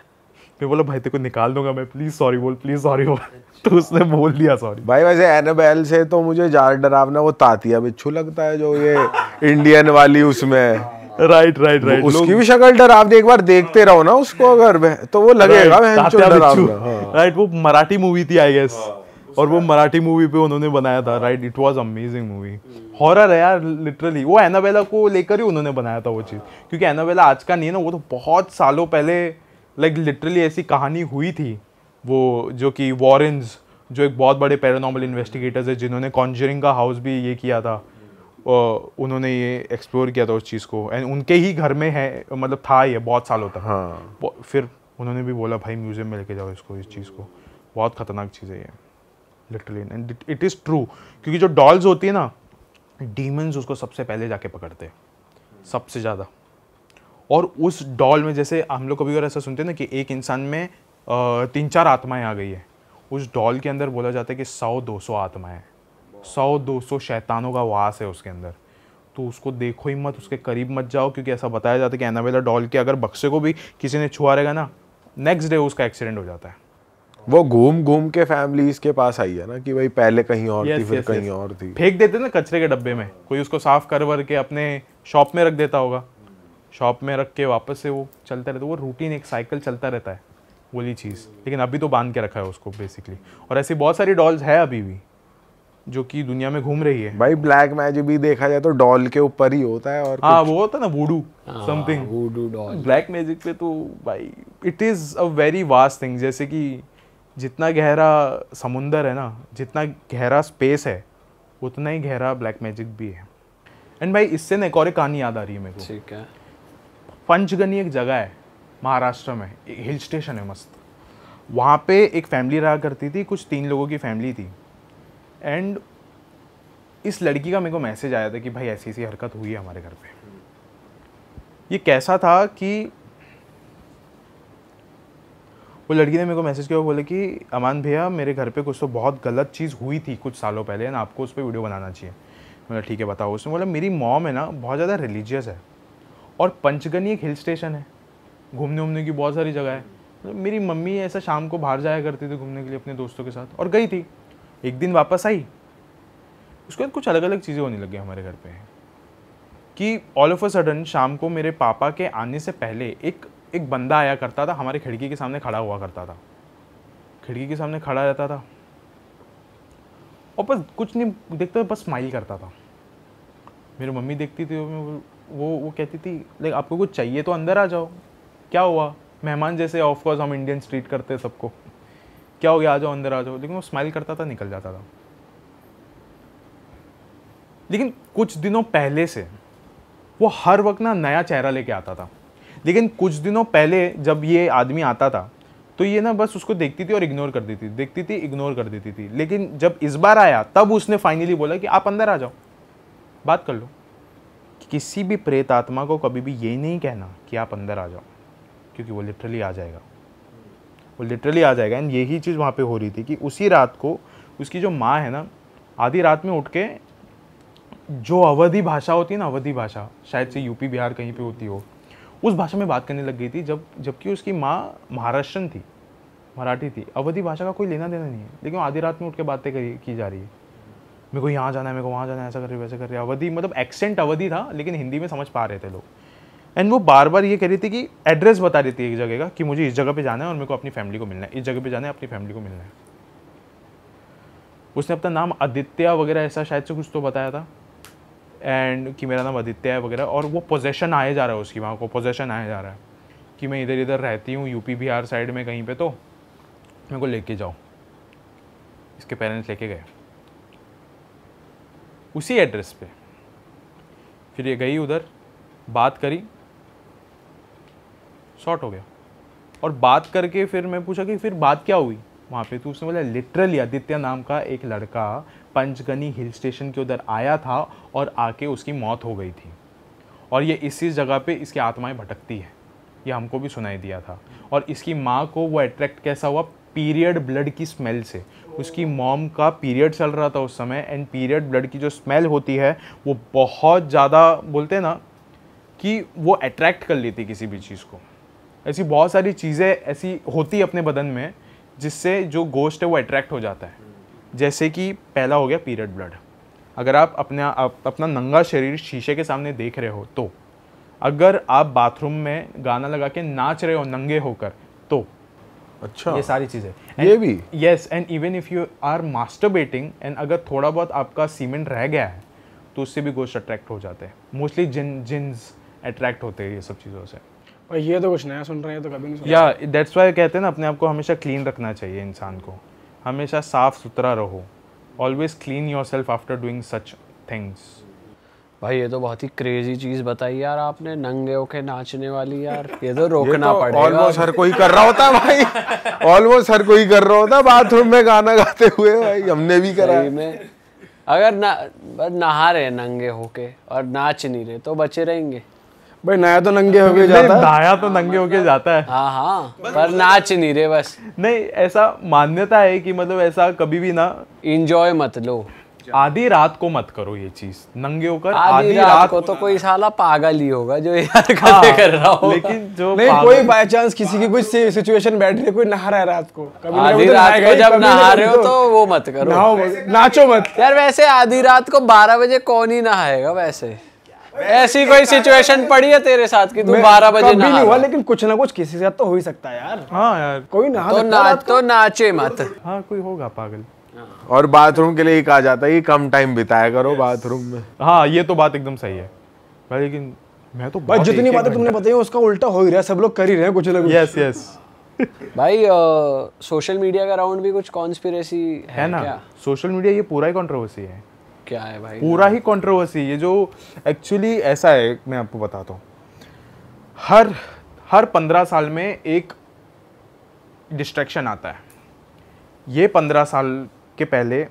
A: मैं बोला भाई तेरे को निकाल दूंगा मैं, प्लीज सॉरी बोल, प्लीज सॉरी बोल। तो उसने बोल दिया सॉरी।
B: भाई वैसे एनाबेल से तो मुझे ज्यादा डरावना वो तातिया बिच्छू लगता है, जो ये इंडियन वाली उसमें।
A: राइट राइट राइट,
B: उसकी भी शक्ल डरावनी, एक बार देखते रहो ना उसको अगर, तो वो लगेगा
A: राइट। वो मराठी मूवी थी आई गेस, और वो मराठी मूवी पे उन्होंने बनाया था। Right, it was amazing movie, horror है यार लिटरली। वो एनाबेला को लेकर ही उन्होंने बनाया था वो चीज़, क्योंकि एनाबेला आज का नहीं है ना, वो तो बहुत सालों पहले लाइक लिटरली ऐसी कहानी हुई थी। वो जो कि वॉरेन्स, जो एक बहुत बड़े पैरानॉर्मल इन्वेस्टिगेटर्स है, जिन्होंने कॉन्जरिंग का हाउस भी ये किया था, उन्होंने ये एक्सप्लोर किया था उस चीज़ को, एंड उनके ही घर में है, मतलब था ये बहुत सालों तक। हाँ। फिर उन्होंने भी बोला भाई म्यूजियम में लेके जाओ इसको, इस चीज़ को, बहुत खतरनाक चीज़ है ये literally, and it is true. क्योंकि जो डॉल्स होती है ना, डीमंस उसको सबसे पहले जाके पकड़ते हैं, सबसे ज़्यादा। और उस डॉल में, जैसे हम लोग कभी और ऐसा सुनते हैं ना कि एक इंसान में 3-4 आत्माएं आ गई है, उस डॉल के अंदर बोला जाता है कि 100-200 आत्माएं, 100-200 शैतानों का वास है उसके अंदर। तो उसको देखो ही मत, उसके करीब मत जाओ, क्योंकि ऐसा बताया जाता है कि एनाबेला डॉल के अगर बक्से को भी किसी ने छुआ रहेगा ना, नेक्स्ट डे उसका एक्सीडेंट हो जाता है।
B: वो घूम घूम के फैमिलीज के पास आई है ना कि भाई पहले कहीं और थी, फिर कहीं और थी।
A: फेंक देते ना कचरे के डब्बे में, कोई उसको साफ कर वर के अपने शॉप में रख देता होगा, शॉप में रख के वापस से वो चलता रहता है, वो रूटीन एक साइकिल चलता रहता है वही चीज़। लेकिन अभी तो बांध के रखा है उसको बेसिकली। और ऐसी बहुत सारी डॉल्स है अभी भी जो कि दुनिया में घूम रही है।
B: भाई ब्लैक मैजिक भी देखा जाए तो डॉल के ऊपर ही होता है। और
A: हाँ, वो होता है ना voodoo something,
C: voodoo doll.
A: Black magic पे तो भाई it is a very vast thing. जैसे कि जितना गहरा समुंदर है ना, जितना गहरा स्पेस है, उतना ही गहरा ब्लैक मैजिक भी है। एंड भाई इससे ना एक और कहानी याद आ रही है मेरे को।
C: ठीक है।
A: पंचगनी एक जगह है महाराष्ट्र में, एक हिल स्टेशन है मस्त। वहाँ पे एक फैमिली रहा करती थी, कुछ 3 लोगों की फैमिली थी। एंड इस लड़की का मेरे को मैसेज आया था कि भाई ऐसी ऐसी हरकत हुई है हमारे घर पे। ये कैसा था कि वो लड़की ने मेरे को मैसेज किया, बोले कि अमान भैया मेरे घर पे कुछ तो बहुत गलत चीज़ हुई थी कुछ सालों पहले ना, आपको उस पर वीडियो बनाना चाहिए। मैंने ठीक है बताओ। उसने बोला मेरी मॉम है ना बहुत ज़्यादा रिलीजियस है, और पंचगनी एक हिल स्टेशन है, घूमने वूमने की बहुत सारी जगह है। मेरी मम्मी ऐसा शाम को बाहर जाया करती थी घूमने के लिए अपने दोस्तों के साथ, और गई थी, एक दिन वापस आई, उसके बाद कुछ अलग अलग चीज़ें होने लगी हमारे घर पे कि ऑल ऑफ अ सडन शाम को मेरे पापा के आने से पहले एक बंदा आया करता था, हमारे खिड़की के सामने खड़ा हुआ करता था, खिड़की के सामने खड़ा रहता था और बस कुछ नहीं देखता, बस स्माइल करता था। मेरी मम्मी देखती थी, वो कहती थी लाइक आपको कुछ चाहिए तो अंदर आ जाओ, क्या हुआ, मेहमान जैसे ऑफ कोर्स हम इंडियंस ट्रीट करते हैं सबको, क्या हो गया आ जाओ अंदर आ जाओ। लेकिन वो स्माइल करता था, निकल जाता था। लेकिन कुछ दिनों पहले से वो हर वक्त ना नया चेहरा लेके आता था। लेकिन कुछ दिनों पहले जब ये आदमी आता था तो ये ना बस उसको देखती थी और इग्नोर कर देती थी, देखती थी इग्नोर कर देती थी। लेकिन जब इस बार आया तब उसने फाइनली बोला कि आप अंदर आ जाओ, बात कर लो। किसी भी प्रेत आत्मा को कभी भी ये नहीं कहना कि आप अंदर आ जाओ, क्योंकि वो लिटरली आ जाएगा, वो लिटरली आ जाएगा। एंड यही चीज़ वहाँ पे हो रही थी कि उसी रात को उसकी जो माँ है ना, आधी रात में उठ के जो अवधी भाषा होती है ना, अवधी भाषा शायद से यूपी बिहार कहीं पे होती हो, उस भाषा में बात करने लग गई थी। जबकि उसकी माँ महाराष्ट्रन थी, मराठी थी। अवधी भाषा का कोई लेना देना नहीं है, लेकिन आधी रात में उठ के बातें की जा रही है, मेरे को यहाँ जाना है, मेरे को वहाँ जाना है, ऐसा कर रही है वैसे कर रही है। अवधी मतलब एक्सेंट अवधी था, लेकिन हिंदी में समझ पा रहे थे लोग। एंड वो बार बार ये कह रही थी कि एड्रेस बता रही थी एक जगह का कि मुझे इस जगह पे जाना है और मेरे को अपनी फैमिली को मिलना है, इस जगह पे जाना है, अपनी फैमिली को मिलना है। उसने अपना नाम आदित्य वगैरह ऐसा शायद से कुछ तो बताया था, एंड कि मेरा नाम आदित्य है वगैरह। और वो पोजेशन आए जा रहा है उसकी, वहाँ को पोजेशन आया जा रहा है कि मैं इधर इधर रहती हूँ यूपी बिहार साइड में कहीं पे, तो मेरे को लेके जाओ। इसके पेरेंट्स लेके गए उसी एड्रेस पे। फिर ये गई उधर, बात करी, शॉर्ट हो गया। और बात करके फिर मैं पूछा कि फिर बात क्या हुई वहाँ पे, तो उसने बोला लिटरली आदित्य नाम का एक लड़का पंचगनी हिल स्टेशन के उधर आया था और आके उसकी मौत हो गई थी, और ये इसी जगह पे इसकी आत्माएं भटकती है, ये हमको भी सुनाई दिया था। और इसकी माँ को वो अट्रैक्ट कैसा हुआ, पीरियड ब्लड की स्मेल से। उसकी मॉम का पीरियड चल रहा था उस समय, एंड पीरियड ब्लड की जो स्मेल होती है वो बहुत ज़्यादा, बोलते हैं ना कि वो अट्रैक्ट कर लेती किसी भी चीज़ को। ऐसी बहुत सारी चीज़ें ऐसी होती अपने बदन में जिससे जो गोश्त है वो अट्रैक्ट हो जाता है। जैसे कि पहला हो गया पीरियड ब्लड। अगर आप अपना नंगा शरीर शीशे के सामने देख रहे हो, तो अगर आप बाथरूम में गाना लगा के नाच रहे हो नंगे होकर, तो
B: अच्छा,
A: ये सारी चीज़ें,
B: ये भी
A: yes. And even if you are masturbating and अगर थोड़ा बहुत आपका सीमेंट रह गया है तो उससे भी गोश्त अट्रैक्ट हो जाते हैं। मोस्टली जिन्स अट्रैक्ट होते हैं ये सब चीज़ों से।
D: और ये तो कुछ नया सुन रहे हैं, तो कभी नहीं सुना।
A: या दैट्स वाई कहते हैं ना अपने आप को हमेशा क्लीन रखना चाहिए इंसान को, हमेशा साफ सुथरा रहो। Always clean yourself after doing such things.
C: भाई ये तो बहुत ही क्रेजी चीज बताई यार आपने, नंगे होके नाचने वाली यार, ये तो रोकना पड़ेगा।
B: ऑलमोस्ट हर कोई कर रहा होता है भाई, ऑलमोस्ट हर कोई कर रहा होता है बाथरूम में गाना गाते हुए, भाई हमने भी करा है।
C: में अगर नहा रहे नंगे होके और नाच नहीं रहे तो बचे रहेंगे।
D: भाई नया तो नंगे होके जाता है,
A: नहाया तो नंगे होके जाता है।
C: हाँ हाँ, पर नाच नहीं रहे बस।
A: नहीं, ऐसा मान्यता है कि मतलब ऐसा कभी भी ना
C: इंजॉय मत लो,
A: आधी रात को मत करो ये चीज, नंगे होकर
C: आधी रात को तो कोई साला पागल ही होगा जो ये हरकतें कर रहा हो।
A: लेकिन जो
D: नहीं कोई बाय चांस किसी की कोई सिचुएशन बैठ रही है, कोई नहा रहा है रात को, कभी
C: आधी रात को जब नहा रहे हो तो वो मत करो,
D: नहाओ नाचो मत
C: यार। वैसे आधी रात को 12 बजे कौन ही नहाएगा वैसे? ऐसी कोई सिचुएशन पड़ी है तेरे साथ कि तू 12 बजे
D: नहीं हुआ, लेकिन कुछ ना कुछ किसी के साथ तो हो ही सकता है यार।
A: हाँ यार,
D: कोई नहा
C: तो नाचे मत।
A: हाँ कोई होगा पागल।
B: और बाथरूम के लिए ही कहा जाता है कि कम टाइम बिताया करो बाथरूम में।
A: हाँ ये तो बात एकदम सही है भाई, लेकिन मैं तो
D: भाई जितनी बातें तुमने बताई उसका उल्टा हो ही रहा है, सब लोग कर ही रहे हैं कुछ ना कुछ।
A: यस यस
C: भाई सोशल मीडिया का राउंड भी कुछ कॉन्स्पिरेसी है ना?
A: क्या सोशल मीडिया ये पूरा ही कंट्रोवर्सी है।
C: क्या है भाई?
A: पूरा ही कंट्रोवर्सी। ये जो एक्चुअली ऐसा है, मैं आपको बताता हूँ, हर 15 साल में एक डिस्ट्रैक्शन आता है। ये 15 साल के पहले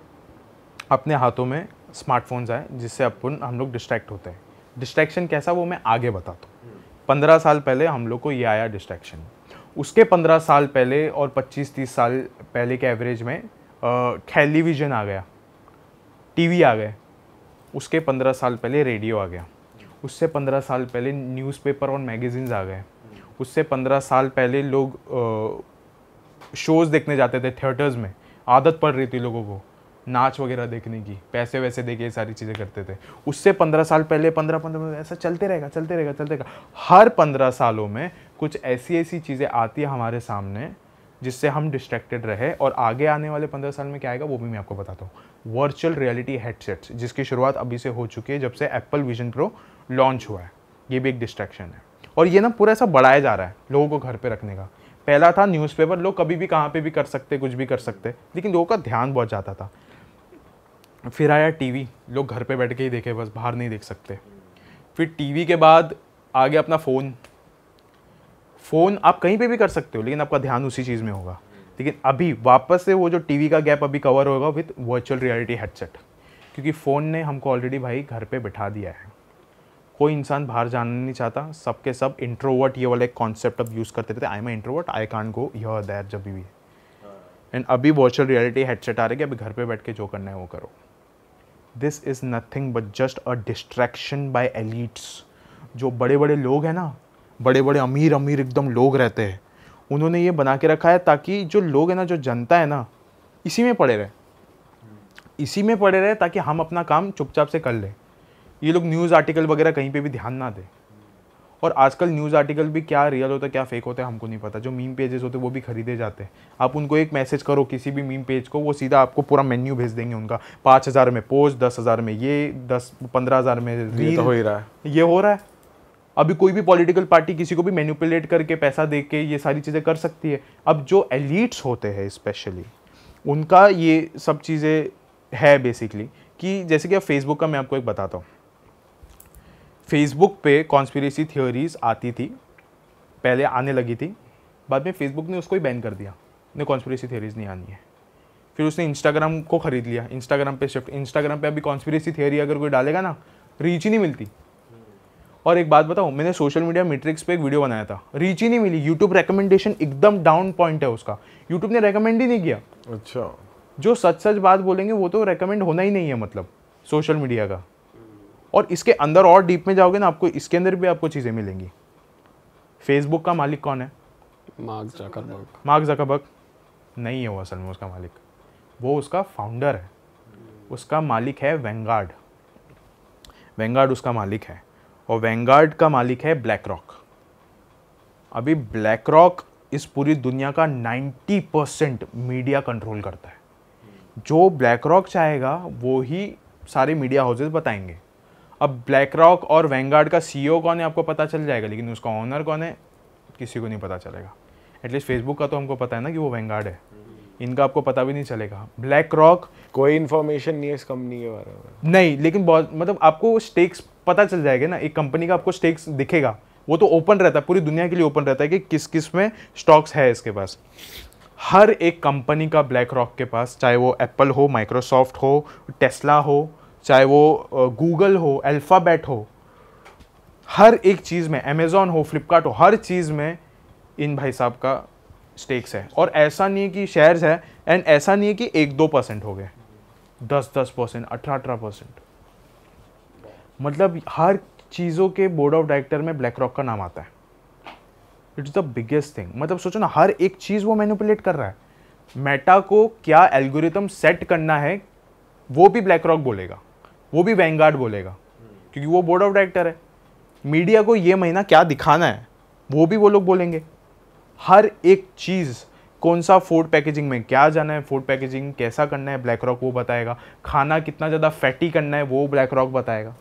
A: अपने हाथों में स्मार्टफोन्स आए जिससे हम लोग डिस्ट्रैक्ट होते हैं। डिस्ट्रैक्शन कैसा वो मैं आगे बताता हूँ। 15 साल पहले हम लोग को ये आया डिस्ट्रैक्शन। उसके 15 साल पहले और 25-30 साल पहले के एवरेज में टेलीविज़न आ गया, टीवी आ गए। उसके 15 साल पहले रेडियो आ गया। उससे 15 साल पहले न्यूज़पेपर और मैगज़ीन्स आ गए। उससे 15 साल पहले लोग शोज़ देखने जाते थे थिएटर्स में। आदत पड़ रही थी लोगों को नाच वगैरह देखने की, पैसे वैसे देके ये सारी चीज़ें करते थे। उससे 15 साल पहले 15 ऐसा चलते रहेगा। हर 15 सालों में कुछ ऐसी चीज़ें आती है हमारे सामने जिससे हम डिस्ट्रैक्टेड रहे। और आगे आने वाले 15 साल में क्या आएगा वो भी मैं आपको बताता हूँ। वर्चुअल रियलिटी हेडसेट्स, जिसकी शुरुआत अभी से हो चुकी है जब से एप्पल विजन प्रो लॉन्च हुआ है। ये भी एक डिस्ट्रैक्शन है और ये ना पूरा ऐसा बढ़ाया जा रहा है लोगों को घर पे रखने का। पहला था न्यूज़पेपर, लोग कभी भी कहाँ पे भी कर सकते, कुछ भी कर सकते, लेकिन लोगों का ध्यान बहुत जाता था। फिर आया टीवी, लोग घर पे बैठ के ही देखे, बस बाहर नहीं देख सकते। फिर टीवी के बाद आ गया अपना फ़ोन आप कहीं पे भी कर सकते हो लेकिन आपका ध्यान उसी चीज़ में होगा। लेकिन अभी वापस से वो जो टीवी का गैप अभी कवर होगा विद वर्चुअल रियलिटी हेडसेट, क्योंकि फ़ोन ने हमको ऑलरेडी भाई घर पे बिठा दिया है। कोई इंसान बाहर जाना नहीं चाहता, सबके सब इंट्रोवर्ट ये वाला एक कॉन्सेप्ट अब यूज़ करते रहते। I am introvert, I can't go here there जब भी। एंड अभी वर्चुअल रियलिटी हेडसेट आ रहे कि अभी घर पे बैठ के जो करना है वो करो। This is nothing but just a distraction by elites. जो बड़े बड़े लोग हैं ना, बड़े बड़े अमीर एकदम लोग रहते हैं, उन्होंने ये बना के रखा है ताकि जो लोग हैं ना, जो जनता है ना, इसी में पड़े रहे ताकि हम अपना काम चुपचाप से कर लें। ये लोग न्यूज़ आर्टिकल वगैरह कहीं पे भी ध्यान ना दें। और आजकल न्यूज़ आर्टिकल भी क्या रियल होता है क्या फेक होता है हमको नहीं पता। जो मीम पेजेस होते हैं वो भी खरीदे जाते हैं। आप उनको एक मैसेज करो किसी भी मीम पेज को, वो सीधा आपको पूरा मेन्यू भेज देंगे उनका। 5000 में पोस्ट, 10,000 में ये, 10-15,000 में रील।
B: तो हो ही रहा है,
A: ये हो रहा है। अभी कोई भी पॉलिटिकल पार्टी किसी को भी मैनिपुलेट करके पैसा दे के ये सारी चीज़ें कर सकती है। अब जो एलिट्स होते हैं स्पेशली, उनका ये सब चीज़ें है बेसिकली कि जैसे कि अब फेसबुक का मैं आपको एक बताता हूँ। फेसबुक पे कॉन्स्पिरेसी थियोरीज आती थी, पहले आने लगी थी, बाद में फेसबुक ने उसको ही बैन कर दिया, ने कॉन्स्पिरेसी थियोरीज नहीं आनी है। फिर उसने इंस्टाग्राम को ख़रीद लिया, इंस्टाग्राम पे शिफ्ट। इंस्टाग्राम पे अभी कॉन्स्पिरेसी थियोरी अगर कोई डालेगा ना, रीच ही नहीं मिलती। और एक बात बताऊँ, मैंने सोशल मीडिया मैट्रिक्स पे एक वीडियो बनाया था, रीच ही नहीं मिली। यूट्यूब रिकमेंडेशन एकदम डाउन पॉइंट है उसका, यूट्यूब ने रिकमेंड ही नहीं किया।
B: अच्छा,
A: जो सच बात बोलेंगे वो तो रिकमेंड होना ही नहीं है मतलब सोशल मीडिया का। और इसके अंदर और डीप में जाओगे ना, आपको इसके अंदर भी आपको चीज़ें मिलेंगी। फेसबुक का मालिक कौन है? मार्क ज़करबर्ग नहीं है वो असल में उसका मालिक, वो उसका फाउंडर है। उसका मालिक है वैंगार्ड उसका मालिक है। और वैंगार्ड का मालिक है ब्लैक रॉक। अभी ब्लैक रॉक इस पूरी दुनिया का 90% मीडिया कंट्रोल करता है। जो ब्लैक रॉक चाहेगा वो ही सारे मीडिया हाउसेस बताएंगे। अब ब्लैक रॉक और वैंगार्ड का सीईओ कौन है आपको पता चल जाएगा, लेकिन उसका ओनर कौन है किसी को नहीं पता चलेगा। एटलीस्ट फेसबुक का तो हमको पता है ना कि वो वैंगार्ड है, इनका आपको पता भी नहीं चलेगा। ब्लैक रॉक
B: कोई इन्फॉर्मेशन नहीं है इस कंपनी के बारे में,
A: नहीं, लेकिन बहुत मतलब आपको स्टेक्स पता चल जाएगा ना। एक कंपनी का आपको स्टेक्स दिखेगा, वो तो ओपन रहता है, पूरी दुनिया के लिए ओपन रहता है कि किस किस में स्टॉक्स है इसके पास। हर एक कंपनी का ब्लैक रॉक के पास, चाहे वो एप्पल हो, माइक्रोसॉफ्ट हो, टेस्ला हो, चाहे वो गूगल हो, अल्फ़ाबेट हो, हर एक चीज़ में, अमेज़ॉन हो, फ्लिपकार्ट हो, हर चीज़ में इन भाई साहब का स्टेक्स है। और ऐसा नहीं है कि शेयर्स है, एंड ऐसा नहीं है कि 1-2% हो गए, 10-10%, 18-18%। मतलब हर चीज़ों के बोर्ड ऑफ डायरेक्टर में ब्लैक रॉक का नाम आता है। It's the biggest thing. मतलब सोचो ना, हर एक चीज़ वो मैनिपुलेट कर रहा है। मेटा को क्या एल्गोरिथम सेट करना है वो भी ब्लैक रॉक बोलेगा, वो भी वैंगार्ड बोलेगा, क्योंकि वो बोर्ड ऑफ डायरेक्टर है। मीडिया को ये महीना क्या दिखाना है वो भी वो लोग बोलेंगे। हर एक चीज़, कौन सा फूड पैकेजिंग में क्या जाना है, फूड पैकेजिंग कैसा करना है, ब्लैक रॉक वो बताएगा। खाना कितना ज़्यादा फैटी करना है वो ब्लैक रॉक बताएगा।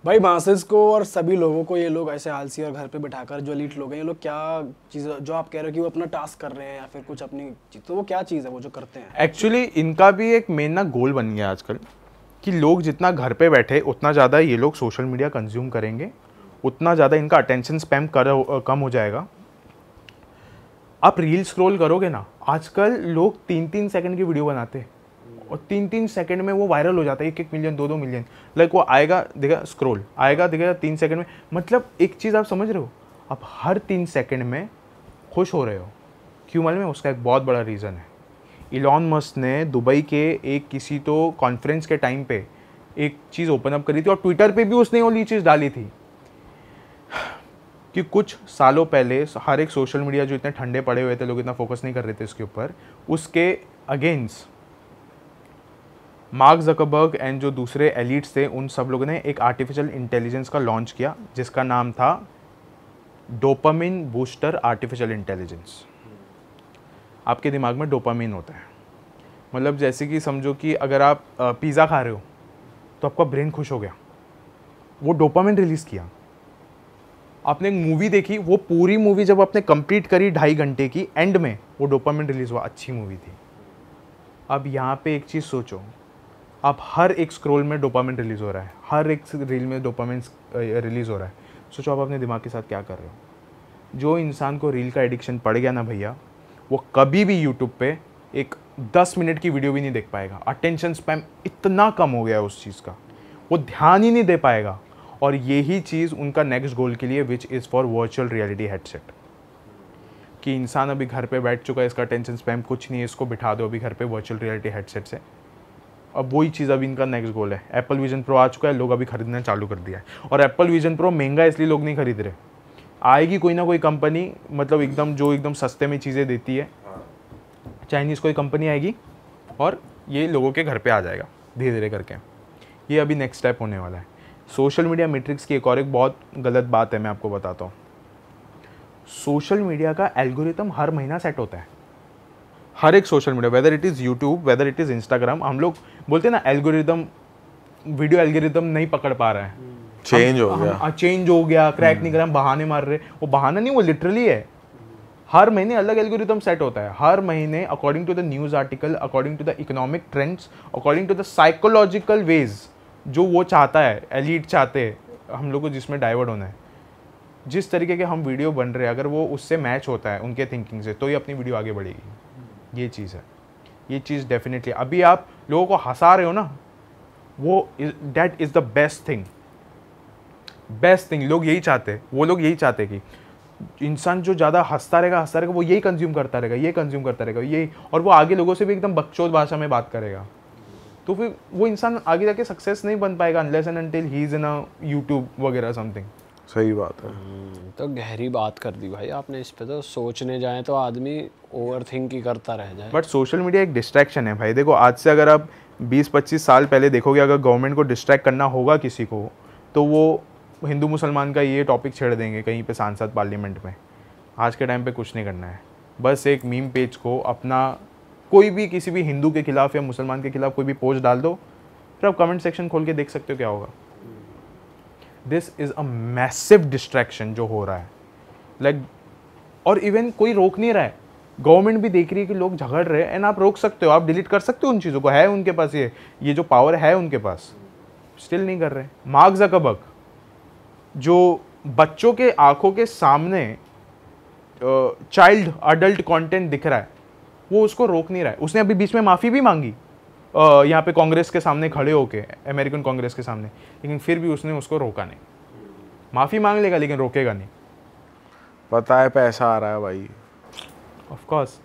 D: भाई मासेस को और सभी लोगों को, ये लोग ऐसे आलसी और घर पे बिठाकर जो एलीट लोग हैं, ये लोग क्या चीज़ जो आप कह रहे हो कि वो अपना टास्क कर रहे हैं या फिर कुछ अपनी चीज़, तो वो क्या चीज़ है वो जो करते हैं?
A: एक्चुअली इनका भी एक मेन ना गोल बन गया आजकल कि लोग जितना घर पे बैठे उतना ज़्यादा ये लोग सोशल मीडिया कंज्यूम करेंगे, उतना ज़्यादा इनका अटेंशन स्पैम कम हो जाएगा। आप रील स्क्रॉल करोगे ना, आजकल लोग 3-3 सेकंड की वीडियो बनाते हैं और 3-3 सेकंड में वो वायरल हो जाता है, 1-1 मिलियन 2-2 मिलियन। लाइक वो आएगा दिखेगा, स्क्रॉल आएगा दिखेगा 3 सेकंड में। मतलब एक चीज़ आप समझ रहे हो, आप हर 3 सेकंड में खुश हो रहे हो। क्यों मालूम है? उसका एक बहुत बड़ा रीज़न है। इलॉन मस्क ने दुबई के एक किसी तो कॉन्फ्रेंस के टाइम पे एक चीज़ ओपन अप करी थी और ट्विटर पे भी उसने वो चीज़ डाली थी कि कुछ सालों पहले हर एक सोशल मीडिया जो इतने ठंडे पड़े हुए थे, लोग इतना फोकस नहीं कर रहे थे इसके ऊपर, उसके अगेंस्ट मार्क ज़करबर्ग एंड जो दूसरे एलिट्स थे, उन सब लोगों ने एक आर्टिफिशियल इंटेलिजेंस का लॉन्च किया जिसका नाम था डोपामिन बूस्टर आर्टिफिशियल इंटेलिजेंस। आपके दिमाग में डोपामिन होता है, मतलब जैसे कि समझो कि अगर आप पिज़्ज़ा खा रहे हो तो आपका ब्रेन खुश हो गया, वो डोपामिन रिलीज़ किया। आपने एक मूवी देखी, वो पूरी मूवी जब आपने कंप्लीट करी 2.5 घंटे की, एंड में वो डोपामिन रिलीज़ हुआ, अच्छी मूवी थी। अब यहाँ पे एक चीज़ सोचो, आप हर एक स्क्रॉल में डोपामिन रिलीज़ हो रहा है, हर एक रील में डोपामिन रिलीज़ हो रहा है। सोचो आप अपने दिमाग के साथ क्या कर रहे हो। जो इंसान को रील का एडिक्शन पड़ गया ना भैया, वो कभी भी यूट्यूब पे एक 10 मिनट की वीडियो भी नहीं देख पाएगा। अटेंशन स्पैम इतना कम हो गया है उस चीज़ का, वो ध्यान ही नहीं दे पाएगा। और यही चीज़ उनका नेक्स्ट गोल के लिए, which is for virtual reality headset, कि इंसान अभी घर पे बैठ चुका है, इसका अटेंशन स्पैम कुछ नहीं है, इसको बिठा दो अभी घर पे वर्चुअल रियलिटी हेडसेट से। अब वही चीज़ अभी इनका नेक्स्ट गोल है। एप्पल विजन प्रो आ चुका है, लोग अभी खरीदना चालू कर दिया है। और एप्पल विजन प्रो महंगा इसलिए लोग नहीं खरीद रहे, आएगी कोई ना कोई कंपनी, मतलब एकदम सस्ते में चीज़ें देती है, चाइनीज़ कोई कंपनी आएगी और ये लोगों के घर पे आ जाएगा धीरे धीरे करके। ये अभी नेक्स्ट स्टेप होने वाला है। सोशल मीडिया मैट्रिक्स की एक और एक बहुत गलत बात है, मैं आपको बताता हूँ। सोशल मीडिया का एल्गोरिथम हर महीना सेट होता है, हर एक social media, whether it is YouTube, whether it is Instagram. हम लोग बोलते हैं ना एल्गोरिथम, वीडियो एल्गोरिथम नहीं पकड़ पा रहा है,
B: चेंज हो गया,
A: क्रैक नहीं कर रहा, हम बहाने मार रहे। वो बहाना नहीं, वो लिटरली है। हर महीने अलग एल्गोरिथम सेट होता है, हर महीने according to the news article, according to the economic trends, according to the psychological ways जो वो चाहता है, एलीट चाहते हैं हम लोग को जिसमें डाइवर्ट होना है। जिस तरीके के हम वीडियो बन रहे हैं, अगर वो उससे मैच होता है उनके थिंकिंग से, तो ये अपनी वीडियो आगे बढ़ेगी। ये चीज़ है, ये चीज़ डेफिनेटली। अभी आप लोगों को हंसा रहे हो ना, वो that is the best thing. लोग यही चाहते हैं, वो लोग यही चाहते हैं कि इंसान जो ज़्यादा हंसता रहेगा वो यही कंज्यूम करता रहेगा, यही, और वो आगे लोगों से भी एकदम बकचोद भाषा में बात करेगा। तो फिर वो इंसान आगे जाके सक्सेस नहीं बन पाएगा unless and until he is in a YouTube वगैरह समथिंग।
B: सही बात है।
C: तो गहरी बात कर दी भाई आपने इस पे। तो सोचने जाए तो आदमी ओवर थिंक ही करता रह जाए।
A: बट सोशल मीडिया एक डिस्ट्रैक्शन है भाई। देखो आज से अगर आप 20-25 साल पहले देखोगे, अगर गवर्नमेंट को डिस्ट्रैक्ट करना होगा किसी को, तो वो हिंदू मुसलमान का ये टॉपिक छेड़ देंगे कहीं पे सांसद पार्लियामेंट में। आज के टाइम पे कुछ नहीं करना है, बस एक मीम पेज को अपना कोई भी किसी भी हिंदू के खिलाफ या मुसलमान के खिलाफ कोई भी पोस्ट डाल दो, फिर आप कमेंट सेक्शन खोल के देख सकते हो क्या होगा। This is a massive distraction जो हो रहा है, लाइक और इवन कोई रोक नहीं रहा है। गवर्नमेंट भी देख रही है कि लोग झगड़ रहे हैं, एंड आप रोक सकते हो, आप डिलीट कर सकते हो उन चीज़ों को, है उनके पास ये जो पावर है उनके पास, स्टिल नहीं कर रहे। मार्क ज़करबर्ग जो बच्चों के आंखों के सामने चाइल्ड अडल्ट कंटेंट दिख रहा है, वो उसको रोक नहीं रहा है। उसने अभी बीच में माफ़ी भी मांगी यहाँ पे कांग्रेस के सामने खड़े होके, अमेरिकन कांग्रेस के सामने, लेकिन फिर भी उसने उसको रोका नहीं। माफ़ी मांग लेगा लेकिन रोकेगा नहीं।
B: पता है पैसा आ रहा है भाई।
A: ऑफ कोर्स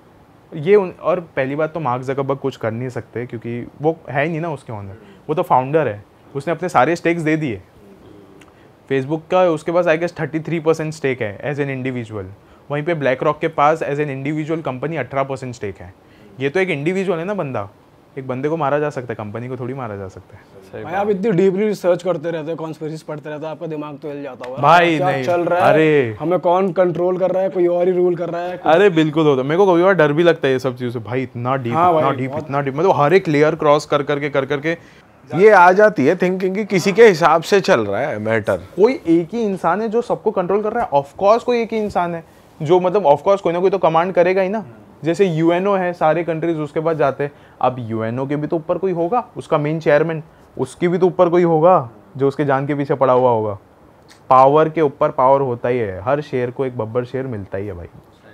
A: ये और पहली बात तो मार्क ज़करबर्ग कुछ कर नहीं सकते क्योंकि वो है ही नहीं ना उसके ऑनर, वो तो फाउंडर है। उसने अपने सारे स्टेक्स दे दिए फेसबुक का, उसके पास आई गेस 33% स्टेक है एज एन इंडिविजुअल। वहीं पे ब्लैक रॉक के पास as an individual company 18% stake है। ये तो एक इंडिविजुअल है ना बंदा, एक बंदे को मारा जा सकता है, कंपनी को थोड़ी मारा जा सकता है।
D: भाई आप इतनी डीपली रिसर्च करते रहते हो, कॉन्स्पिरेसीज पढ़ते रहते हो, आपका दिमाग तो हिल जाता होगा
A: भाई।
D: क्या
A: नहीं
D: चल रहा है,
A: अरे
D: हमें कौन कंट्रोल कर रहा है, कोई और ही रूल कर रहा है।
A: अरे बिल्कुल होता है। मेरे को कभी बार डर भी लगता है ये सब चीज़ों से भाई, इतना डीप इतना डीप मतलब हर एक लेयर क्रॉस कर करके
B: ये आ जाती है थिंकिंग कि किसी के हिसाब से चल रहा है मैटर।
A: कोई एक ही इंसान है जो सबको कंट्रोल कर रहा है। ऑफ कोर्स कोई एक ही इंसान है जो मतलब ऑफ कोर्स कोई ना कोई तो कमांड करेगा ही ना। जैसे यूएनओ है, सारे कंट्रीज उसके पास जाते हैं। अब यूएनओ के भी तो ऊपर कोई होगा, उसका मेन चेयरमैन, उसकी भी तो ऊपर कोई होगा जो उसके जान के पीछे पड़ा हुआ होगा। पावर के ऊपर पावर होता ही है, हर शेयर को एक बब्बर शेयर मिलता ही है भाई।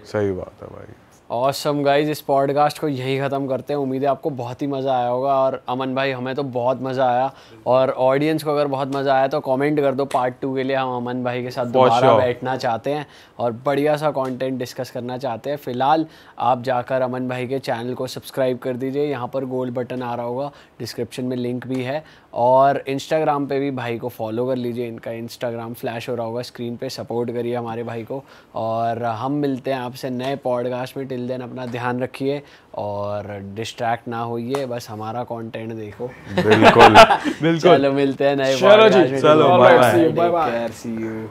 B: सही बात है भाई।
C: ऑसम गाइज, इस पॉडकास्ट को यही ख़त्म करते हैं। उम्मीद है आपको बहुत ही मज़ा आया होगा। और अमन भाई, हमें तो बहुत मज़ा आया, और ऑडियंस को अगर बहुत मज़ा आया तो कमेंट कर दो पार्ट 2 के लिए। हम अमन भाई के साथ दोबारा बैठना चाहते हैं और बढ़िया सा कंटेंट डिस्कस करना चाहते हैं। फ़िलहाल आप जाकर अमन भाई के चैनल को सब्सक्राइब कर दीजिए, यहाँ पर गोल बटन आ रहा होगा, डिस्क्रिप्शन में लिंक भी है। और इंस्टाग्राम पे भी भाई को फॉलो कर लीजिए, इनका इंस्टाग्राम फ्लैश हो रहा होगा स्क्रीन पे। सपोर्ट करिए हमारे भाई को, और हम मिलते हैं आपसे नए पॉडकास्ट में। टिल देन अपना ध्यान रखिए और डिस्ट्रैक्ट ना होइए, बस हमारा कंटेंट देखो।
B: बिल्कुल
A: बिल्कुल।
C: चलो मिलते हैं नए पॉडकास्ट में।
A: चलो बाय बाय।
C: C you.